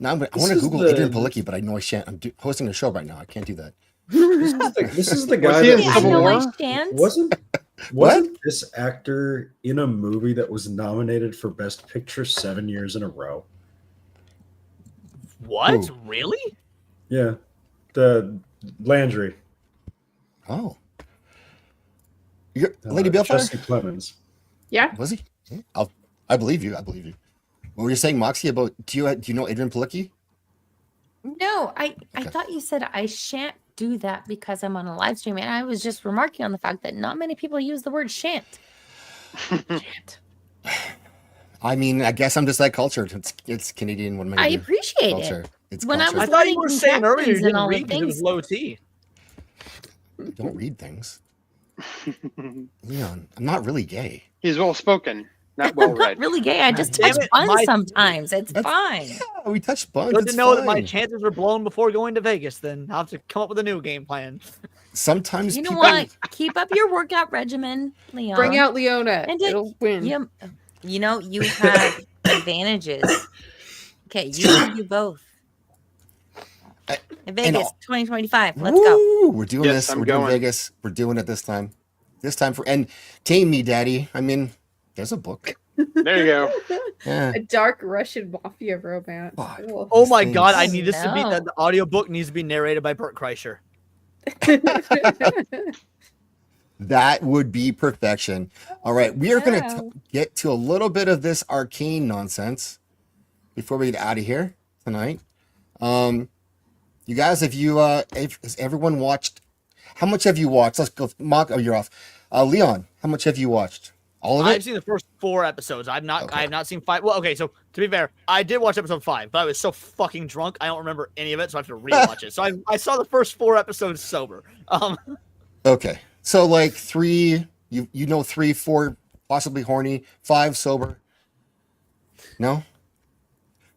Now I This want to is Google the- Adrian Palicki, but I know I shan't. I'm hosting a show right now. I can't do that. This is the Was guy he in that Civil War? wasn't What? this actor in a movie that was nominated for Best Picture 7 years in a row? What? Who? Really? Yeah, the Landry, Oh. You're, Lady Balefire? Jesse Plemons. Yeah. Was he? I believe you. I believe you. What were you saying, Moxie, about do you know Adrian Palicki? No, I Okay. thought you said I shan't do that because I'm on a live stream, and I was just remarking on the fact that not many people use the word shan't. Shan't. I mean, I guess I'm just that cultured. It's Canadian. What am I I gonna do? appreciate Culture. it. It's When I culture. I was thought you learning were saying earlier you contractions and didn't all the read because it was things. low T. Don't read things. Leon, I'm not really gay. He's well spoken, not well I'm read. not really gay. I just Damn touch it, buns my- sometimes. It's fine. Yeah, we touched buns. Good It's to know that my fine. chances are blown before going to Vegas. Then I'll have to come up with a new game plan. Sometimes You know people. what? Keep up your workout regimen, Leon. Bring out Leona. And It'll win. You know, you have advantages. Okay, you can do both. In Vegas, 2025. Let's go. Woo, we're doing Yes, this. I'm We're doing going. Vegas. We're doing it this time. This time for and Tame Me, Daddy. I mean, there's a book. There you go. Yeah. A dark Russian mafia romance. Cool. Oh my These god, I things. need this to be No. the audiobook needs to be narrated by Burt Kreischer. That would be perfection. All right, we are going Yeah. to get to a little bit of this arcane nonsense before we get out of here tonight. You guys, has everyone watched? How much have you watched? Let's go. Oh, you're off. Leon, how much have you watched? All of I've it? seen the first 4 episodes. I Okay. have not seen 5. Well, okay, so to be fair, I did watch episode 5, but I was so fucking drunk I don't remember any of it, so I have to rewatch it. So I saw the first 4 episodes sober. Okay, so like 3, you know 3, 4, possibly horny, 5 sober. No.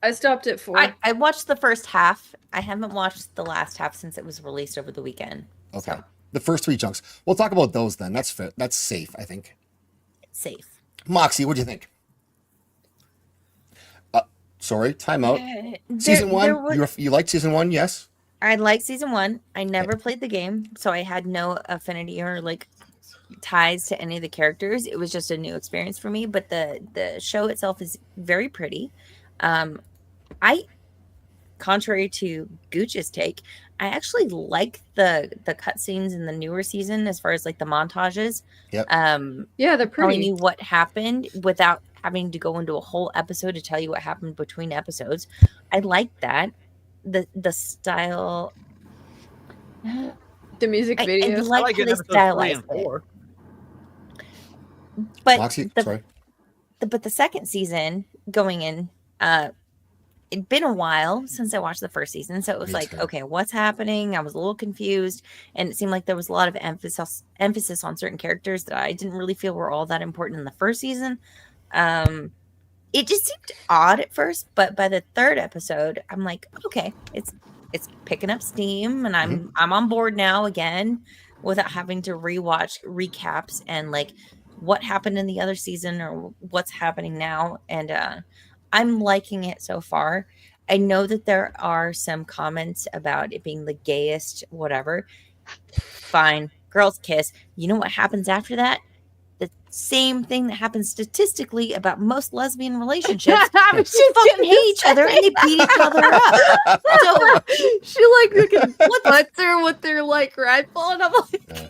I stopped at 4. I watched the first half. I haven't watched the last half since it was released over the weekend. Okay. So, The first 3 chunks. We'll talk about those then. That's fair. That's safe, I think. it's safe. Moxie, what do you think? Sorry, timeout. There- Season 1, there were- you liked season 1, yes? I liked season 1. I never played the game, so I had no affinity or like ties to any of the characters. It was just a new experience for me. But the show itself is very pretty. Contrary to Gooch's take, I actually like the cutscenes in the newer season as far as like the montages. Yep. Yeah, they're Telling pretty. you what happened without having to go into a whole episode to tell you what happened between episodes. I like that. The style. The music I video. like how it they in episode 3 stylized and it. 4. But Moxie, sorry. but the second season going in, it'd been a while since I watched the first season, so it was Me like, too. okay, what's happening? I was a little confused, and it seemed like there was a lot of emphasis on certain characters that I didn't really feel were all that important in the first season. It just seemed odd at first, but by the third episode, I'm like, okay, it's it's picking up steam, and I'm on board now again without having to rewatch recaps and like what happened in the other season or what's happening now. And I'm liking it so far. I know that there are some comments about it being the gayest, whatever. Fine, girls kiss. You know what happens after that? The same thing that happens statistically about most lesbian relationships. They fucking hate each other and they beat each other up. So she like looking butts her with their like rifle, and I'm like,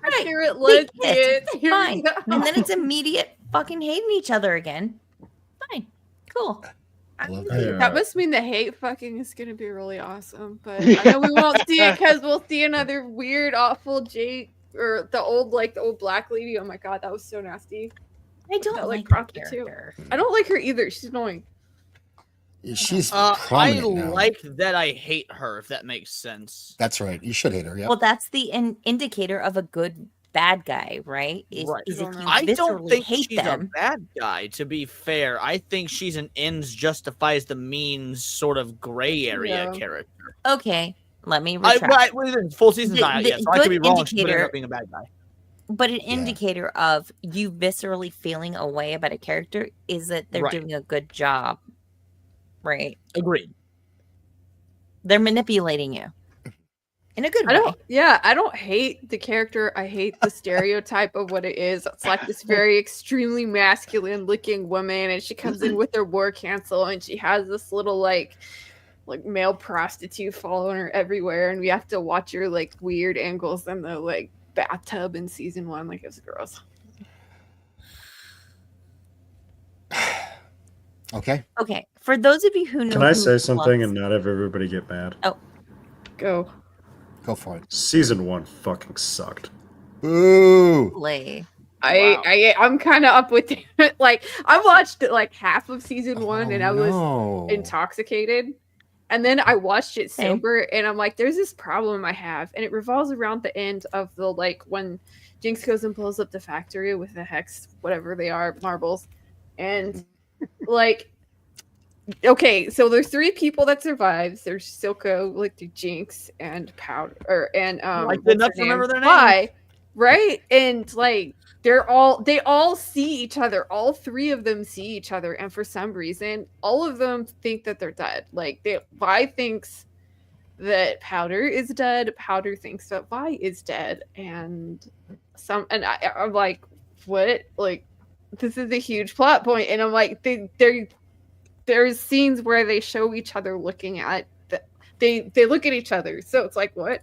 accurate lesbian. Fine, and then it's immediate fucking hating each other again. Fine, cool. That must mean the hate fucking is gonna be really awesome. But I know we won't see it because we'll see another weird, awful Jake or the old black lady. Oh my god, that was so nasty. I don't like prostitute. I don't like her either. She's annoying. She's I prominent now. like that I hate her, if that makes sense. That's right. You should hate her. Yeah. Well, that's the indicator of a good bad guy, right? Is if you I don't viscerally think hate she's them. a bad guy, to be fair. I think she's an ends justifies the means sort of gray area character. Okay, let me retract. Full season's not yet, so I could be wrong. She could end indicator- up being a bad guy. But an indicator of you viscerally feeling a way about a character is that they're Right. doing a good job, right? Agreed. They're manipulating you in a good way. I don't hate the character. I hate the stereotype of what it is. It's like this very extremely masculine looking woman, and she comes in with her war cancel, and she has this little like male prostitute following her everywhere, and we have to watch her like weird angles in the like bathtub in season 1. Like, it was gross. Okay. Okay, for those of you who know, Can I who say something loves- and not have everybody get mad? Oh, go for it. Season 1 fucking sucked. Ooh. Play. I'm kind of up with it. Like, I watched like half of season 1 and I was no. intoxicated, and then I watched it sober, and I'm like, there's this problem I have, and it revolves around the end of the like when Jinx goes and blows up the factory with the hex, whatever they are, marbles, and like, okay, so there's 3 people that survives. There's Silco, like the Jinx, and Powder, and I did not remember their name. Why? Right? And like they all see each other. All 3 of them see each other, and for some reason, all of them think that they're dead. Like Vi thinks that Powder is dead. Powder thinks that Vi is dead, and I'm like, what? Like, this is a huge plot point, and I'm like, there's scenes where they show each other looking at they look at each other, so it's like, what?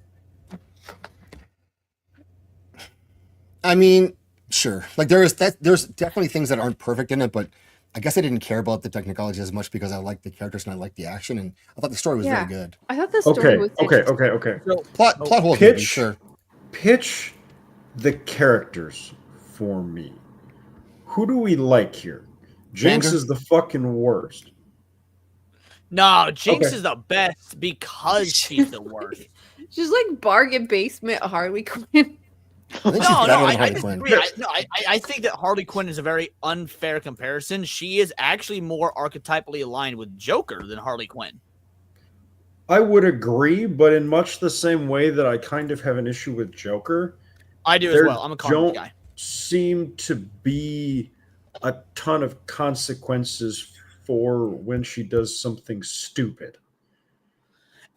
I mean, sure. Like there's definitely things that aren't perfect in it, but I guess I didn't care about the technology as much because I liked the characters and I liked the action, and I thought the story was very good. I thought the story was Okay. Plot holes, maybe, Pitch, sure. Pitch the characters for me. Who do we like here? Jinx Xander? is the fucking worst. No, Jinx Okay. is the best because she's the worst. She's like bargain basement Harley Quinn. I disagree. I think that Harley Quinn is a very unfair comparison. She is actually more archetypally aligned with Joker than Harley Quinn. I would agree, but in much the same way that I kind of have an issue with Joker. I do as well. I'm a comic don't guy. Seem to be a ton of consequences for when she does something stupid.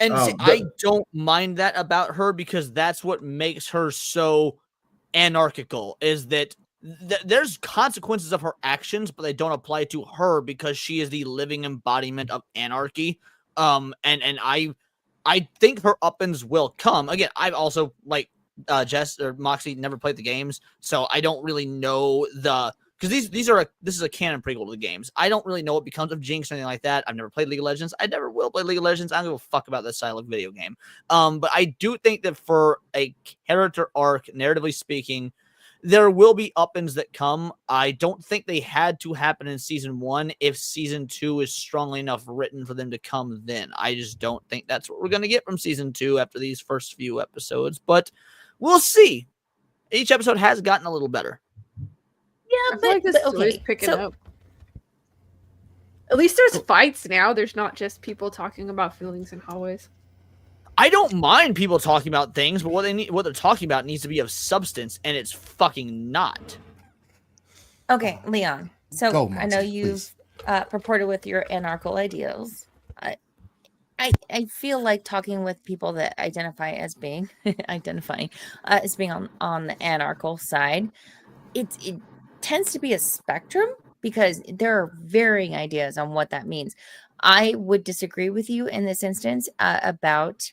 And see, I don't mind that about her because that's what makes her so anarchical, is that there's consequences of her actions, but they don't apply to her because she is the living embodiment of anarchy. And I think her up-ends will come. Again, I've also, like Jess or Moxie, never played the games, so I don't really know because this is a canon prequel to the games. I don't really know what becomes of Jinx or anything like that. I've never played League of Legends. I never will play League of Legends. I don't give a fuck about this style of video game. But I do think that for a character arc, narratively speaking, there will be up-ends that come. I don't think they had to happen in season 1 if season 2 is strongly enough written for them to come then. I just don't think that's what we're going to get from season 2 after these first few episodes. But we'll see. Each episode has gotten a little better. I feel like the story's picking up. At least there's fights now. There's not just people talking about feelings in hallways. I don't mind people talking about things, but what they're talking about needs to be of substance, and it's fucking not. Okay, Leon. So Go, I know Moxie, you've purported with your anarchal ideals. I feel like talking with people that identify as being as being on the anarchal side, it tends to be a spectrum because there are varying ideas on what that means. I would disagree with you in this instance about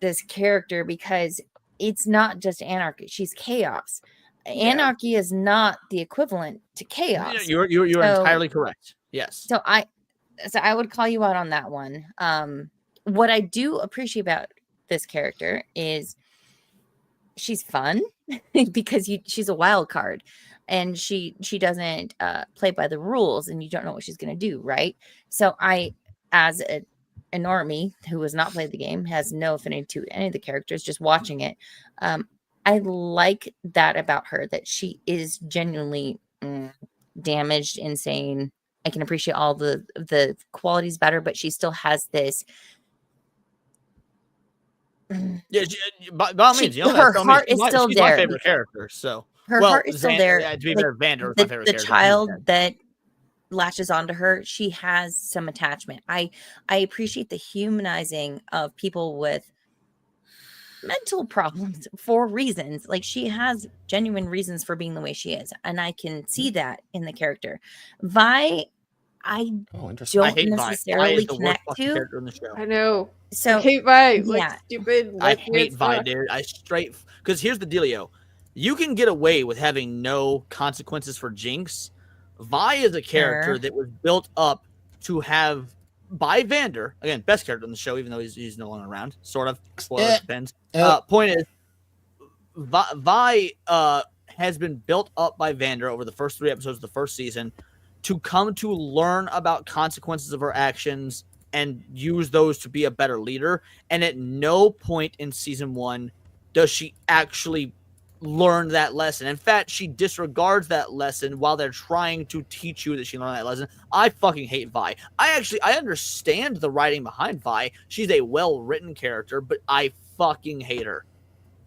this character because it's not just anarchy. She's chaos. Anarchy is not the equivalent to chaos. You're entirely correct. Yes. So I would call you out on that one. What I do appreciate about this character is she's fun because she's a wild card and she doesn't play by the rules and you don't know what she's going to do, right? So I, as a normie who has not played the game, has no affinity to any of the characters, just watching it, I like that about her, that she is genuinely damaged, insane. I can appreciate all the qualities about her, but she still has this. Yeah, by all means, her heart is still she's there. my favorite character. So her heart is still there. Yeah, to be fair, Vander is my favorite the character. child that latches onto her, she has some attachment. I appreciate the humanizing of people with mental problems for reasons. Like she has genuine reasons for being the way she is, and I can see that in the character. Vi, I don't necessarily connect to. I know. So I hate Vi. yeah. Like stupid. I hate Vi, dude. Because here's the dealio. You can get away with having no consequences for Jinx. Vi is a character that was built up to have by Vander, again, best character in the show, even though he's no longer around. Sort of. Spoiler, depends. Point is, Vi has been built up by Vander over the first 3 episodes of the first season to come to learn about consequences of her actions and use those to be a better leader. And at no point in season 1 does she actually learn that lesson. In fact, she disregards that lesson while they're trying to teach you that she learned that lesson. I fucking hate Vi. I understand the writing behind Vi. She's a well-written character, but I fucking hate her.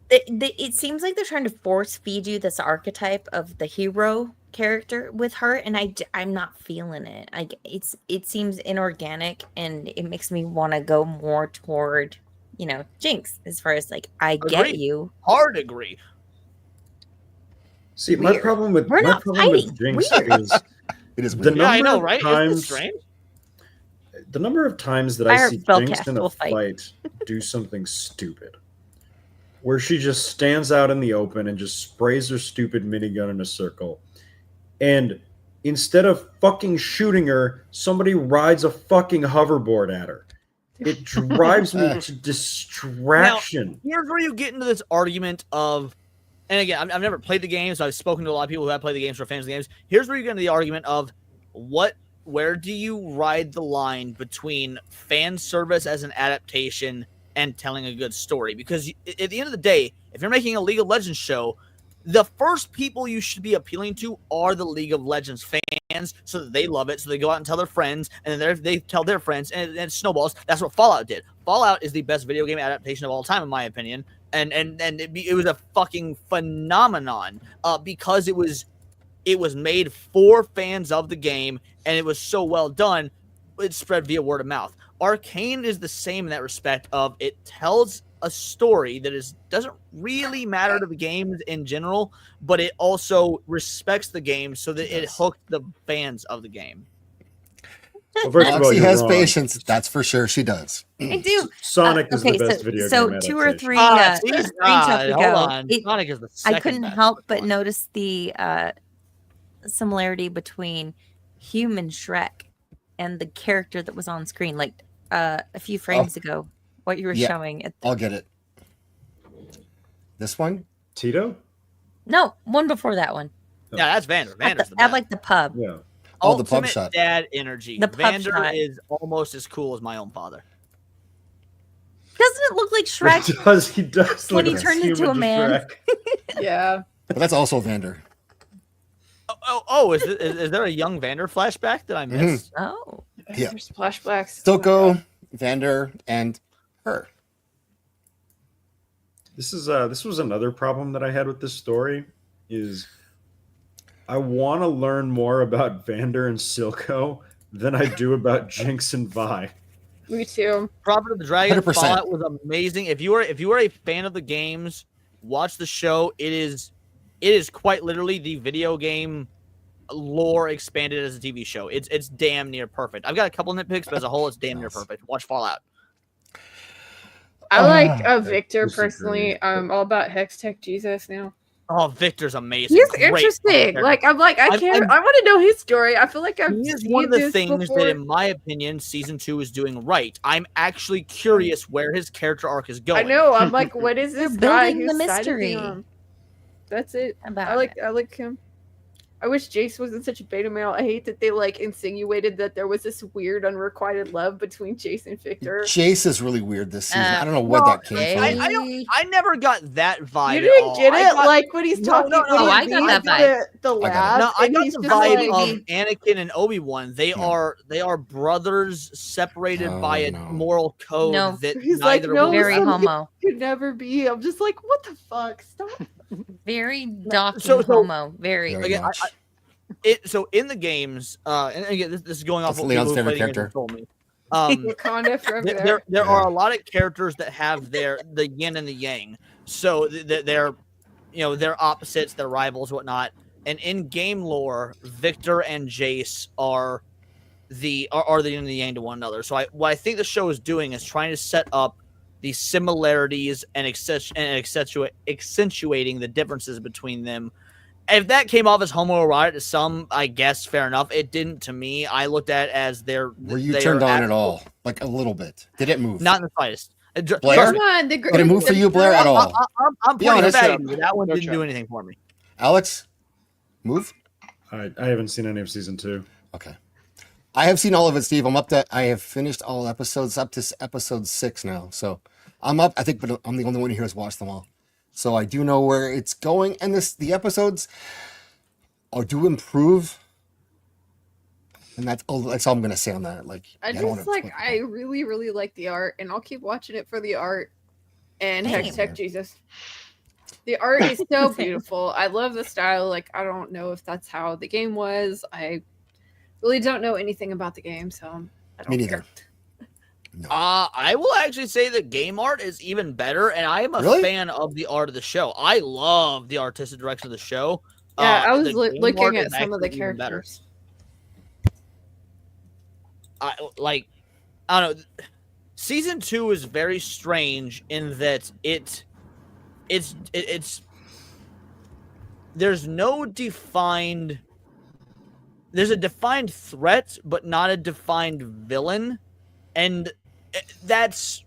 It seems like they're trying to force feed you this archetype of the hero character with her, and I'm not feeling it. It seems inorganic, and it makes me want to go more toward, Jinx, as far as like I Agree. get you. Hard agree. See, my problem with Jinx is it is the weird. number I know, of right? times. Isn't it strange? The number of times that I Fire see spellcast Jinx in a will fight. fight do something stupid, where she just stands out in the open and just sprays her stupid minigun in a circle, and instead of fucking shooting her, somebody rides a fucking hoverboard at her. It drives me to distraction. Now, here's where you get into this argument of, and again, I've never played the game, so I've spoken to a lot of people who have played the games or fans of the games. Here's where you get into the argument of where do you ride the line between fan service as an adaptation and telling a good story? Because at the end of the day, if you're making a League of Legends show, the first people you should be appealing to are the League of Legends fans, so that they love it, so they go out and tell their friends, and then they tell their friends, and it snowballs. That's what Fallout did. Fallout is the best video game adaptation of all time, in my opinion, and it was a fucking phenomenon because it was made for fans of the game, and it was so well done. It spread via word of mouth. Arcane is the same in that respect of it tells a story that doesn't really matter to the games in general, but it also respects the game so that it hooked the fans of the game. Well, first of all, Moxie you're has wrong. patience. That's for sure. She does. I do. Sonic is the best video game So 2 or 3 adaptation. screenshots Hold ago, on. Sonic is the I second couldn't best. help but notice the similarity between human Shrek and the character that was on screen, like a few frames ago. What you were showing. I'll get it. This one? Tito? No, one before that one. Yeah, that's Vander. Vander's the At best. like the pub. Yeah. Oh, the pub Ultimate shot. dad energy. The pub Vander shot. is almost as cool as my own father. Doesn't it look like Shrek He does when look he turned into a human man? Shrek. Yeah. But that's also Vander. Is there a young Vander flashback that I missed? Oh. Yeah. There's flashbacks. Stoko, Vander, and her. This was another problem that I had with this story is I want to learn more about Vander and Silco than I do about Jinx and Vi. Me too. Prophet of the Dragon 100%. Fallout was amazing. If you are a fan of the games, watch the show. It is quite literally the video game lore expanded as a TV show. It's damn near perfect. I've got a couple nitpicks, but as a whole, it's damn near perfect. Watch Fallout. I like Victor disagree, personally. I'm all about Hex Tech Jesus now. Oh, Victor's amazing. He's Great interesting. character. Like I'm like I want to know his story. I feel like I've He is seen one of the this things before. that, in my opinion, season 2 is doing right. I'm actually curious where his character arc is I going. know. I'm like, what is this They're guy? building the Whose side is he mystery on? That's it. about I like him. I wish Jace wasn't such a beta male. I hate that they like insinuated that there was this weird unrequited love between Jace and Victor. Jace is really weird this season. I don't know where No, that came from. I never got that vibe. You at didn't all. get I it, got- like when he's talking. No, when I he got that leaves vibe. The lab. No, I and got he's the just vibe like, of Anakin and Obi-Wan. They are brothers separated by a moral code No. that He's like, neither no, will Very something homo. could never be. I'm just like, what the fuck? Stop. Very docking So- homo. Very. Very Again, much. so in the games, and again, this is going off That's what Leon's people who favorite played the character. games told me. Wakanda forever There there. are a lot of characters that have the yin and the yang. So they're they're opposites, they're rivals, whatnot. And in game lore, Victor and Jace are the yin and the yang to one another. So what I think the show is doing is trying to set up the similarities and accentuating the differences between them. If that came off as homoerotic to some, I guess fair enough. It didn't to me. I looked at it as Were you turned on at all? Like a little bit? Did it move? Not in the slightest. Blair? Come on, Did it move for you, Blair, at all? I'm Be pointing honest. back at you. That one No didn't do chub. anything for me. Alex, move. I haven't seen any of season 2. Okay. I have seen all of it, Steve. I have finished all episodes up to episode 6 now. So I'm up, I think, but I'm the only one here who's watched them all. So I do know where it's going. And the episodes do improve. And that's all I'm going to say on that. Like, I don't wanna just like, talk I really, really like the art, and I'll keep watching it for the art and Hex Tech Jesus. The art is so beautiful. I love the style. Like, I don't know if that's how the game was. I really don't know anything about the game, so I don't Me neither. care. I will actually say the game art is even better, and I am a Really? fan of the art of the show. I love the artistic direction of the show. Yeah, I was the game art looking is at some of the actually even better. characters. I don't know. Season 2 is very strange in that it's there's a defined threat, but not a defined villain. And that's,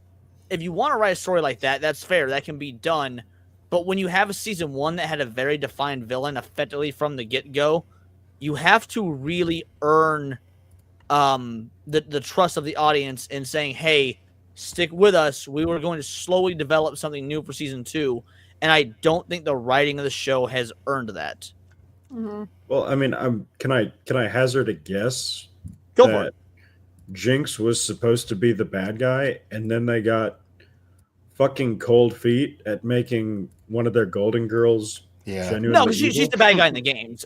if you want to write a story like that, that's fair. That can be done. But when you have a season 1 that had a very defined villain effectively from the get-go, you have to really earn the trust of the audience in saying, hey, stick with us. We were going to slowly develop something new for season 2. And I don't think the writing of the show has earned that. Mm-hmm. Well, I mean, can I hazard a guess? Go for it. Jinx was supposed to be the bad guy, and then they got fucking cold feet at making one of their golden girls genuinely No, because she's evil. the bad guy in the games.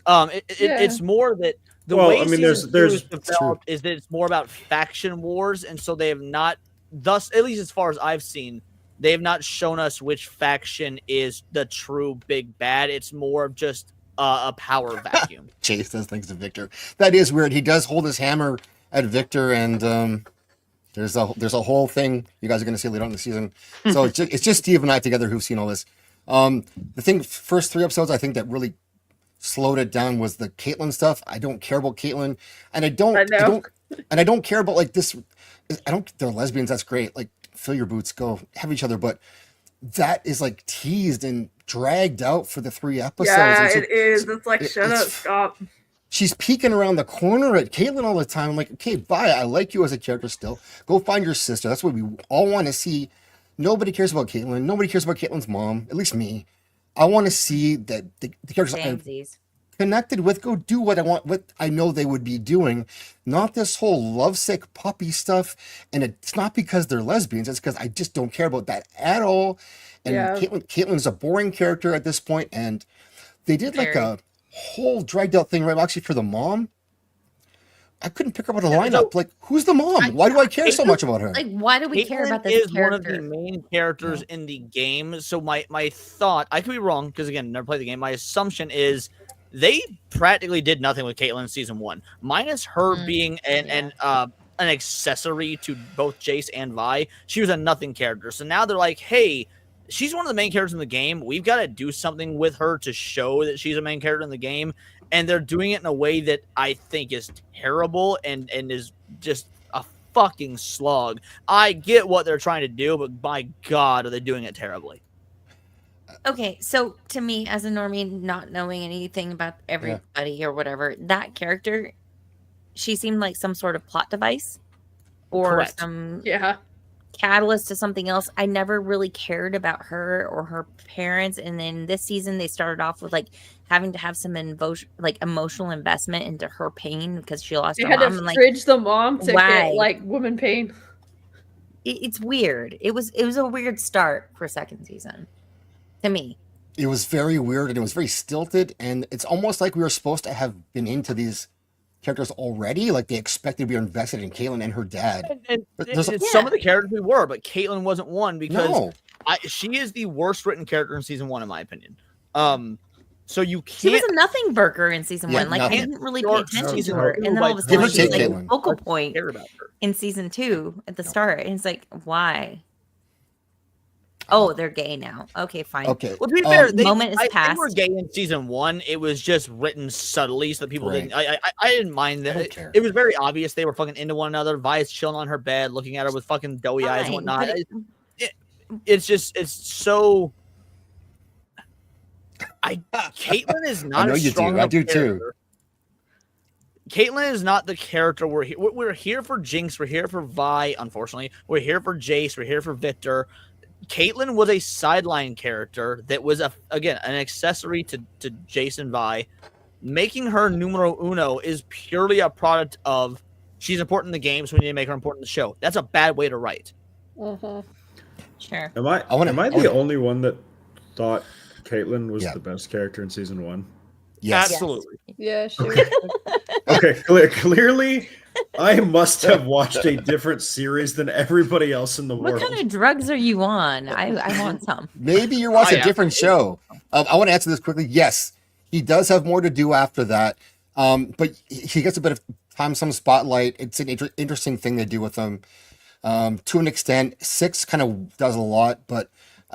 It's more that the Well, way I mean, season there's 2 is developed is that it's more about faction wars, and so they have not, thus, at least as far as I've seen, they have not shown us which faction is the true big bad. It's more of just a power vacuum. Chase does things to Victor. That is weird. He does hold his hammer at Victor, and there's a whole thing you guys are going to see later on in the season. So it's just Steve and I together who've seen all this. The first 3 episodes, I think that really slowed it down was the Caitlyn stuff. I don't care about Caitlyn, and I don't care about like this. They're lesbians. That's great. Like, fill your boots, go have each other. But that is like teased and dragged out for the 3 episodes. Yeah, And so it is. It's like, shut up, stop. She's peeking around the corner at Caitlyn all the time. I'm like, okay, bye. I like you as a character still. Go find your sister. That's what we all want to see. Nobody cares about Caitlyn. Nobody cares about Caitlyn's mom. At least me. I want to see that the characters. Samesies. connected with, go do what I know they would be doing, not this whole lovesick puppy stuff. And it's not because they're lesbians, it's because I just don't care about that at all. And Yeah. Caitlyn's a boring character at this point, and they did like Very. a whole dragged out thing, right? Actually, for the mom, I couldn't pick up on the lineup. Like, who's the mom? Why do I care so much about her? Like, why do we care Caitlyn about this is character? one of the main characters in the game. So my thought, I could be wrong because again, never played the game. My assumption is they practically did nothing with Caitlyn in season 1, minus her being an accessory to both Jace and Vi. She was a nothing character. So now they're like, hey, she's one of the main characters in the game. We've got to do something with her to show that she's a main character in the game. And they're doing it in a way that I think is terrible and is just a fucking slog. I get what they're trying to do, but by God, are they doing it terribly. Okay, so to me, as a normie, not knowing anything about everybody or whatever, that character, she seemed like some sort of plot device or Correct. some Yeah. catalyst to something else. I never really cared about her or her parents. And then this season, they started off with like having to have some emotional investment into her pain because she lost They her had mom. to And, like, fridge the mom to why? get like woman pain. It's weird. It was a weird start for second season to me. It was very weird and it was very stilted, and it's almost like we were supposed to have been into these characters already. Like they expected we were invested in Caitlyn and her dad. And But there's a- some of the characters we were, but Caitlyn wasn't one because No. she is the worst written character in season 1, in my opinion. So you She was can't. a nothing burger in season Yeah, 1. Like nothing. I didn't really pay Short attention season to her, two and then by all of a sudden Give or she's take like a Caitlyn. focal point care about her. in season 2 at the start, and it's like, why? Oh, they're gay now. Okay, fine. Okay. Well, to be fair, moment is they passed. were gay in season 1. It was just written subtly, so that people Right. didn't. I didn't mind that. don't care. It was very obvious they were fucking into one another. Vi's chilling on her bed, looking at her with fucking doughy eyes and Fine, whatnot. but It's so. Caitlyn is not. I know a you strong do. I enough do too. character. Caitlyn is not the character we're here for. Jinx, we're here for Vi. Unfortunately, we're here for Jace. We're here for Victor. Caitlyn was a sideline character that was again an accessory to Jace and Vi. Making her numero uno is purely a product of she's important in the game, so we need to make her important in the show. That's a bad way to write. Sure. Am I the only one that thought Caitlyn was the best character in season 1? Yes. Absolutely. Yeah, sure. Okay, clearly I must have watched a different series than everybody else in the What world. kind of drugs are you on? I want some. Maybe you're watching Oh, yeah. a different show. I want to answer this quickly. Yes, he does have more to do after that. But he gets a bit of time, some spotlight. It's an interesting thing they do with him. To an extent, 6 kind of does a lot, but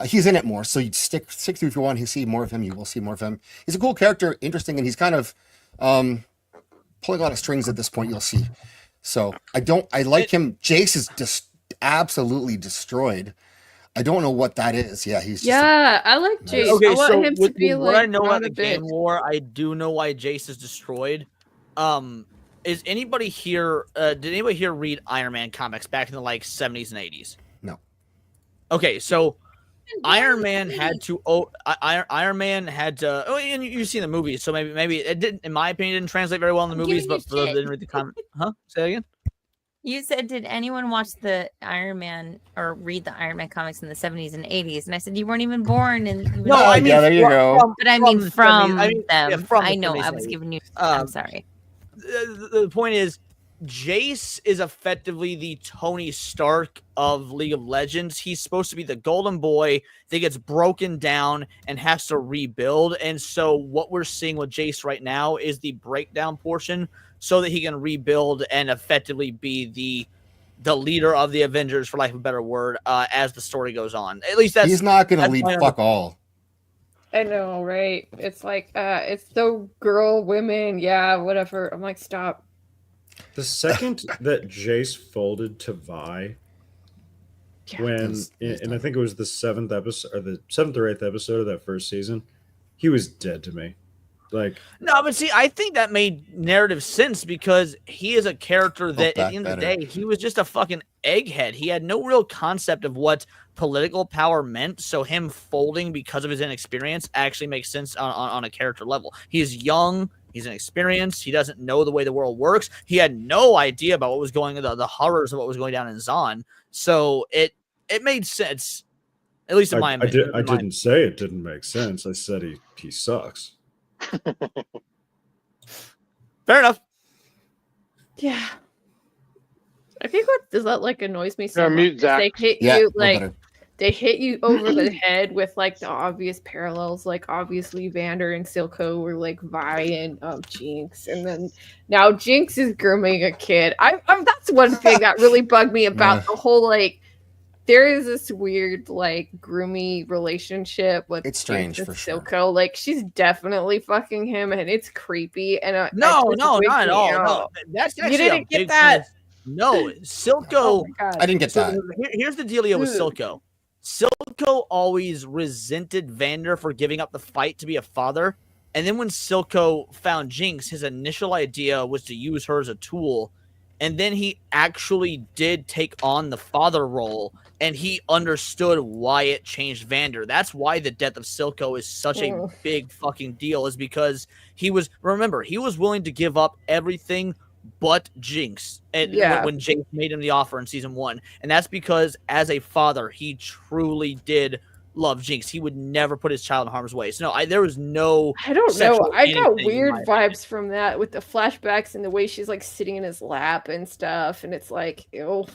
he's in it more. So you stick to if you want to see more of him, you will see more of him. He's a cool character, interesting, and he's kind of pulling a lot of strings at this point. You'll see. So I like him. Jace is just absolutely destroyed. I don't know what that is. Yeah, he's just I like Jace. Okay, I want so him to with be what like I know not about a the game bitch. lore, I do know why Jace is destroyed. Is anybody here? Did anybody here read Iron Man comics back in the like 70s and 80s? No. Okay, so Iron Man had to. Iron Man had to. Oh, and you've seen the movies, so maybe it didn't. In my opinion, it didn't translate very well in the I'm movies. giving you But for those that shit. didn't read the comic, huh? Say that again. You said, did anyone watch the Iron Man or read the Iron Man comics in the 70s and 80s? And I said, you weren't even born. And No, I mean, yeah, there you go. but I mean the from 70s. I mean, them. yeah, from the I know. 70s I and was 80s. giving you. I'm sorry. The point is, Jace is effectively the Tony Stark of League of Legends. He's supposed to be the golden boy that gets broken down and has to rebuild. And so what we're seeing with Jace right now is the breakdown portion so that he can rebuild and effectively be the leader of the Avengers, for lack of a better word, as the story goes on. At least he's not going to lead my fuck all. I know, right? It's like, it's so girl, women, yeah, whatever. I'm like, stop. The second that Jace folded to Vi, and I think it was the 7th episode or the 7th or 8th episode of that first season, he was dead to me. Like, No, but see, I think that made narrative sense because he is a character that at the end of the day, he was just a fucking egghead. He had no real concept of what political power meant. So him folding because of his inexperience actually makes sense on a character level. He's young. He's inexperienced. He doesn't know the way the world works. He had no idea about what was going on, the horrors of what was going down in Zon. So it made sense, at least in my opinion. I didn't say it didn't make sense. I said he sucks. Fair enough. Yeah. I think what does that like annoys me so Yeah, much mute is Zach. they hit Yeah, you we're like better. they hit you over the head with like the obvious parallels, like obviously Vander and Silco were like Vi and Jinx, and then now Jinx is grooming a kid. That's one thing that really bugged me about the whole like. There is this weird like groomy relationship with It's strange Jinx for and sure. Silco. Like she's definitely fucking him, and it's creepy. And No, it not wigs at me all. No, out. that's You actually didn't a get big that? point. No, Silco. Oh my God. I didn't get that. Here's the dealio with Dude. Silco. Silco always resented Vander for giving up the fight to be a father. And then when Silco found Jinx, his initial idea was to use her as a tool. And then he actually did take on the father role, and he understood why it changed Vander. That's why the death of Silco is such a big fucking deal, is because he was willing to give up everything but Jinx when Jinx made him the offer in season 1. And that's because as a father, he truly did love Jinx. He would never put his child in harm's way. So no, there was no. I don't know. sexual I got anything in weird my vibes from that with the flashbacks and the way she's like sitting in his lap and stuff, and it's like, ew.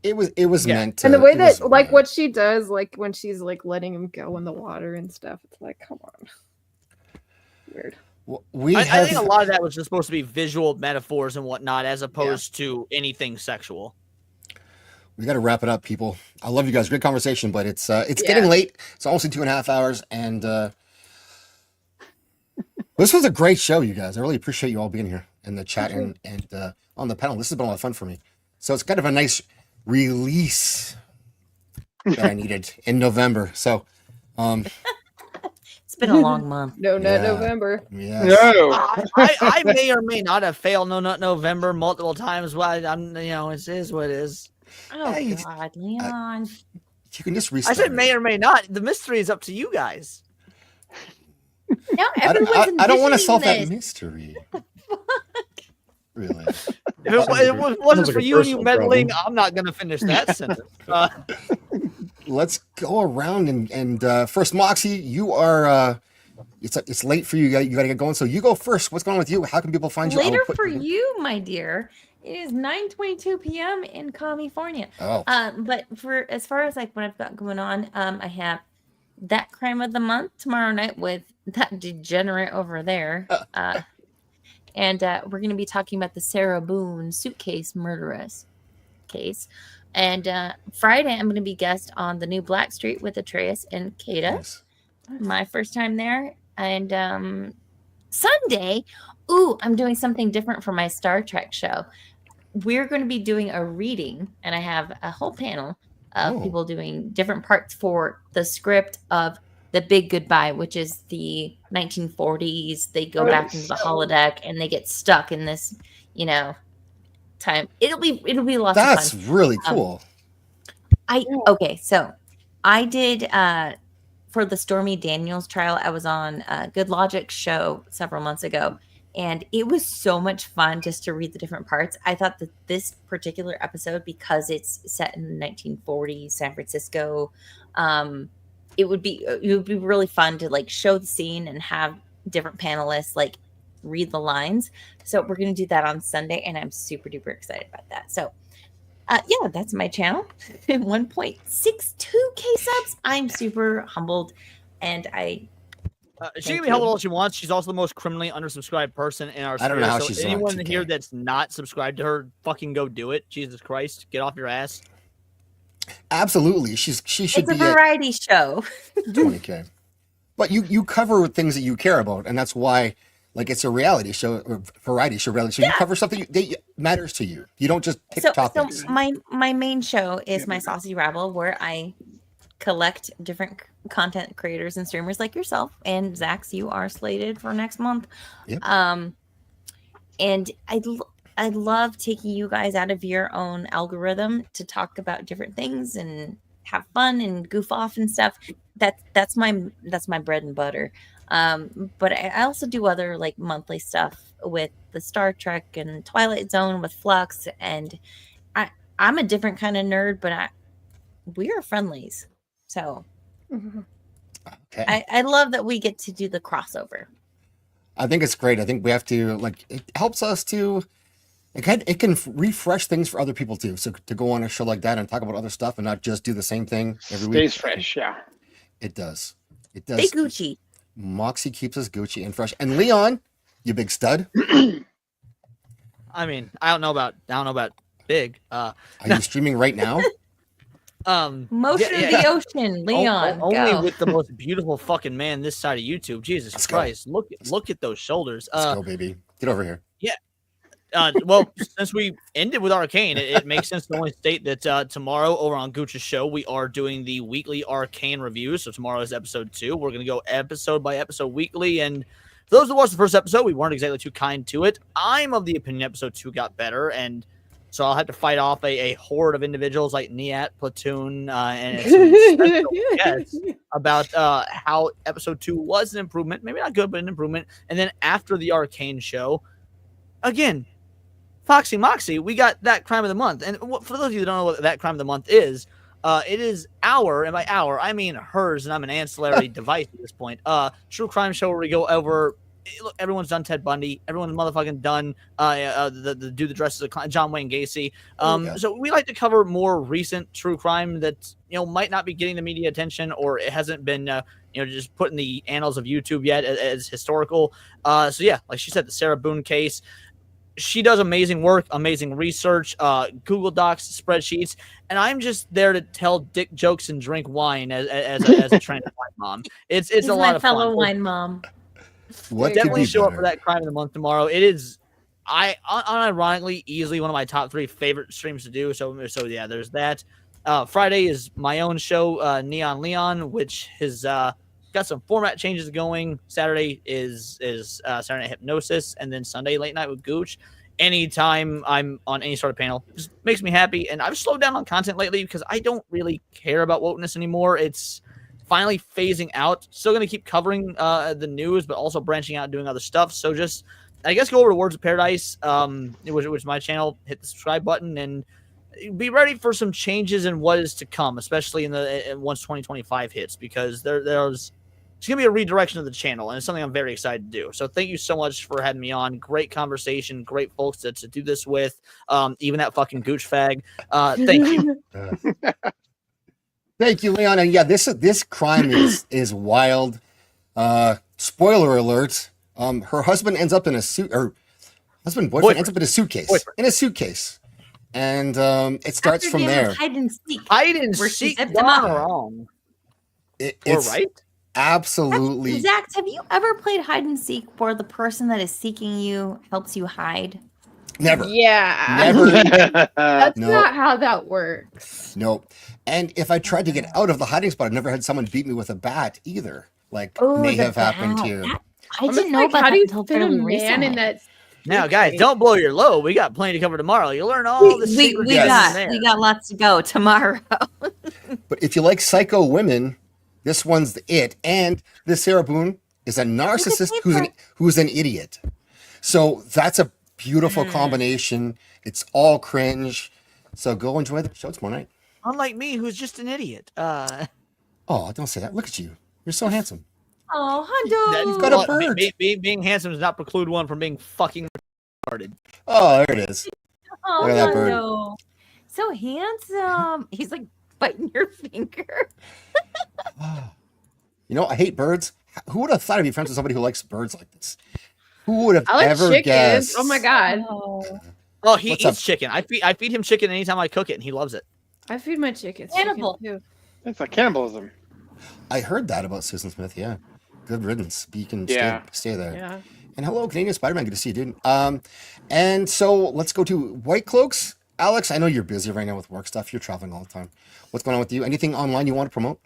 It was meant to. And the way it was- that like what she does, like when she's like letting him go in the water and stuff, it's like, come on. Weird. I think a lot of that was just supposed to be visual metaphors and whatnot, as opposed to anything sexual. We got to wrap it up, people. I love you guys. Great conversation, but it's getting late. It's almost in 2.5 hours, and this was a great show, you guys. I really appreciate you all being here in the chat and on the panel. This has been a lot of fun for me. So it's kind of a nice release that I needed in November. So, It's been a long month. No, not Yeah. November. yes. No. I may or may not have failed No Nut November multiple times. Well, it is what it is. Oh God, Leon. You can just I restart. said may or may not. The mystery is up to you guys. Now I don't want to envisioning solve that this. mystery. Really? If it wasn't like for a you and you personal meddling, problem. I'm not going to finish that sentence. Let's go around and first, Moxie, you are. It's late for you. You got to get going. So you go first. What's going on with you? How can people find you? I will Later put- for you, my dear. It is 9:22 p.m. in California. Oh. But for as far as like what I've got going on, I have that crime of the month tomorrow night with that degenerate over there. And we're going to be talking about the Sarah Boone suitcase murderess case. And Friday, I'm going to be guest on the new Black Street with Atreus and Kata. Nice. My first time there. And Sunday, I'm doing something different for my Star Trek show. We're going to be doing a reading, and I have a whole panel of people doing different parts for the script of The Big Goodbye, which is the 1940s. They go back into the holodeck and they get stuck in this, time. It'll be lots of fun. That's really cool. So I did for the Stormy Daniels trial. I was on Good Logic's show several months ago, and it was so much fun just to read the different parts. I thought that this particular episode, because it's set in the 1940s San Francisco, it would be really fun to like show the scene and have different panelists like read the lines. So we're going to do that on Sunday, and I'm super duper excited about that. So that's my channel. 1.62K subs. I'm super humbled, and She can be held all she wants. She's also the most criminally undersubscribed person in our I don't know how so she's on anyone 2K. here that's not subscribed to her, fucking go do it. Jesus Christ, get off your ass. Absolutely. She should it's a be at variety show. 20K. But you cover things that you care about, and that's why, like, it's a reality show, or variety show, reality show. You cover something that matters to you. You don't just pick topics. So my main show is my Saucy Rabble, where I collect different content creators and streamers like yourself. And Zax, you are slated for next month. Yep. And I love taking you guys out of your own algorithm to talk about different things and have fun and goof off and stuff. That's my bread and butter. But I also do other like monthly stuff with the Star Trek and Twilight Zone with Flux, and I'm a different kind of nerd, but we are friendlies. So Okay. I love that we get to do the crossover. I think it's great. I think we have to it helps us to it can refresh things for other people too. So to go on a show like that and talk about other stuff and not just do the same thing every week. Stays fresh, yeah. It does. It does. Stay Gucci. Moxie keeps us Gucci and fresh. And Leon, you big stud. I mean, I don't know about big. Are you streaming right now? Motion of the ocean, Leon. Only go. with the most beautiful fucking man this side of YouTube. Jesus Christ. Look at those shoulders. Let's go, baby. Get over here. Yeah. Well, since we ended with Arcane, it makes sense to only state that tomorrow over on Gooch's show, we are doing the weekly Arcane review. So tomorrow is episode 2. We're going to go episode by episode weekly. And for those who watched the first episode, we weren't exactly too kind to it. I'm of the opinion episode 2 got better. And so I'll have to fight off a horde of individuals like Niat, Platoon, and some special guests about how episode 2 was an improvement. Maybe not good, but an improvement. And then after the Arcane show, again, Foxy Moxie, we got that crime of the month. And for those of you that don't know what that crime of the month is, it is our, and by our, I mean hers, and I'm an ancillary device at this point. True crime show where we go over, look, everyone's done Ted Bundy. Everyone's motherfucking done the dude that dresses as John Wayne Gacy. So we like to cover more recent true crime that, might not be getting the media attention, or it hasn't been, just put in the annals of YouTube yet as historical. So yeah, like she said, the Sarah Boone case. She does amazing work, amazing research, Google Docs, spreadsheets, and I'm just there to tell dick jokes and drink wine as a trained wine mom. It's He's a lot my of fun. fellow wine mom. What Definitely show up for that crime of the month tomorrow. It is, unironically, easily one of my top 3 favorite streams to do. So yeah, there's that. Friday is my own show, Neon Leon, which has got some format changes going. Saturday is Saturday Night Hypnosis, and then Sunday Late Night with Gooch. Anytime I'm on any sort of panel, just makes me happy. And I've slowed down on content lately because I don't really care about wokeness anymore. It's finally phasing out. Still going to keep covering the news, but also branching out and doing other stuff. So just, I guess, go over to Words of Paradise, which is my channel. Hit the subscribe button and be ready for some changes in what is to come, especially in once 2025 hits, because there's it's going to be a redirection of the channel, and it's something I'm very excited to do. So thank you so much for having me on. Great conversation, great folks to do this with, even that fucking gooch fag. Thank you. Thank you, Leon. And yeah, this crime is wild. Spoiler alert. Her husband ends up in a suit, or boyfriend ends up in a suitcase. And it starts from there. Hide and seek. Hide and where she seek zipped him up. wrong. It's right? Absolutely. Zax, have you ever played hide and seek where the person that is seeking you helps you hide? Never. Yeah. Never. That's No. not how that works. Nope. And if I tried to get out of the hiding spot, I've never had someone beat me with a bat either. Like may have happened to you. I didn't know about how that do you until fit a fairly man recently. in that? Now, guys, don't blow your load. We got plenty to cover tomorrow. You'll learn all the secrets. We got lots to go tomorrow. But if you like psycho women, this one's it. And this Sarah Boone is a narcissist who's an idiot. So that's a beautiful combination. It's all cringe. So go enjoy the show tomorrow night. Unlike me, who's just an idiot. Oh, don't say that. Look at you. You're so handsome. Oh, Hondo. You've got a bird. Being handsome does not preclude one from being fucking retarded. Oh, there it is. Oh, Look at that bird. Hondo. So handsome. He's like biting your finger. You know, I hate birds. Who would have thought I'd be friends with somebody who likes birds like this? Who would have I like ever chickens. guessed? Oh my god. Oh, he What's eats up? chicken. I feed him chicken anytime I cook it, and he loves it. I feed my chickens. Cannibal. Chicken, too. It's like cannibalism. I heard that about Susan Smith. Yeah, good riddance. You can Yeah. stay there. Yeah. And hello, Canadian Spider-Man. Good to see you, dude. And so let's go to White Cloaks. Alex, I know you're busy right now with work stuff. You're traveling all the time. What's going on with you? Anything online you want to promote?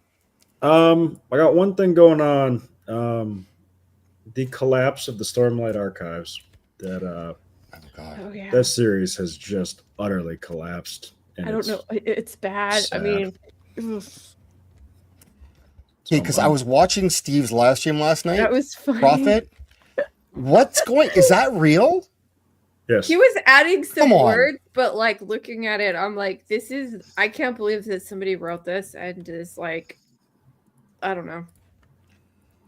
I got one thing going on. The collapse of the Stormlight Archives. That Oh yeah. that series has just utterly collapsed. And I don't know. It's bad. sad. I mean, ugh. Okay, because I was watching Steve's live stream last night. That was funny. Prophet. What's going? Is that real? Yes. He was adding some Come on. words, but like looking at it, I'm like, this is. I can't believe that somebody wrote this and is like, I don't know.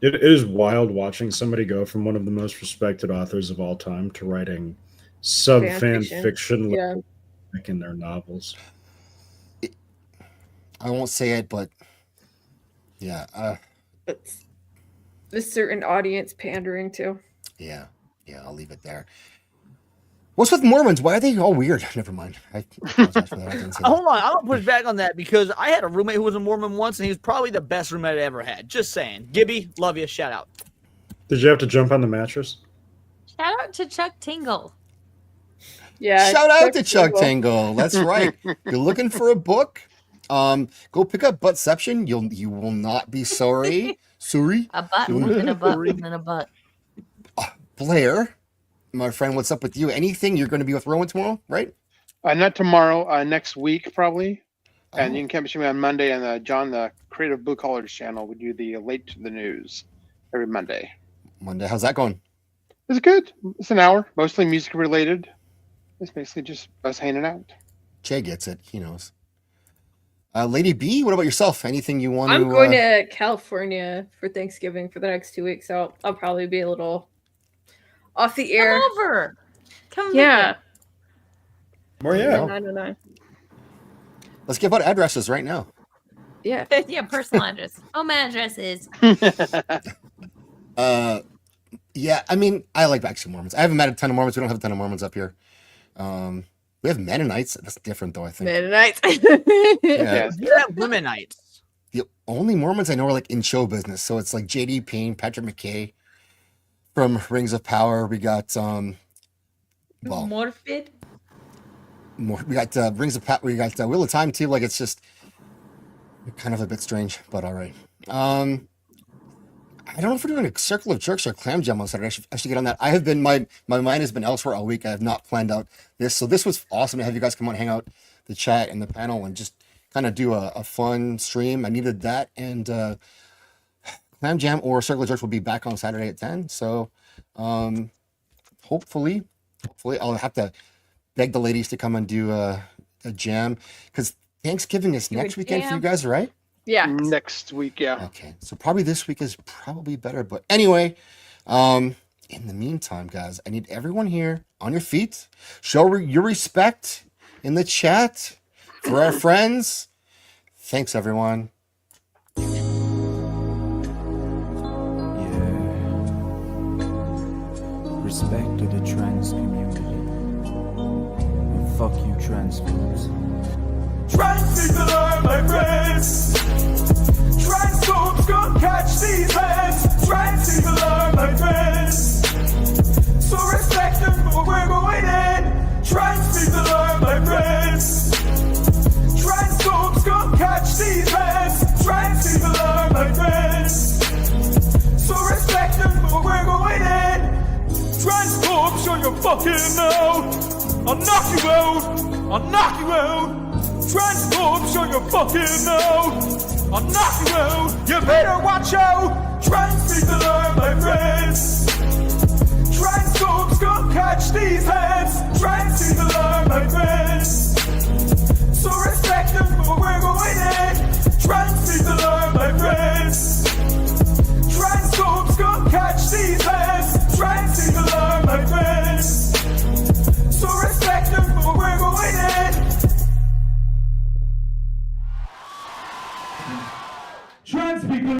It is wild watching somebody go from one of the most respected authors of all time to writing sub-fan fiction Yeah. like in their novels. I won't say it, but yeah, It's a certain audience pandering to. yeah, I'll leave it there. What's with Mormons? Why are they all weird? Never mind. I apologize for that. I didn't say that. Hold on, I'll push back on that because I had a roommate who was a Mormon once, and he was probably the best roommate I ever had. Just saying. Gibby, love you. Shout out. Did you have to jump on the matmattress? Shout out to Chuck Tingle. Yeah. Shout out to Chuck Tango. That's right. You're looking for a book? Go pick up Buttception. You will not be sorry. Sorry. A button and a button and a butt. Blair, my friend, what's up with you? Anything? You're going to be with Rowan tomorrow, right? Not tomorrow. Next week probably. And you can catch me on Monday on John, the Creative Blue Collars channel. We do the Late to the News every Monday. Monday. How's that going? It's good. It's an hour, mostly music related. It's basically just us hanging out. Jay gets it. He knows. Lady B, what about yourself? Anything you want I'm to... going to California for Thanksgiving for the next 2 weeks, so I'll probably be a little off the air. Come over. Come Yeah. Oh, yeah. 909. Let's give out addresses right now. Yeah. Yeah, personal address. Home addresses. Yeah, I mean, I like actually Mormons. I haven't met a ton of Mormons. We don't have a ton of Mormons up here. We have Mennonites. That's different, though, I think. Mennonites. Yeah. You have Womenites. The only Mormons I know are like in show business. So it's like J.D. Payne, Patrick McKay from Rings of Power. We got Morphid. we got Rings of Power. We got Wheel of Time too. Like it's just kind of a bit strange, but all right. I don't know if we're doing a Circle of Jerks or Clam Jam on Saturday. I should get on that. I have been my mind has been elsewhere all week. I have not planned out this, so this was awesome to have you guys come on, hang out, the chat and the panel, and just kind of do a fun stream. I needed that, and Clam Jam or Circle of Jerks will be back on Saturday at 10. So hopefully I'll have to beg the ladies to come and do a jam because Thanksgiving is next weekend for you guys, right? Yeah. Next week, yeah. Okay, so probably this week is probably better. But anyway, in the meantime, guys, I need everyone here on your feet. Show your respect in the chat for our friends. Thanks, everyone. Respect to the trans community. And fuck you, transphobes. Trans people are my friends. Transphobes gon' catch these hands. Trans people are my friends. So respect them for we're going in. Trans people are my friends. Transphobes gon' catch these hands. Trans people are my friends. So respect them for we're going in. Transphobes, show your fucking out. I'll knock you out. I'll knock you out. Transphobes, show your fucking out. I'll knock you out. You better watch out. Trans people are my friends. Transphobes gon' catch these hands. Trans people are my friends. So respect them for we're going in. Trans people are my friends. Transphobes gon' catch these hands. Trans people are my friends. So respect them for we're going in. Trans people.